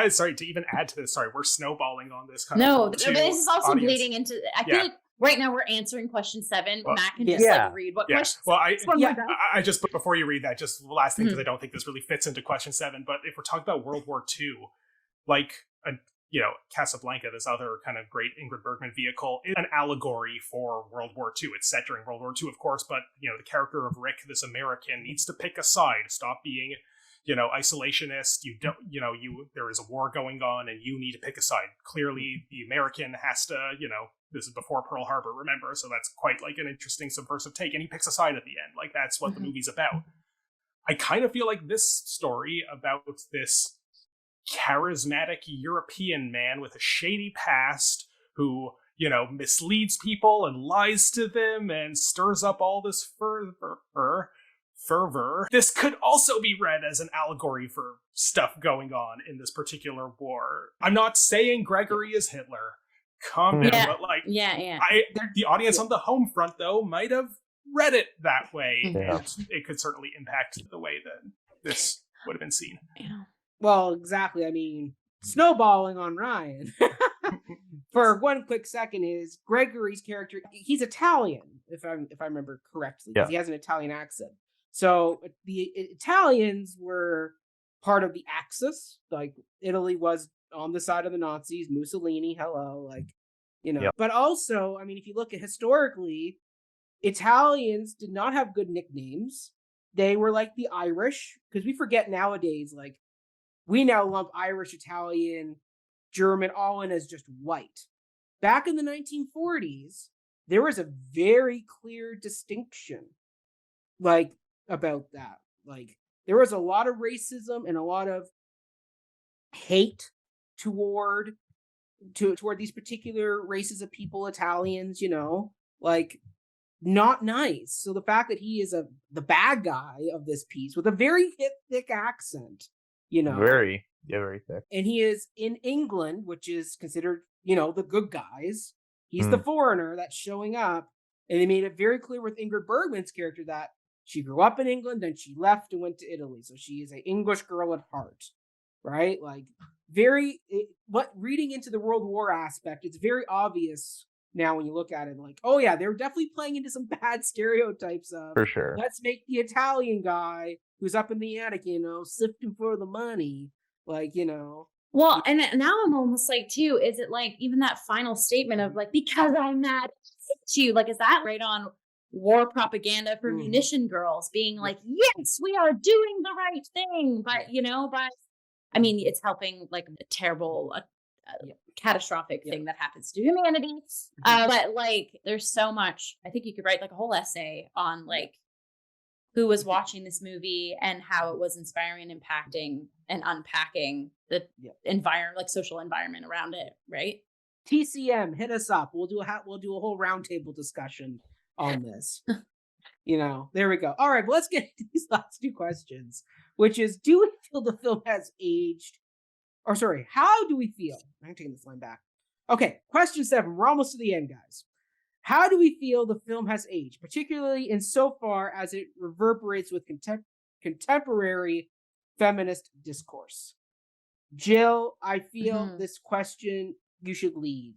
sorry to even add to this. Sorry, we're snowballing on this kind No, of. but this is also audience. bleeding into. I feel like right now we're answering question 7. Well, Matt can just like read what question. Well, I just before you read that, just the last thing, because I don't think this really fits into question 7. But if we're talking about World War II, like Casablanca, this other kind of great Ingrid Bergman vehicle, is an allegory for World War II. It's set during World War II, of course, but the character of Rick, this American, needs to pick a side, stop being isolationist. You don't, there is a war going on and you need to pick a side. Clearly the American has to, this is before Pearl Harbor, remember? So that's quite like an interesting subversive take. And he picks a side at the end. Like that's what the movie's about. I kind of feel like this story about this charismatic European man with a shady past who, misleads people and lies to them and stirs up all this fervor. This could also be read as an allegory for stuff going on in this particular war. I'm not saying Gregory is Hitler. Calm down, but like, the audience on the home front though might have read it that way, and it could certainly impact the way that this would have been seen. Well, exactly. I mean, snowballing on Ryan for one quick second is Gregory's character. He's Italian, if I remember correctly, because he has an Italian accent. So the Italians were part of the Axis. Like Italy was on the side of the Nazis. Mussolini, hello, But also, I mean, if you look at historically, Italians did not have good nicknames. They were like the Irish, because we forget nowadays, like, we now lump Irish, Italian, German all in as just white. Back in the 1940s, there was a very clear distinction, like, about that. Like, there was a lot of racism and a lot of hate toward these particular races of people, Italians, like, not nice. So the fact that he is the bad guy of this piece with a very thick accent, very thick, and he is in England, which is considered the good guys. He's the foreigner that's showing up, and they made it very clear with Ingrid Bergman's character that she grew up in England, then she left and went to Italy, so she is an English girl at heart, right? Like reading into the World War aspect, it's very obvious now when you look at it, like, oh yeah, they're definitely playing into some bad stereotypes of, for sure, let's make the Italian guy who's up in the attic, sifting for the money, like, Well, and now I'm almost like, too, is it like even that final statement of like, because I'm mad at you, like, is that right on war propaganda for munition girls being like, yes, we are doing the right thing, but I mean, it's helping like a terrible, catastrophic thing that happens to humanity. But like, there's so much. I think you could write like a whole essay on like who was watching this movie and how it was inspiring, impacting, and unpacking the environment, like social environment around it. Right? TCM, hit us up. We'll do a whole roundtable discussion on this. There we go. All right, well, let's get into these last two questions, which is, do we feel the film has aged or sorry, how do we feel? I'm taking this line back. Okay, question 7. We're almost to the end, guys. How do we feel the film has aged, particularly insofar as it reverberates with contemporary feminist discourse? Jill, I feel this question you should lead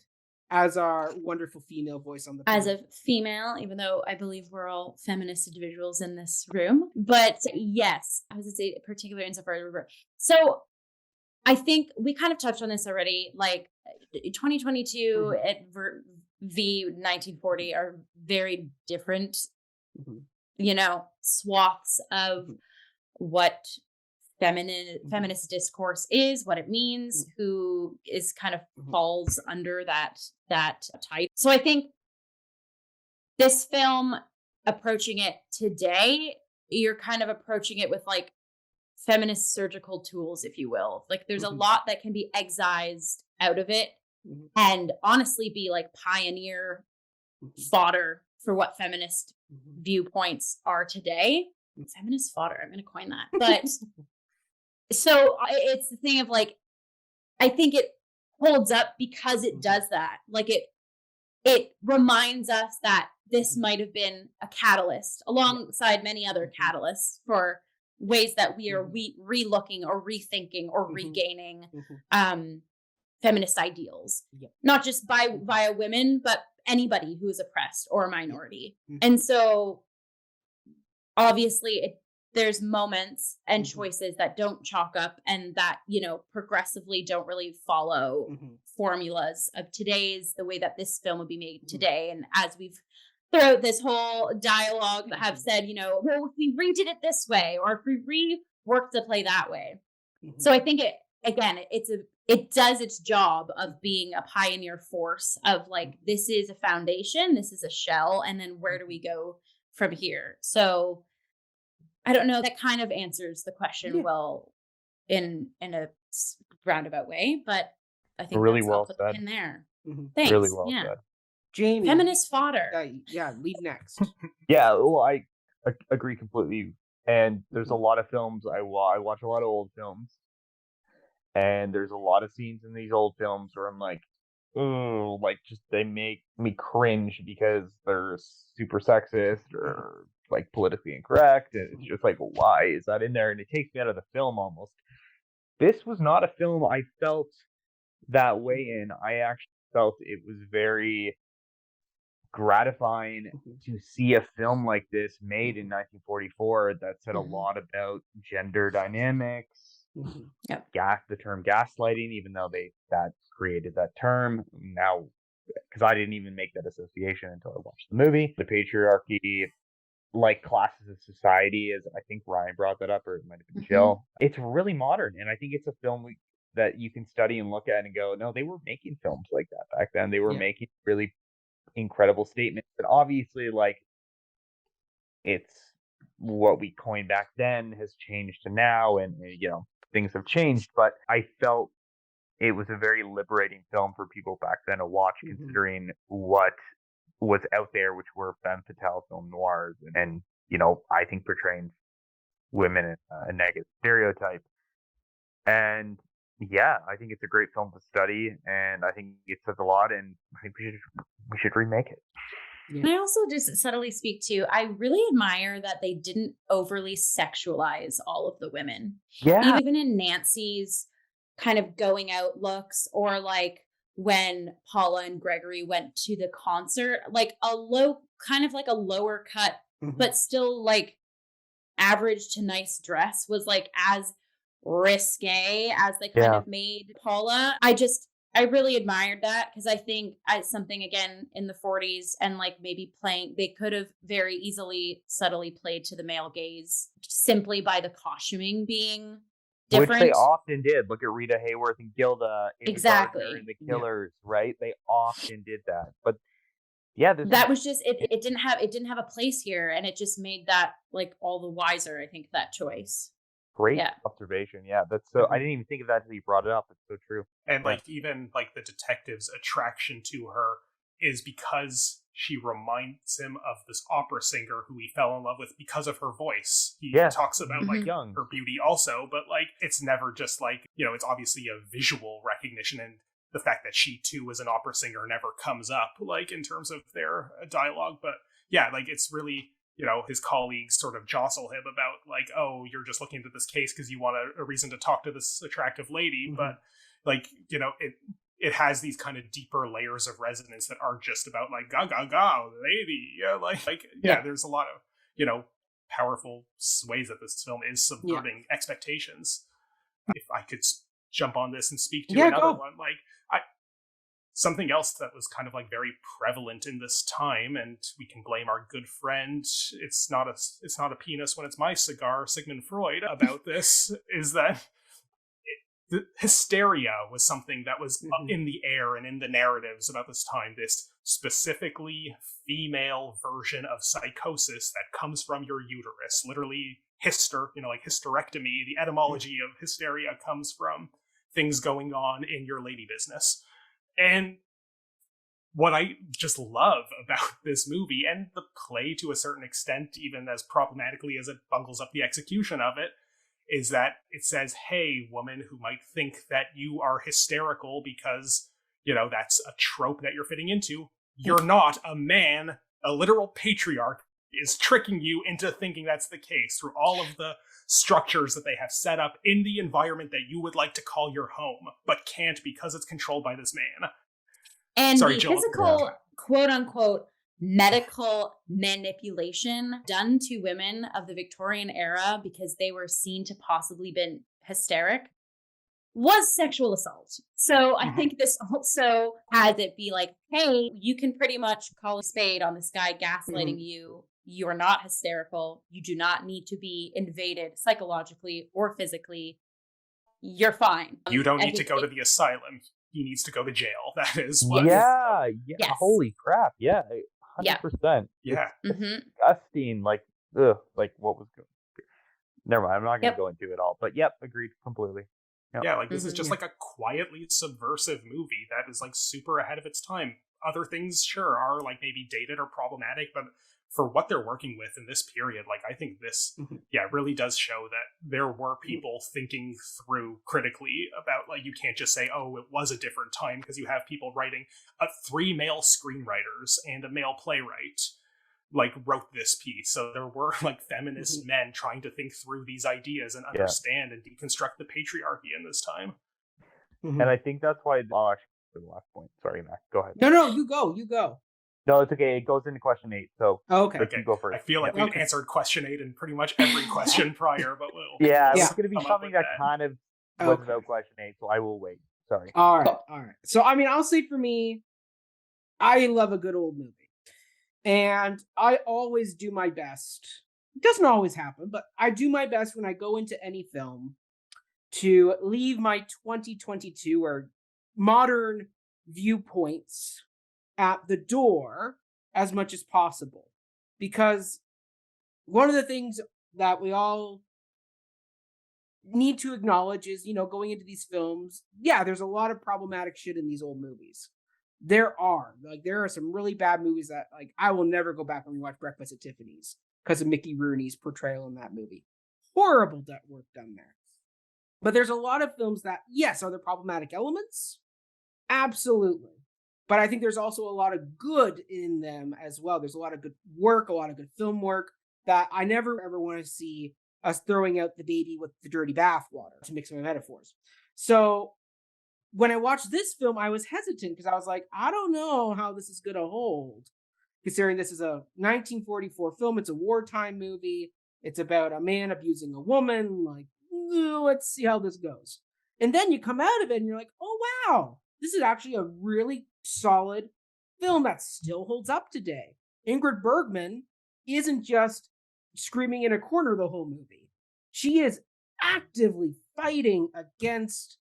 as our wonderful female voice on the panel. As a female, even though I believe we're all feminist individuals in this room. But yes, I was going to say particularly insofar as so I think we kind of touched on this already. Like 2022 v 1940 are very different, swaths of what feminist discourse is, what it means, who is kind of falls under that type. So I think this film, approaching it today, you're kind of approaching it with like feminist surgical tools, if you will. Like there's a lot that can be excised out of it and honestly be like pioneer fodder for what feminist viewpoints are today. Feminist fodder, I'm going to coin that. But so it's the thing of like, I think it holds up because it does that. Like it reminds us that this might have been a catalyst alongside many other catalysts for ways that we are re-looking or rethinking or regaining feminist ideals, not just via women, but anybody who is oppressed or a minority. And so obviously there's moments and choices that don't chalk up and that, progressively don't really follow formulas of the way that this film would be made today. And as we've throughout this whole dialogue have said, well, if we redid it this way, or if we reworked the play that way. So I think it does its job of being a pioneer force of like, this is a foundation, this is a shell, and then where do we go from here? So I don't know, that kind of answers the question well in a roundabout way, but I think really that's well I'll put said. the pin there. Thanks. Really well said. Jamie, feminist fodder. Lead next. Yeah, well, I agree completely. And there's a lot of films I watch a lot of old films, and there's a lot of scenes in these old films where I'm like, oh, like just they make me cringe because they're super sexist or like politically incorrect, and it's just like, why is that in there? And it takes me out of the film almost. This was not a film I felt that way in. I actually felt it was very gratifying to see a film like this made in 1944 that said a lot about gender dynamics. The term gaslighting, even though that created that term now, because I didn't even make that association until I watched the movie. The patriarchy, like classes of society, as I think Ryan brought that up, or it might have been Jill. It's really modern, and I think it's a film that you can study and look at and go, no, they were making films like that back then. They were making really incredible statements, and obviously, like, it's what we coined back then has changed to now, and things have changed. But I felt it was a very liberating film for people back then to watch, considering what was out there, which were femme fatale film noirs, and I think portraying women in a negative stereotype. And I think it's a great film to study, and I think it says a lot, and I think we should remake it. And I also just subtly speak to, I really admire that they didn't overly sexualize all of the women. Yeah. Even in Nancy's kind of going out looks, or like when Paula and Gregory went to the concert, like kind of like a lower cut, but still like average to nice dress was like as risque as they kind of made Paula. I really admired that, because I think as something, again, in the 40s, and like maybe they could have very easily subtly played to the male gaze simply by the costuming being different. Which they often did. Look at Rita Hayworth and Gilda in exactly in The Killers, right? They often did that. But that was just it didn't have a place here, and it just made that like all the wiser, I think, that choice. Great observation. Yeah, that's so. I didn't even think of that until you brought it up. It's so true. And like even like the detective's attraction to her is because she reminds him of this opera singer who he fell in love with because of her voice. He talks about like young her beauty also, but like it's never just like, you know, it's obviously a visual recognition, and the fact that she too is an opera singer never comes up like in terms of their dialogue. But yeah, like it's really, you know, his colleagues sort of jostle him about like, oh, you're just looking into this case because you want a reason to talk to this attractive lady. But like, you know, it has these kind of deeper layers of resonance that aren't just about like ga lady. Yeah, like there's a lot of, you know, powerful ways that this film is subverting expectations. If I could jump on this and speak to another one, like something else that was kind of like very prevalent in this time, and we can blame our good friend, it's not a penis when it's my cigar, Sigmund Freud, about this, is that the hysteria was something that was in the air and in the narratives about this time. This specifically female version of psychosis that comes from your uterus, literally like hysterectomy. The etymology of hysteria comes from things going on in your lady business. And what I just love about this movie, and the play to a certain extent, even as problematically as it bungles up the execution of it, is that it says, hey, woman who might think that you are hysterical because, you know, that's a trope that you're fitting into. You're not. A man, a literal patriarch, is tricking you into thinking that's the case through all of the structures that they have set up in the environment that you would like to call your home, but can't because it's controlled by this man. And the physical, quote unquote, medical manipulation done to women of the Victorian era because they were seen to possibly been hysteric was sexual assault. So I think this also had it be like, hey, you can pretty much call a spade on this guy gaslighting you. You are not hysterical. You do not need to be invaded psychologically or physically. You're fine. You don't need to go to the asylum. He needs to go to jail. That is what. Yeah. Holy crap. Yeah. 100%. Yeah. Disgusting. Like, ugh. Like, what was going? Never mind. I'm not going to go into it all. But agreed completely. Yep. Yeah, like this is just like a quietly subversive movie that is like super ahead of its time. Other things, sure, are like maybe dated or problematic, but for what they're working with in this period, like I think this, really does show that there were people thinking through critically about like, you can't just say, oh, it was a different time, because you have people writing, 3 male screenwriters and a male playwright like wrote this piece. So there were like feminist men trying to think through these ideas and understand and deconstruct the patriarchy in this time. And I think that's why, actually, for the last point, sorry, Mac, go ahead. No, you go. No, it's okay. It goes into question 8. So you go first. I feel like we've answered question 8 in pretty much every question prior, but we'll. It's going to be something that kind of was about question 8, so I will wait. Sorry. All right. So, I mean, I'll say for me, I love a good old movie. And I always do my best. It doesn't always happen, but I do my best when I go into any film to leave my 2022 or modern viewpoints at the door as much as possible. Because one of the things that we all need to acknowledge is, going into these films, there's a lot of problematic shit in these old movies. There are some really bad movies that I will never go back and rewatch Breakfast at Tiffany's because of Mickey Rooney's portrayal in that movie. Horrible work done there. But there's a lot of films that, yes, are there problematic elements? Absolutely. But I think there's also a lot of good in them as well. There's a lot of good work, a lot of good film work that I never ever want to see us throwing out the baby with the dirty bathwater, to mix my metaphors. So when I watched this film, I was hesitant because I was like, I don't know how this is going to hold. Considering this is a 1944 film, it's a wartime movie. It's about a man abusing a woman. Let's see how this goes. And then you come out of it and you're like, oh, wow, this is actually a really solid film that still holds up today. Ingrid Bergman isn't just screaming in a corner the whole movie. She is actively fighting against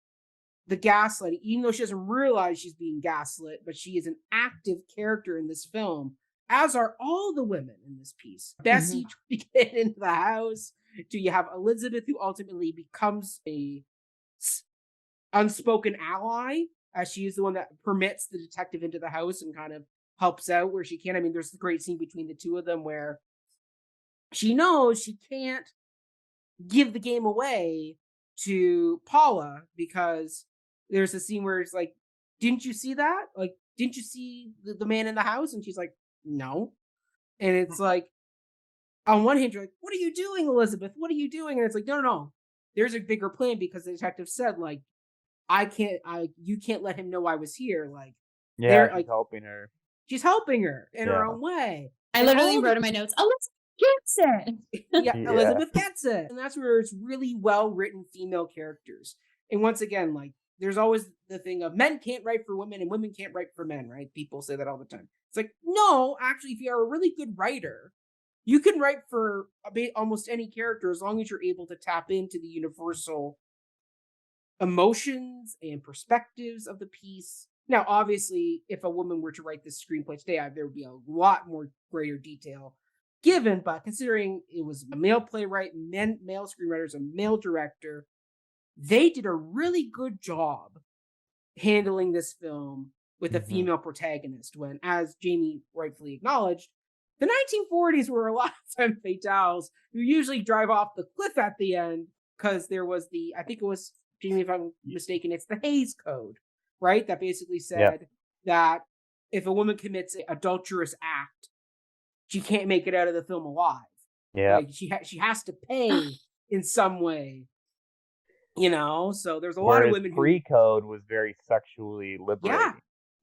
the gaslighting, even though she doesn't realize she's being gaslit, but she is an active character in this film, as are all the women in this piece. Bessie trying to get into the house. Do you have Elizabeth, who ultimately becomes a unspoken ally, as she is the one that permits the detective into the house and kind of helps out where she can. I mean, there's a great scene between the two of them where she knows she can't give the game away to Paula because there's a scene where it's like, didn't you see that? Like, didn't you see the man in the house? And she's like, no. And it's like, on one hand, you're like, what are you doing, Elizabeth? What are you doing? And it's like, no. There's a bigger plan because the detective said, like, you can't let him know I was here. Like, Yeah, she's like, helping her. She's helping her in her own way. I literally wrote in my notes, Elizabeth gets it. Yeah, Elizabeth gets it. And that's where it's really well-written female characters. And once again, like, there's always the thing of men can't write for women and women can't write for men, right? People say that all the time. It's like, no, actually, if you are a really good writer, you can write for almost any character as long as you're able to tap into the universal emotions and perspectives of the piece. Now, obviously, if a woman were to write this screenplay today, there would be a lot more greater detail given, but considering it was a male playwright, male screenwriters, a male director, they did a really good job handling this film with a female protagonist when, as Jamie rightfully acknowledged, the 1940s were a lot of femme fatales who usually drive off the cliff at the end because there was I think it was, Jamie, if I'm mistaken, it's the Hays Code, right? That basically said that if a woman commits an adulterous act, she can't make it out of the film alive. Yeah. Like she has to pay in some way. You know, so there's a lot of women pre-code was very sexually liberating. Yeah.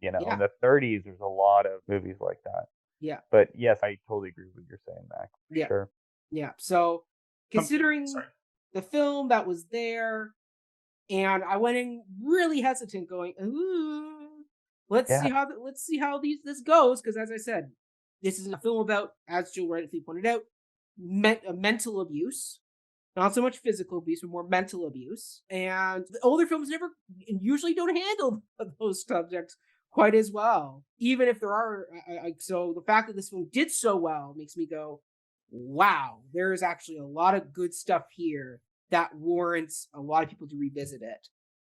You know, in the 30s, there's a lot of movies like that. Yeah. But yes, I totally agree with what you're saying, Mac. Yeah. Sure. Yeah. So considering the film that was there, and I went in really hesitant, going, "Ooh, let's see how this goes." Because as I said, this is a film about, as Jill rightly pointed out, mental abuse. Not so much physical abuse, but more mental abuse. And the older films usually don't handle those subjects quite as well. Even if there are, so the fact that this film did so well makes me go, wow, there is actually a lot of good stuff here that warrants a lot of people to revisit it.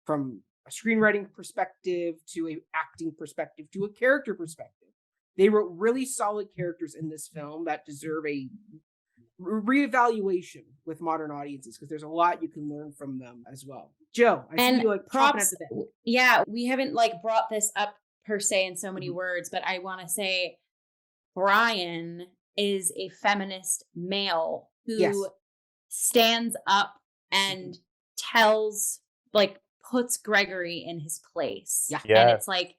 From a screenwriting perspective, to an acting perspective, to a character perspective. They wrote really solid characters in this film that deserve a reevaluation with modern audiences because there's a lot you can learn from them as well. Jill, I see you like props. Yeah, we haven't like brought this up per se in so many words, but I want to say Brian is a feminist male who stands up and tells, like, puts Gregory in his place. Yeah. And it's like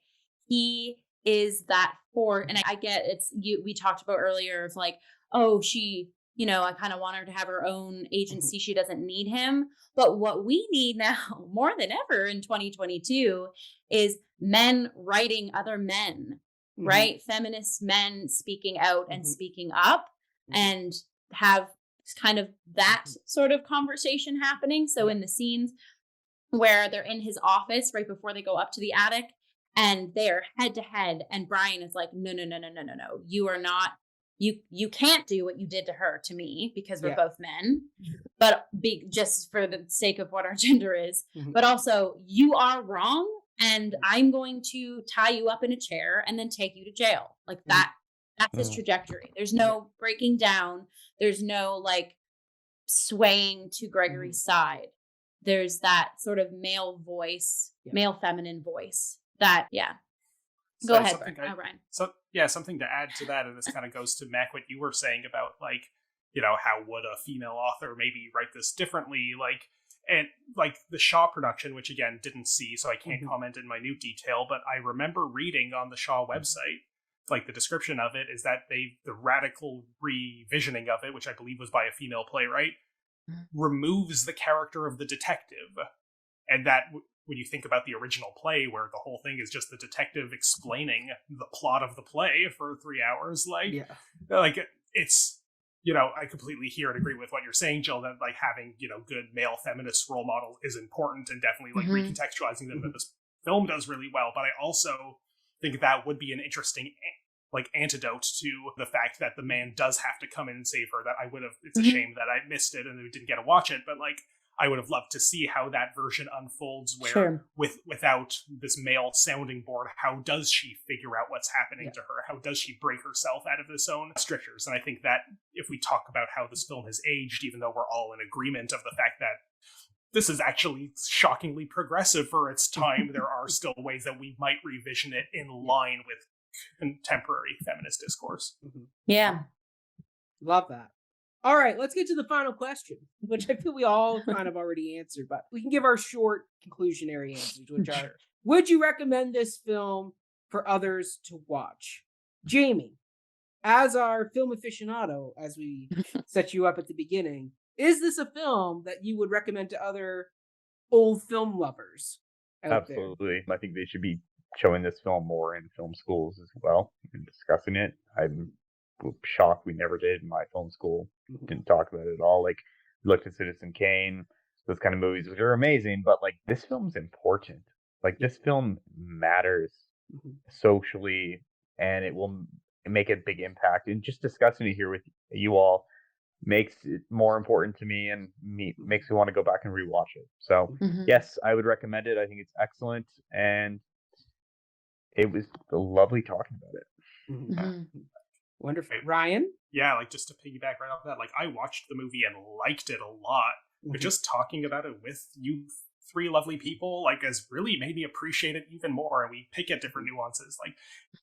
he is that for, and I get we talked about earlier of like, oh, she, you know, I kind of want her to have her own agency. She doesn't need him. But what we need now more than ever in 2022 is men writing other men, right? Feminist men speaking out and speaking up and have kind of that sort of conversation happening. So in the scenes where they're in his office right before they go up to the attic and they're head to head and Brian is like, no, you are not. You can't do what you did to her to me because we're both men, but just for the sake of what our gender is, but also you are wrong and I'm going to tie you up in a chair and then take you to jail. Like that's his trajectory. There's no breaking down. There's no like swaying to Gregory's side. There's that sort of male voice, male feminine voice that, Go ahead, Ryan. Something to add to that, and this kind of goes to Mac, what you were saying about, like, you know, how would a female author maybe write this differently, like, and like the Shaw production, which again didn't see, so I can't comment in minute detail, but I remember reading on the Shaw website, like the description of it is that the radical revisioning of it, which I believe was by a female playwright, removes the character of the detective, and that. When you think about the original play where the whole thing is just the detective explaining the plot of the play for 3 hours, like it's, you know, I completely hear and agree with what you're saying, Jill, that like having, you know, good male feminist role models is important and definitely like recontextualizing them that this film does really well. But I also think that would be an interesting like antidote to the fact that the man does have to come in and save her. That I would have, it's a shame that I missed it and didn't get to watch it, but like, I would have loved to see how that version unfolds, where Sure. without this male sounding board, how does she figure out what's happening to her? How does she break herself out of this own strictures? And I think that if we talk about how this film has aged, even though we're all in agreement of the fact that this is actually shockingly progressive for its time, there are still ways that we might revision it in line with contemporary feminist discourse. Yeah. Love that. All right, let's get to the final question, which I feel we all kind of already answered, but we can give our short conclusionary answers, which are, would you recommend this film for others to watch? Jamie, as our film aficionado, as we set you up at the beginning, is this a film that you would recommend to other old film lovers out there? Absolutely. I think they should be showing this film more in film schools as well and discussing it. I'm shocked we never did in my film school. Didn't talk about it at all. Like, looked at Citizen Kane, those kind of movies, which are amazing, but like this film's important. Like this film matters socially, and it will make a big impact. And just discussing it here with you all makes it more important to me, and makes me want to go back and rewatch it. So yes, I would recommend it. I think it's excellent, and it was lovely talking about it. Wonderful. Ryan? Yeah, like just to piggyback right off that, like I watched the movie and liked it a lot, but just talking about it with you three lovely people, like, has really made me appreciate it even more, and we pick at different nuances. Like,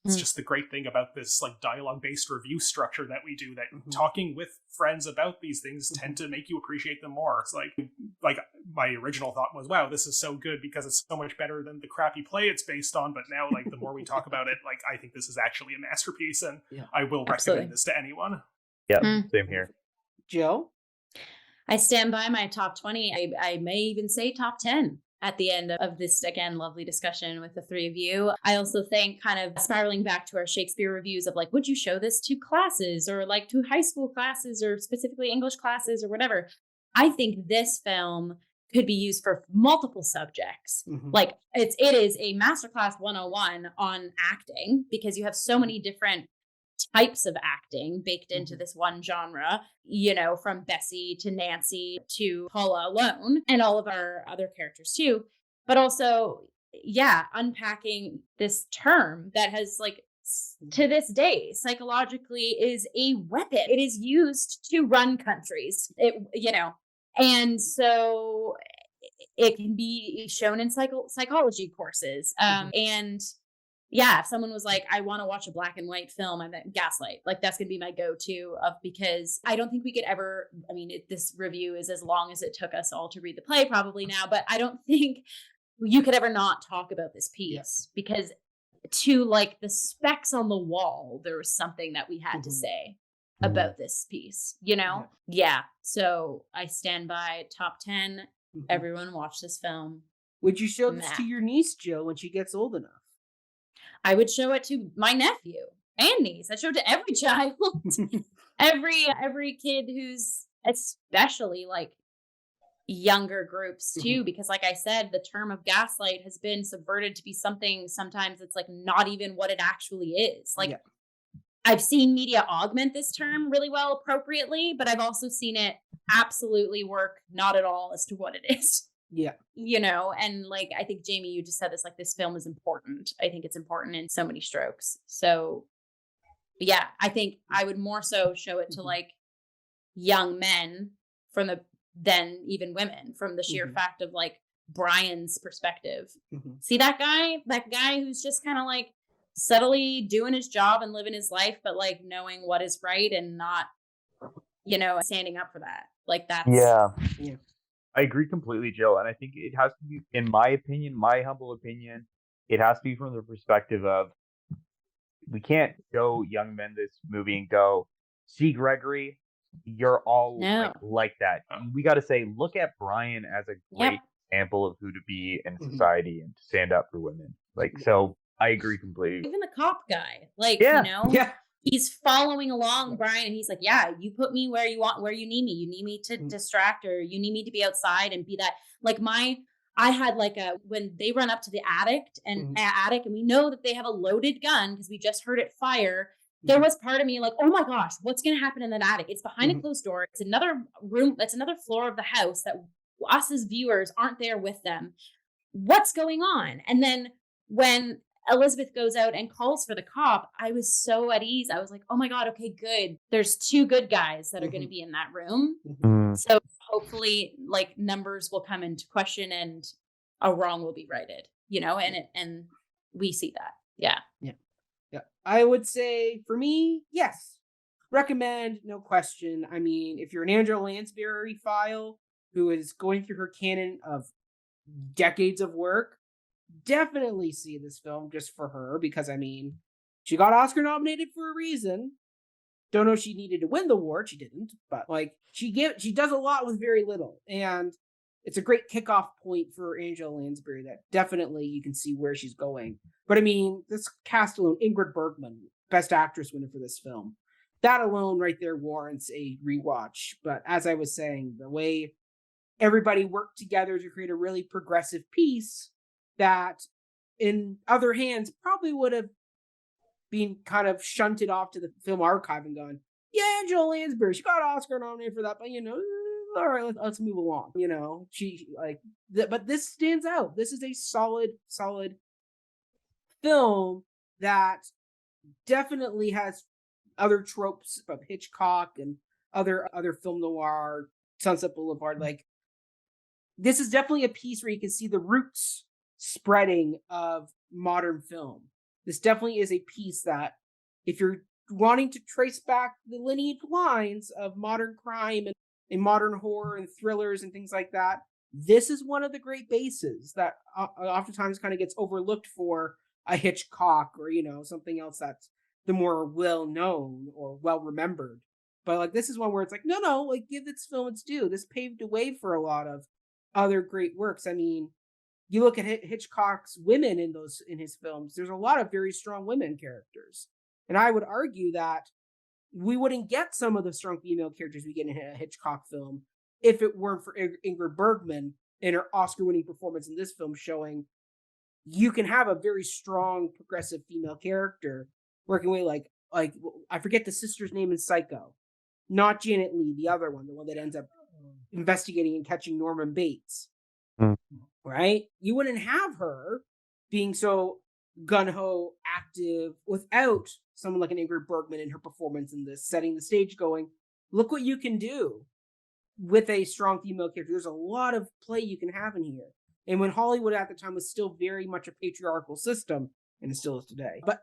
it's just the great thing about this, like, dialogue-based review structure that we do, that talking with friends about these things tend to make you appreciate them more. It's like my original thought was, wow, this is so good because it's so much better than the crappy play it's based on, but now, like, the more we talk about it, like, I think this is actually a masterpiece, and I will recommend this to anyone. Yeah, same here. Jill? I stand by my top 20. I may even say top 10 at the end of this, again, lovely discussion with the three of you. I also think, kind of spiraling back to our Shakespeare reviews of like, would you show this to classes, or like to high school classes, or specifically English classes, or whatever? I think this film could be used for multiple subjects. Like it is a masterclass 101 on acting, because you have so many different types of acting baked into this one genre, you know, from Bessie to Nancy to Paula alone, and all of our other characters too. But also, unpacking this term that has, like, to this day, psychologically is a weapon. It is used to run countries, and so it can be shown in psychology courses. And if someone was like, I want to watch a black and white film, I meant Gaslight. Like, that's going to be my go-to, because I don't think we could ever, this review is as long as it took us all to read the play probably now, but I don't think you could ever not talk about this piece, because to, like, the specs on the wall, there was something that we had to say about this piece, you know? So I stand by top 10. Everyone watch this film. Would you show this to your niece, Jill, when she gets old enough? I would show it to my nephew and niece. I show it to every child, every kid who's, especially like younger groups too, because like I said, the term of gaslight has been subverted to be something sometimes it's like not even what it actually is. Like I've seen media augment this term really well, appropriately, but I've also seen it absolutely work not at all as to what it is. You know, and like, I think, Jamie, you just said this, like, this film is important. I think it's important in so many strokes. So I think I would more so show it to like young men than even women, from the sheer fact of like Brian's perspective. See that guy who's just kind of like subtly doing his job and living his life, but like knowing what is right and not, you know, standing up for that. Like that's I agree completely, Jill. And I think it has to be, in my opinion, my humble opinion, it has to be from the perspective of, we can't show young men this movie and go, see, Gregory, you're all like that. We got to say, look at Brian as a great example of who to be in society and to stand up for women. Like, so I agree completely. Even the cop guy, like, you know, he's following along Brian, and he's like, you put me where you need me. You need me to distract, or you need me to be outside and be that. Like I had like when they run up to the attic and we know that they have a loaded gun because we just heard it fire. There was part of me like, oh my gosh, what's going to happen in that attic? It's behind a closed door. It's another room. That's another floor of the house that us as viewers aren't there with them. What's going on? And then when Elizabeth goes out and calls for the cop, I was so at ease. I was like, oh my God, okay, good. There's 2 good guys that are going to be in that room. So hopefully like numbers will come into question and a wrong will be righted, and we see that. Yeah. I would say for me, yes. Recommend, no question. I mean, if you're an Angela Lansbury file who is going through her canon of decades of work, definitely see this film just for her, because I mean, she got Oscar nominated for a reason. Don't know if she needed to win the award. She didn't, but like she does a lot with very little, and it's a great kickoff point for Angela Lansbury that definitely you can see where she's going. But I mean, this cast alone, Ingrid Bergman, Best Actress winner for this film, that alone right there warrants a rewatch. But as I was saying, the way everybody worked together to create a really progressive piece that in other hands probably would have been kind of shunted off to the film archive and gone, yeah, Angela Lansbury, she got Oscar nominated for that, but all right, let's move along. She but this stands out. This is a solid film that definitely has other tropes of Hitchcock and other film noir, Sunset Boulevard. Like, this is definitely a piece where you can see the roots spreading of modern film. This definitely is a piece that, if you're wanting to trace back the lineage lines of modern crime and modern horror and thrillers and things like that, this is one of the great bases that oftentimes kind of gets overlooked for a Hitchcock or, something else that's the more well-known or well-remembered. But like, this is one where it's like, no, like, give this film its due. This paved the way for a lot of other great works. I mean, you look at Hitchcock's women in his films, there's a lot of very strong women characters. And I would argue that we wouldn't get some of the strong female characters we get in a Hitchcock film if it weren't for Ingrid Bergman and her Oscar-winning performance in this film, showing you can have a very strong, progressive female character working with like I forget the sister's name in Psycho, not Janet Leigh, the other one, the one that ends up investigating and catching Norman Bates. Right? You wouldn't have her being so gun-ho active without someone like an Ingrid Bergman in her performance in this, setting the stage going, look what you can do with a strong female character. There's a lot of play you can have in here. And when Hollywood at the time was still very much a patriarchal system, and it still is today. But,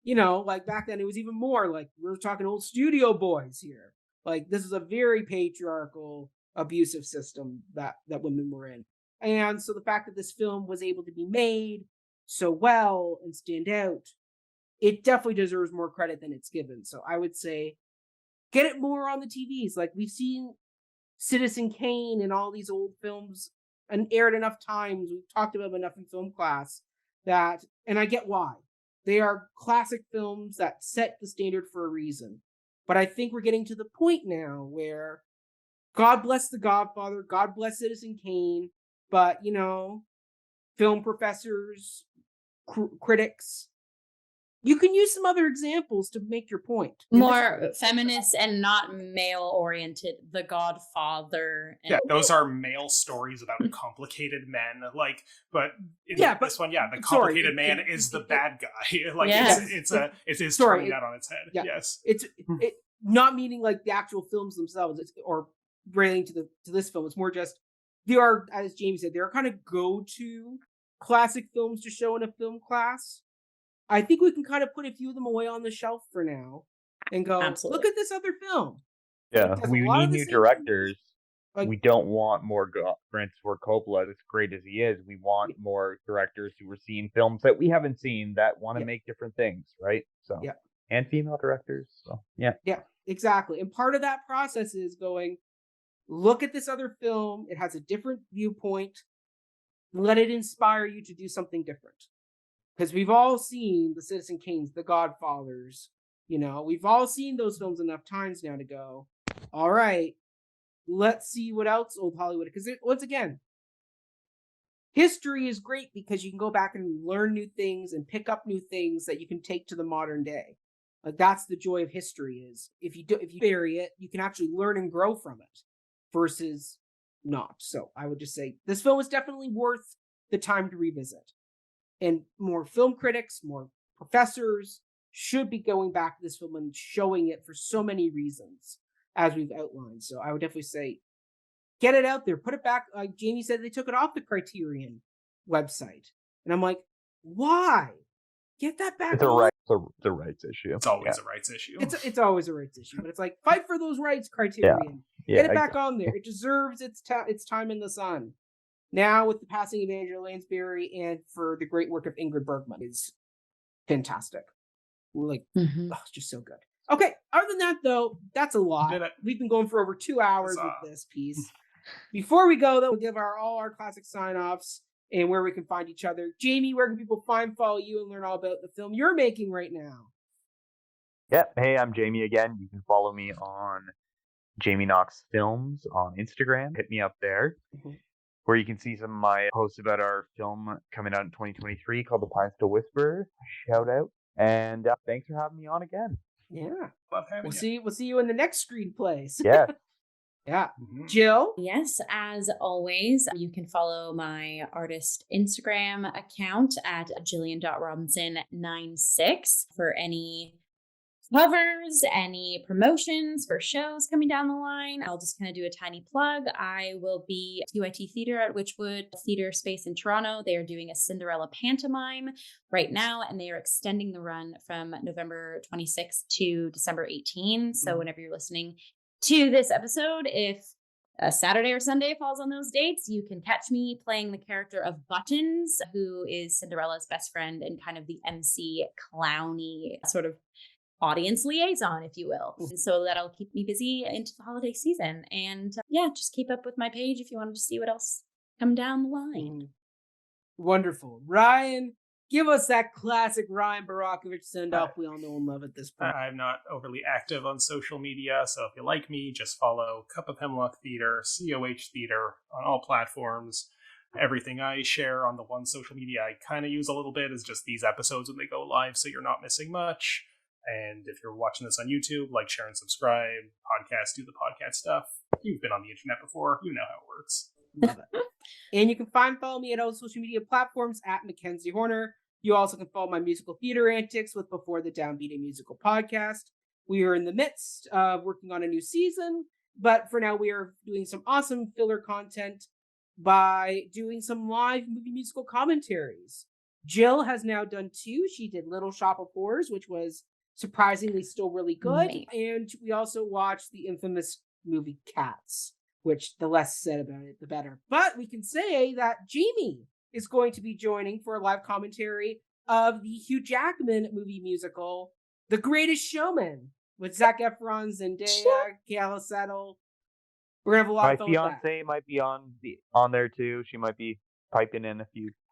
like back then it was even more like, we're talking old studio boys here. Like, this is a very patriarchal, abusive system that women were in. And so the fact that this film was able to be made so well and stand out, it definitely deserves more credit than it's given. So I would say, get it more on the TVs. Like, we've seen Citizen Kane and all these old films and aired enough times. We've talked about them enough in film class that, and I get why. They are classic films that set the standard for a reason. But I think we're getting to the point now where, God bless The Godfather, God bless Citizen Kane, but, film professors, critics, you can use some other examples to make your point. More feminist and not male-oriented. The Godfather. Yeah, those are male stories about complicated men. Like, but this one, the complicated man is the bad guy. Like, it is turning that on its head. Yeah. Yes, it's not meaning like the actual films themselves, or relating to this film. It's more just, there are, as James said, there are kind of go-to classic films to show in a film class. I think we can kind of put a few of them away on the shelf for now and go, Absolutely. Look at this other film. Yeah, we need new directors. Like, we don't want more Francis Ford Coppola, as great as he is. We want more directors who are seeing films that we haven't seen that want to make different things, right? So, and female directors. So, yeah, exactly. And part of that process is going, look at this other film. It has a different viewpoint. Let it inspire you to do something different. Because we've all seen the Citizen Kanes, the Godfathers. We've all seen those films enough times now to go, all right, let's see what else old Hollywood. Because once again, history is great because you can go back and learn new things and pick up new things that you can take to the modern day. Like, that's the joy of history, is if you bury it, you can actually learn and grow from it. Versus not. So I would just say this film is definitely worth the time to revisit. And more film critics, more professors should be going back to this film and showing it for so many reasons, as we've outlined. So I would definitely say, get it out there, put it back. Like Jamie said, they took it off the Criterion website. And I'm like, why? Get that back on. It's a rights issue. It's always a rights issue. It's always a rights issue, but it's like, fight for those rights, Criterion. Get it back on there. It deserves its time in the sun. Now, with the passing of Angela Lansbury and for the great work of Ingrid Bergman, is fantastic. Like, it's just so good. Okay, other than that, though, that's a lot. We've been going for over 2 hours with this piece. Before we go, though, we'll give all our classic sign-offs and where we can find each other. Jamie, where can people follow you and learn all about the film you're making right now? Yep. Hey, I'm Jamie again. You can follow me on Jamie Knox Films on Instagram. Hit me up there. Where you can see some of my posts about our film coming out in 2023 called The Pine Still Whisperer. Shout out. And thanks for having me on again. Yeah. Love having you. We'll see you in the next screenplays. Yeah. Yeah. Jill? Yes, as always, you can follow my artist Instagram account at jillian.robinson96 for any covers, any promotions for shows coming down the line. I'll just kind of do a tiny plug. I will be at UIT Theatre at Witchwood Theatre Space in Toronto. They are doing a Cinderella pantomime right now, and they are extending the run from November 26th to December 18. So whenever you're listening to this episode, if a Saturday or Sunday falls on those dates, you can catch me playing the character of Buttons, who is Cinderella's best friend and kind of the MC clowny sort of audience liaison, if you will. So that'll keep me busy into the holiday season. And just keep up with my page if you wanted to see what else come down the line. Wonderful. Ryan, give us that classic Ryan Borochovitz send-off we all know and love at this point. I'm not overly active on social media, so if you like me, just follow Cup of Hemlock Theatre, COH Theatre on all platforms. Everything I share on the one social media I kind of use a little bit is just these episodes when they go live, so you're not missing much. And if you're watching this on YouTube, like, share, and subscribe. Podcast, do the podcast stuff. You've been on the internet before. You know how it works. Love it. And you can follow me at all social media platforms at Mackenzie Horner. You also can follow my musical theater antics with Before the Downbeat, a musical podcast. We are in the midst of working on a new season, but for now we are doing some awesome filler content by doing some live movie musical commentaries. Jill has now done 2. She did Little Shop of Horrors, which was surprisingly still really good. Right. And we also watched the infamous movie Cats, which the less said about it, the better. But we can say that Jamie is going to be joining for a live commentary of the Hugh Jackman movie musical, The Greatest Showman, with Zac Efron, Zendaya, Gala Settle. We're gonna have a lot of fun. My fiance might be on there too. She might be piping in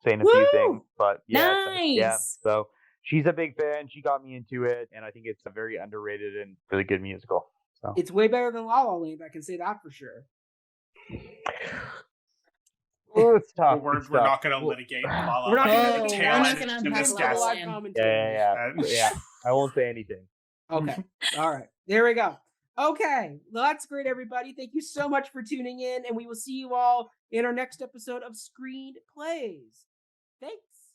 saying a few things. But nice. So she's a big fan. She got me into it, and I think it's a very underrated and really good musical. So it's way better than La La Land, I can say that for sure. Oh, it's tough. We're not going to litigate La La We're not Land. gonna in this guest. Yeah. I won't say anything. Okay. All right. There we go. Okay. Well, that's great, everybody. Thank you so much for tuning in, and we will see you all in our next episode of Screened Plays. Thanks.